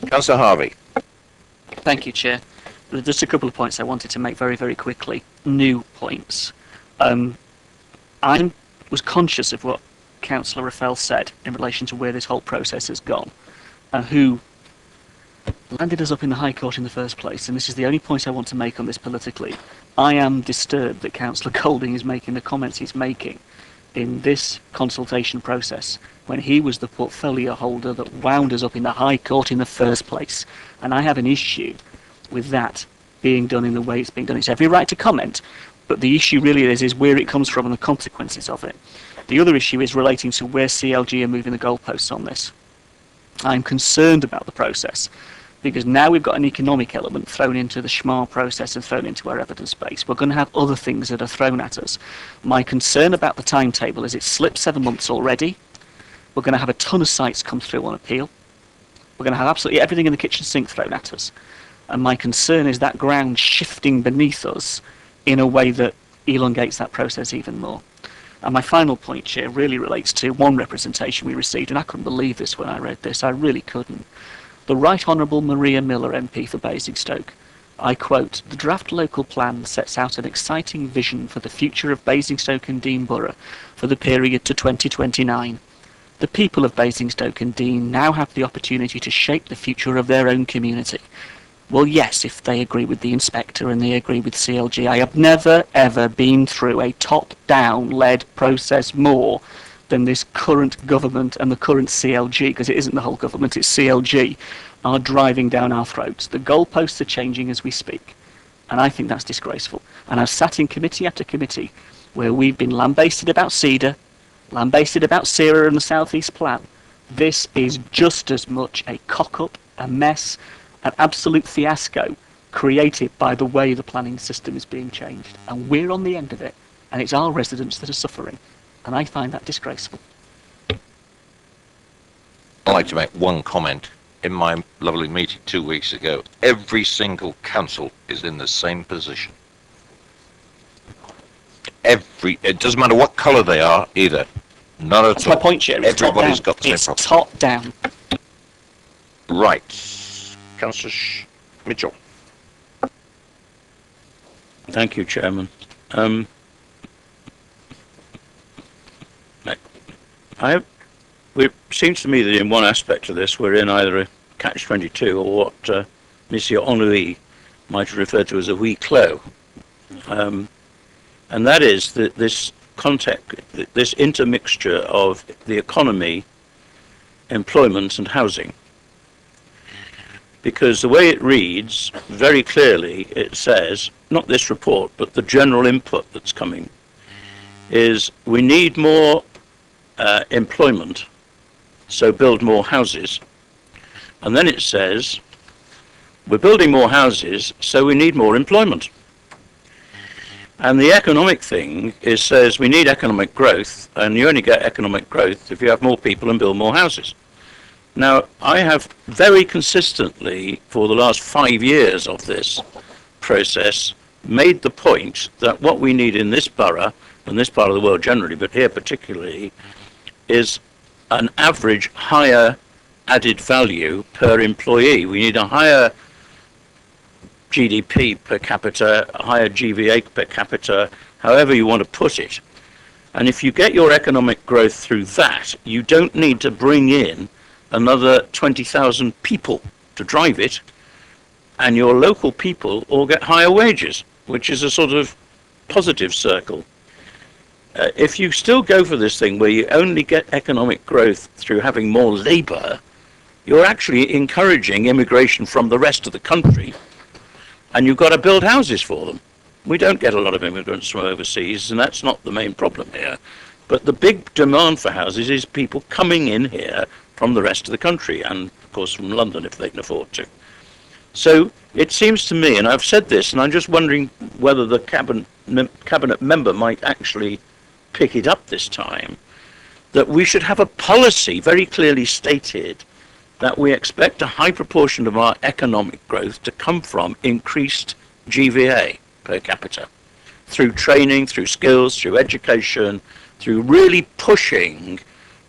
Councillor Harvey. Thank you, Chair. There are just a couple of points I wanted to make very, very quickly. New points. I was conscious of what Councillor Raffel said in relation to where this whole process has gone and who landed us up in the High Court in the first place. And this is the only point I want to make on this politically. I am disturbed that Councillor Golding is making the comments he's making in this consultation process when he was the portfolio holder that wound us up in the High Court in the first place. And I have an issue with that being done in the way it's being done. It's every right to comment, but the issue really is where it comes from and the consequences of it. The other issue is relating to where CLG are moving the goalposts on this. I'm concerned about the process because now we've got an economic element thrown into the SHMAR process and thrown into our evidence base. We're going to have other things that are thrown at us. My concern about the timetable is it's slipped 7 months already. We're going to have a ton of sites come through on appeal. We're going to have absolutely everything in the kitchen sink thrown at us. And my concern is that ground shifting beneath us in a way that elongates that process even more. And my final point, Chair, really relates to one representation we received, and I couldn't believe this when I read this. I really couldn't. The Right Honourable Maria Miller MP for Basingstoke. I quote, "The draft local plan sets out an exciting vision for the future of Basingstoke and Dean Borough for the period to 2029. The people of Basingstoke and Dean now have the opportunity to shape the future of their own community." Well, yes, if they agree with the inspector and they agree with CLG. I have never, ever been through a top-down led process more than this current government and the current CLG, because it isn't the whole government, it's CLG, are driving down our throats. The goalposts are changing as we speak, and I think that's disgraceful. And I've sat in committee after committee where we've been lambasted about Cedar, lambasted about Sierra and the South East Plan. This is just as much a cock-up, a mess, an absolute fiasco created by the way the planning system is being changed. And we're on the end of it, and it's our residents that are suffering. And I find that disgraceful. I'd like to make one comment. In my lovely meeting 2 weeks ago, every single council is in the same position. It doesn't matter what colour they are either. None at all. That's my point, Chair. It's Everybody's got the it's same problem. top down. Right. Councillor Mitchell. Thank you, Chairman. It seems to me that in one aspect of this, we're in either a catch-22 or what Monsieur Ennui might have referred to as a huis clos. And that is that this this intermixture of the economy, employment and housing. Because the way it reads, very clearly, it says, not this report, but the general input that's coming, is we need more employment, so build more houses. And then it says, we're building more houses, so we need more employment. And the economic thing says we need economic growth, and you only get economic growth if you have more people and build more houses. Now, I have very consistently, for the last 5 years of this process, made the point that what we need in this borough, and this part of the world generally, but here particularly, is an average higher added value per employee. We need a higher GDP per capita, a higher GVA per capita, however you want to put it. And if you get your economic growth through that, you don't need to bring in another 20,000 people to drive it, and your local people all get higher wages, which is a sort of positive circle. If you still go for this thing where you only get economic growth through having more labour, you're actually encouraging immigration from the rest of the country, and you've got to build houses for them. We don't get a lot of immigrants from overseas, and that's not the main problem here. But the big demand for houses is people coming in here from the rest of the country, and of course from London if they can afford to. So it seems to me, and I've said this, and I'm just wondering whether the cabinet member might actually pick it up this time, that we should have a policy very clearly stated that we expect a high proportion of our economic growth to come from increased GVA per capita, through training, through skills, through education, through really pushing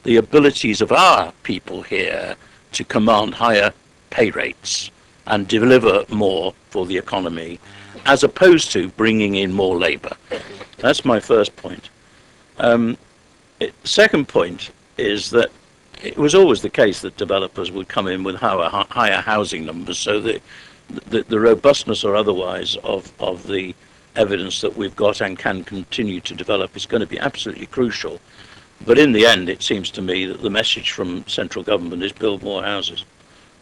the abilities of our people here to command higher pay rates and deliver more for the economy, as opposed to bringing in more labour. That's my first point. Second point is that it was always the case that developers would come in with higher housing numbers, so that the robustness or otherwise of the evidence that we've got and can continue to develop is going to be absolutely crucial. But in the end, it seems to me that the message from central government is build more houses.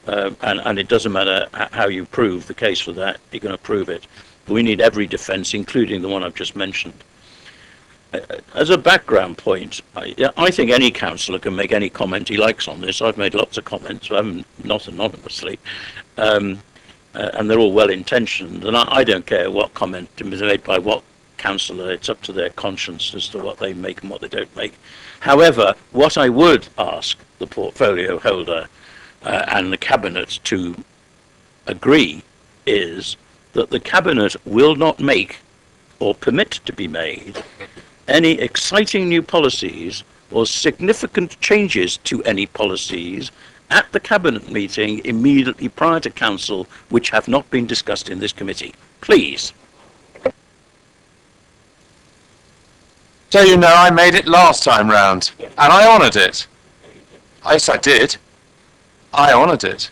And it doesn't matter how you prove the case for that, you're going to prove it. We need every defence, including the one I've just mentioned. As a background point, I think any councillor can make any comment he likes on this. I've made lots of comments, not anonymously, and they're all well-intentioned. And I don't care what comment is made by what councillor. It's up to their conscience as to what they make and what they don't make. However, what I would ask the portfolio holder and the Cabinet to agree is that the Cabinet will not make or permit to be made any exciting new policies or significant changes to any policies at the Cabinet meeting immediately prior to Council which have not been discussed in this committee. Please. So you know, I made it last time round, and I honoured it. Yes, I did. I honoured it.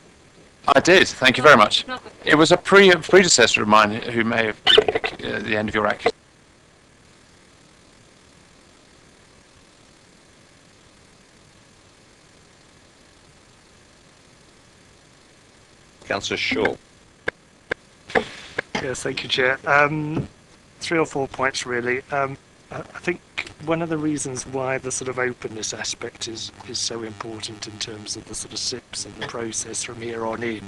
I did. Thank you very much. It was a predecessor of mine who may have at the end of your accusation. Councillor Shaw. Yes, thank you, Chair. 3 or 4 points, really. I think one of the reasons why the sort of openness aspect is so important in terms of the sort of SIPs and the process from here on in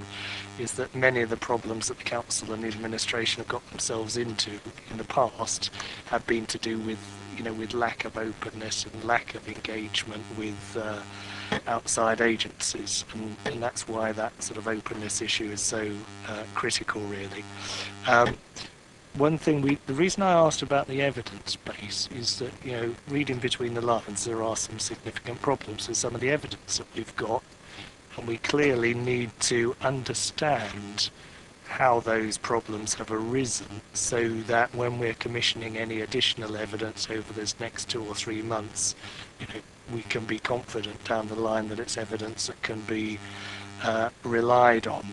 is that many of the problems that the council and the administration have got themselves into in the past have been to do with, you know, with lack of openness and lack of engagement with outside agencies, and that's why that sort of openness issue is so critical, really. One thing the reason I asked about the evidence base is that, you know, reading between the lines, there are some significant problems with some of the evidence that we've got, and we clearly need to understand how those problems have arisen so that when we're commissioning any additional evidence over this next 2 or 3 months, you know, we can be confident down the line that it's evidence that can be relied on.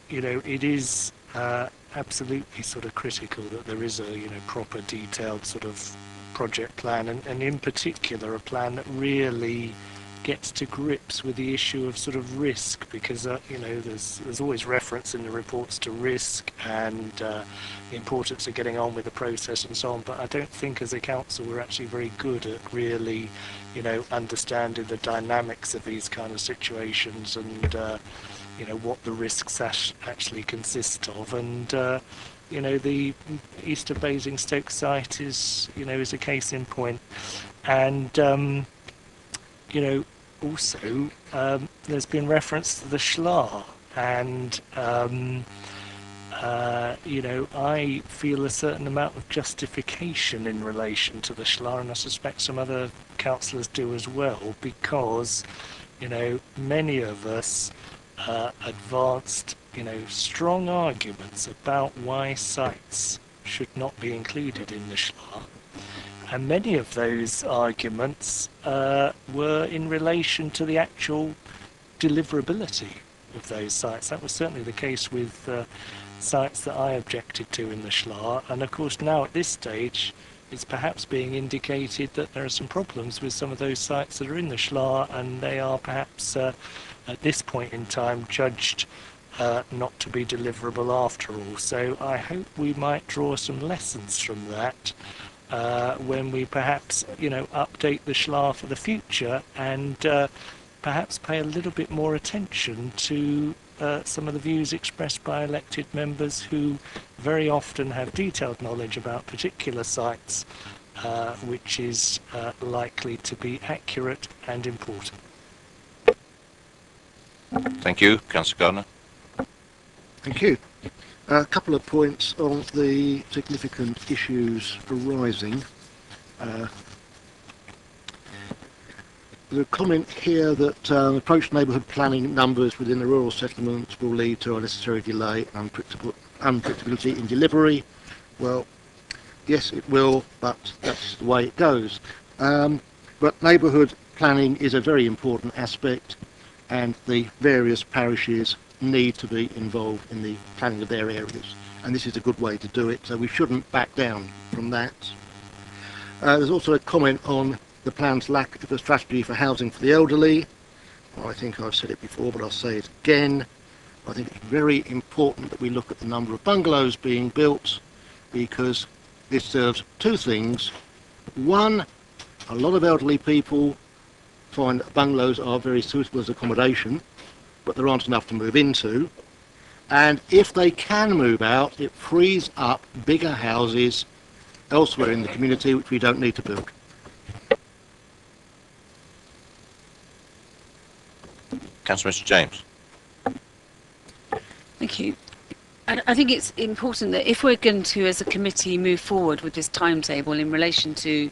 You know, it is absolutely sort of critical that there is a, you know, proper detailed sort of project plan, and in particular a plan that really gets to grips with the issue of sort of risk, because you know, there's always reference in the reports to risk and the importance of getting on with the process and so on, but I don't think as a council we're actually very good at really, you know, understanding the dynamics of these kind of situations and you know, what the risks actually consist of. And you know, the east of Basingstoke site is, you know, is a case in point. And you know, also there's been reference to the SLAR, and you know, I feel a certain amount of justification in relation to the SLAR, and I suspect some other councillors do as well, because, you know, many of us advanced, you know, strong arguments about why sites should not be included in the SLAR, and many of those arguments were in relation to the actual deliverability of those sites. That was certainly the case with sites that I objected to in the SLAR, and of course now at this stage it's perhaps being indicated that there are some problems with some of those sites that are in the SLAR, and they are perhaps at this point in time judged not to be deliverable after all. So I hope we might draw some lessons from that when we perhaps, you know, update the SLAR for the future, and perhaps pay a little bit more attention to some of the views expressed by elected members who very often have detailed knowledge about particular sites, which is likely to be accurate and important. Thank you, Councillor Gardner. Thank you. A couple of points on the significant issues arising. There's a comment here that approach neighbourhood planning numbers within the rural settlements will lead to unnecessary delay and unpredictability in delivery. Well, yes, it will, but that's the way it goes. But neighbourhood planning is a very important aspect, and the various parishes need to be involved in the planning of their areas, and this is a good way to do it, so we shouldn't back down from that. There's also a comment on the plan's lack of a strategy for housing for the elderly. I think I've said it before, but I'll say it again. I think it's very important that we look at the number of bungalows being built, because this serves two things. One, a lot of elderly people find that bungalows are very suitable as accommodation, but there aren't enough to move into. And if they can move out, it frees up bigger houses elsewhere in the community which we don't need to build. Councillor Mr James. Thank you. And I think it's important that if we're going to, as a committee, move forward with this timetable in relation to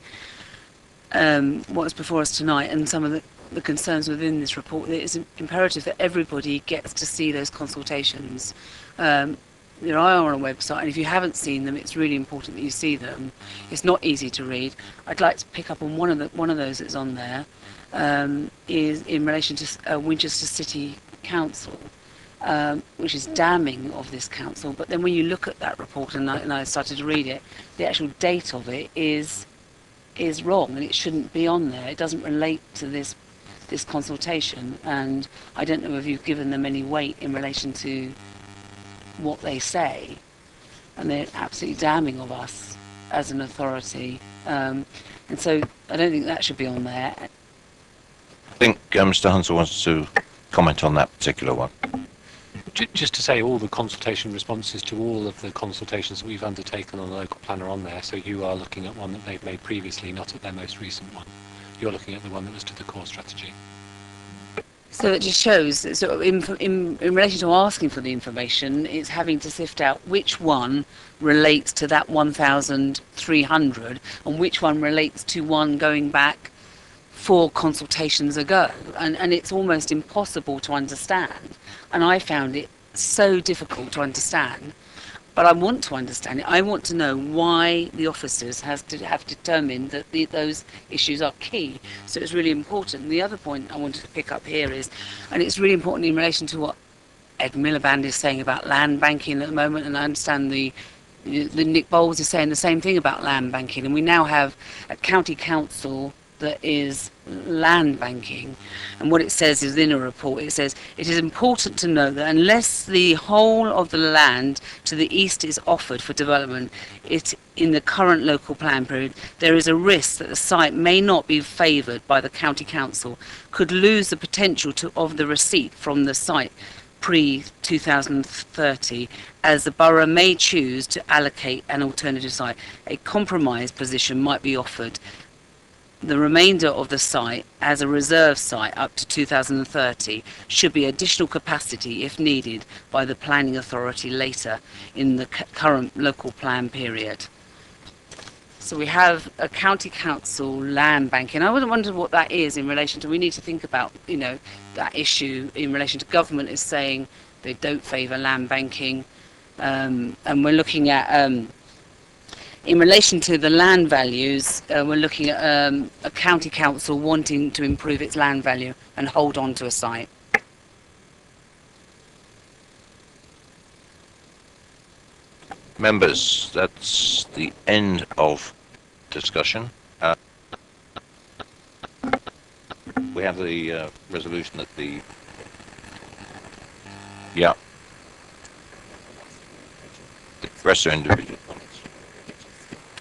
what's before us tonight and some of the concerns within this report, it is imperative that everybody gets to see those consultations. They are on a website, and if you haven't seen them, it's really important that you see them. It's not easy to read. I'd like to pick up on one of those that's on there, is in relation to Winchester City Council, which is damning of this council. But then when you look at that report, and I started to read it, the actual date of it is wrong, and it shouldn't be on there. It doesn't relate to this consultation, and I don't know if you've given them any weight in relation to what they say, and they're absolutely damning of us as an authority, and so I don't think that should be on there. I think Mr Hunsell wants to comment on that particular one. Just to say, all the consultation responses to all of the consultations that we've undertaken on the local plan are on there, so you are looking at one that they've made previously, not at their most recent one. You're looking at the one that was to the core strategy. So it just shows that sort of in relation to asking for the information, it's having to sift out which one relates to that 1,300 and which one relates to one going back 4 consultations ago, and it's almost impossible to understand, and I found it so difficult to understand. But I want to understand it. I want to know why the officers have determined that those issues are key. So it's really important. The other point I wanted to pick up here is, and it's really important in relation to what Ed Miliband is saying about land banking at the moment, and I understand the Nick Bowles is saying the same thing about land banking, and we now have a county council that is land banking, and what it says is in a report, it says it is important to know that unless the whole of the land to the east is offered for development in the current local plan period, there is a risk that the site may not be favoured by the county council, could lose the potential of the receipt from the site pre-2030, as the borough may choose to allocate an alternative site. A compromise position might be offered. The remainder of the site as a reserve site up to 2030 should be additional capacity if needed by the planning authority later in the current local plan period. So we have a county council land banking. I would wonder what that is in relation to. We need to think about, that issue in relation to government is saying they don't favour land banking, and we're looking at. In relation to the land values, we're looking at a county council wanting to improve its land value and hold on to a site. Members, that's the end of discussion. We have the resolution that the... Yeah. The rest are individual comments.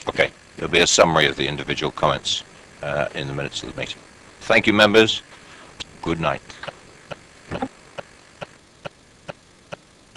Okay, there'll be a summary of the individual comments in the minutes of the meeting. Thank you, members. Good night.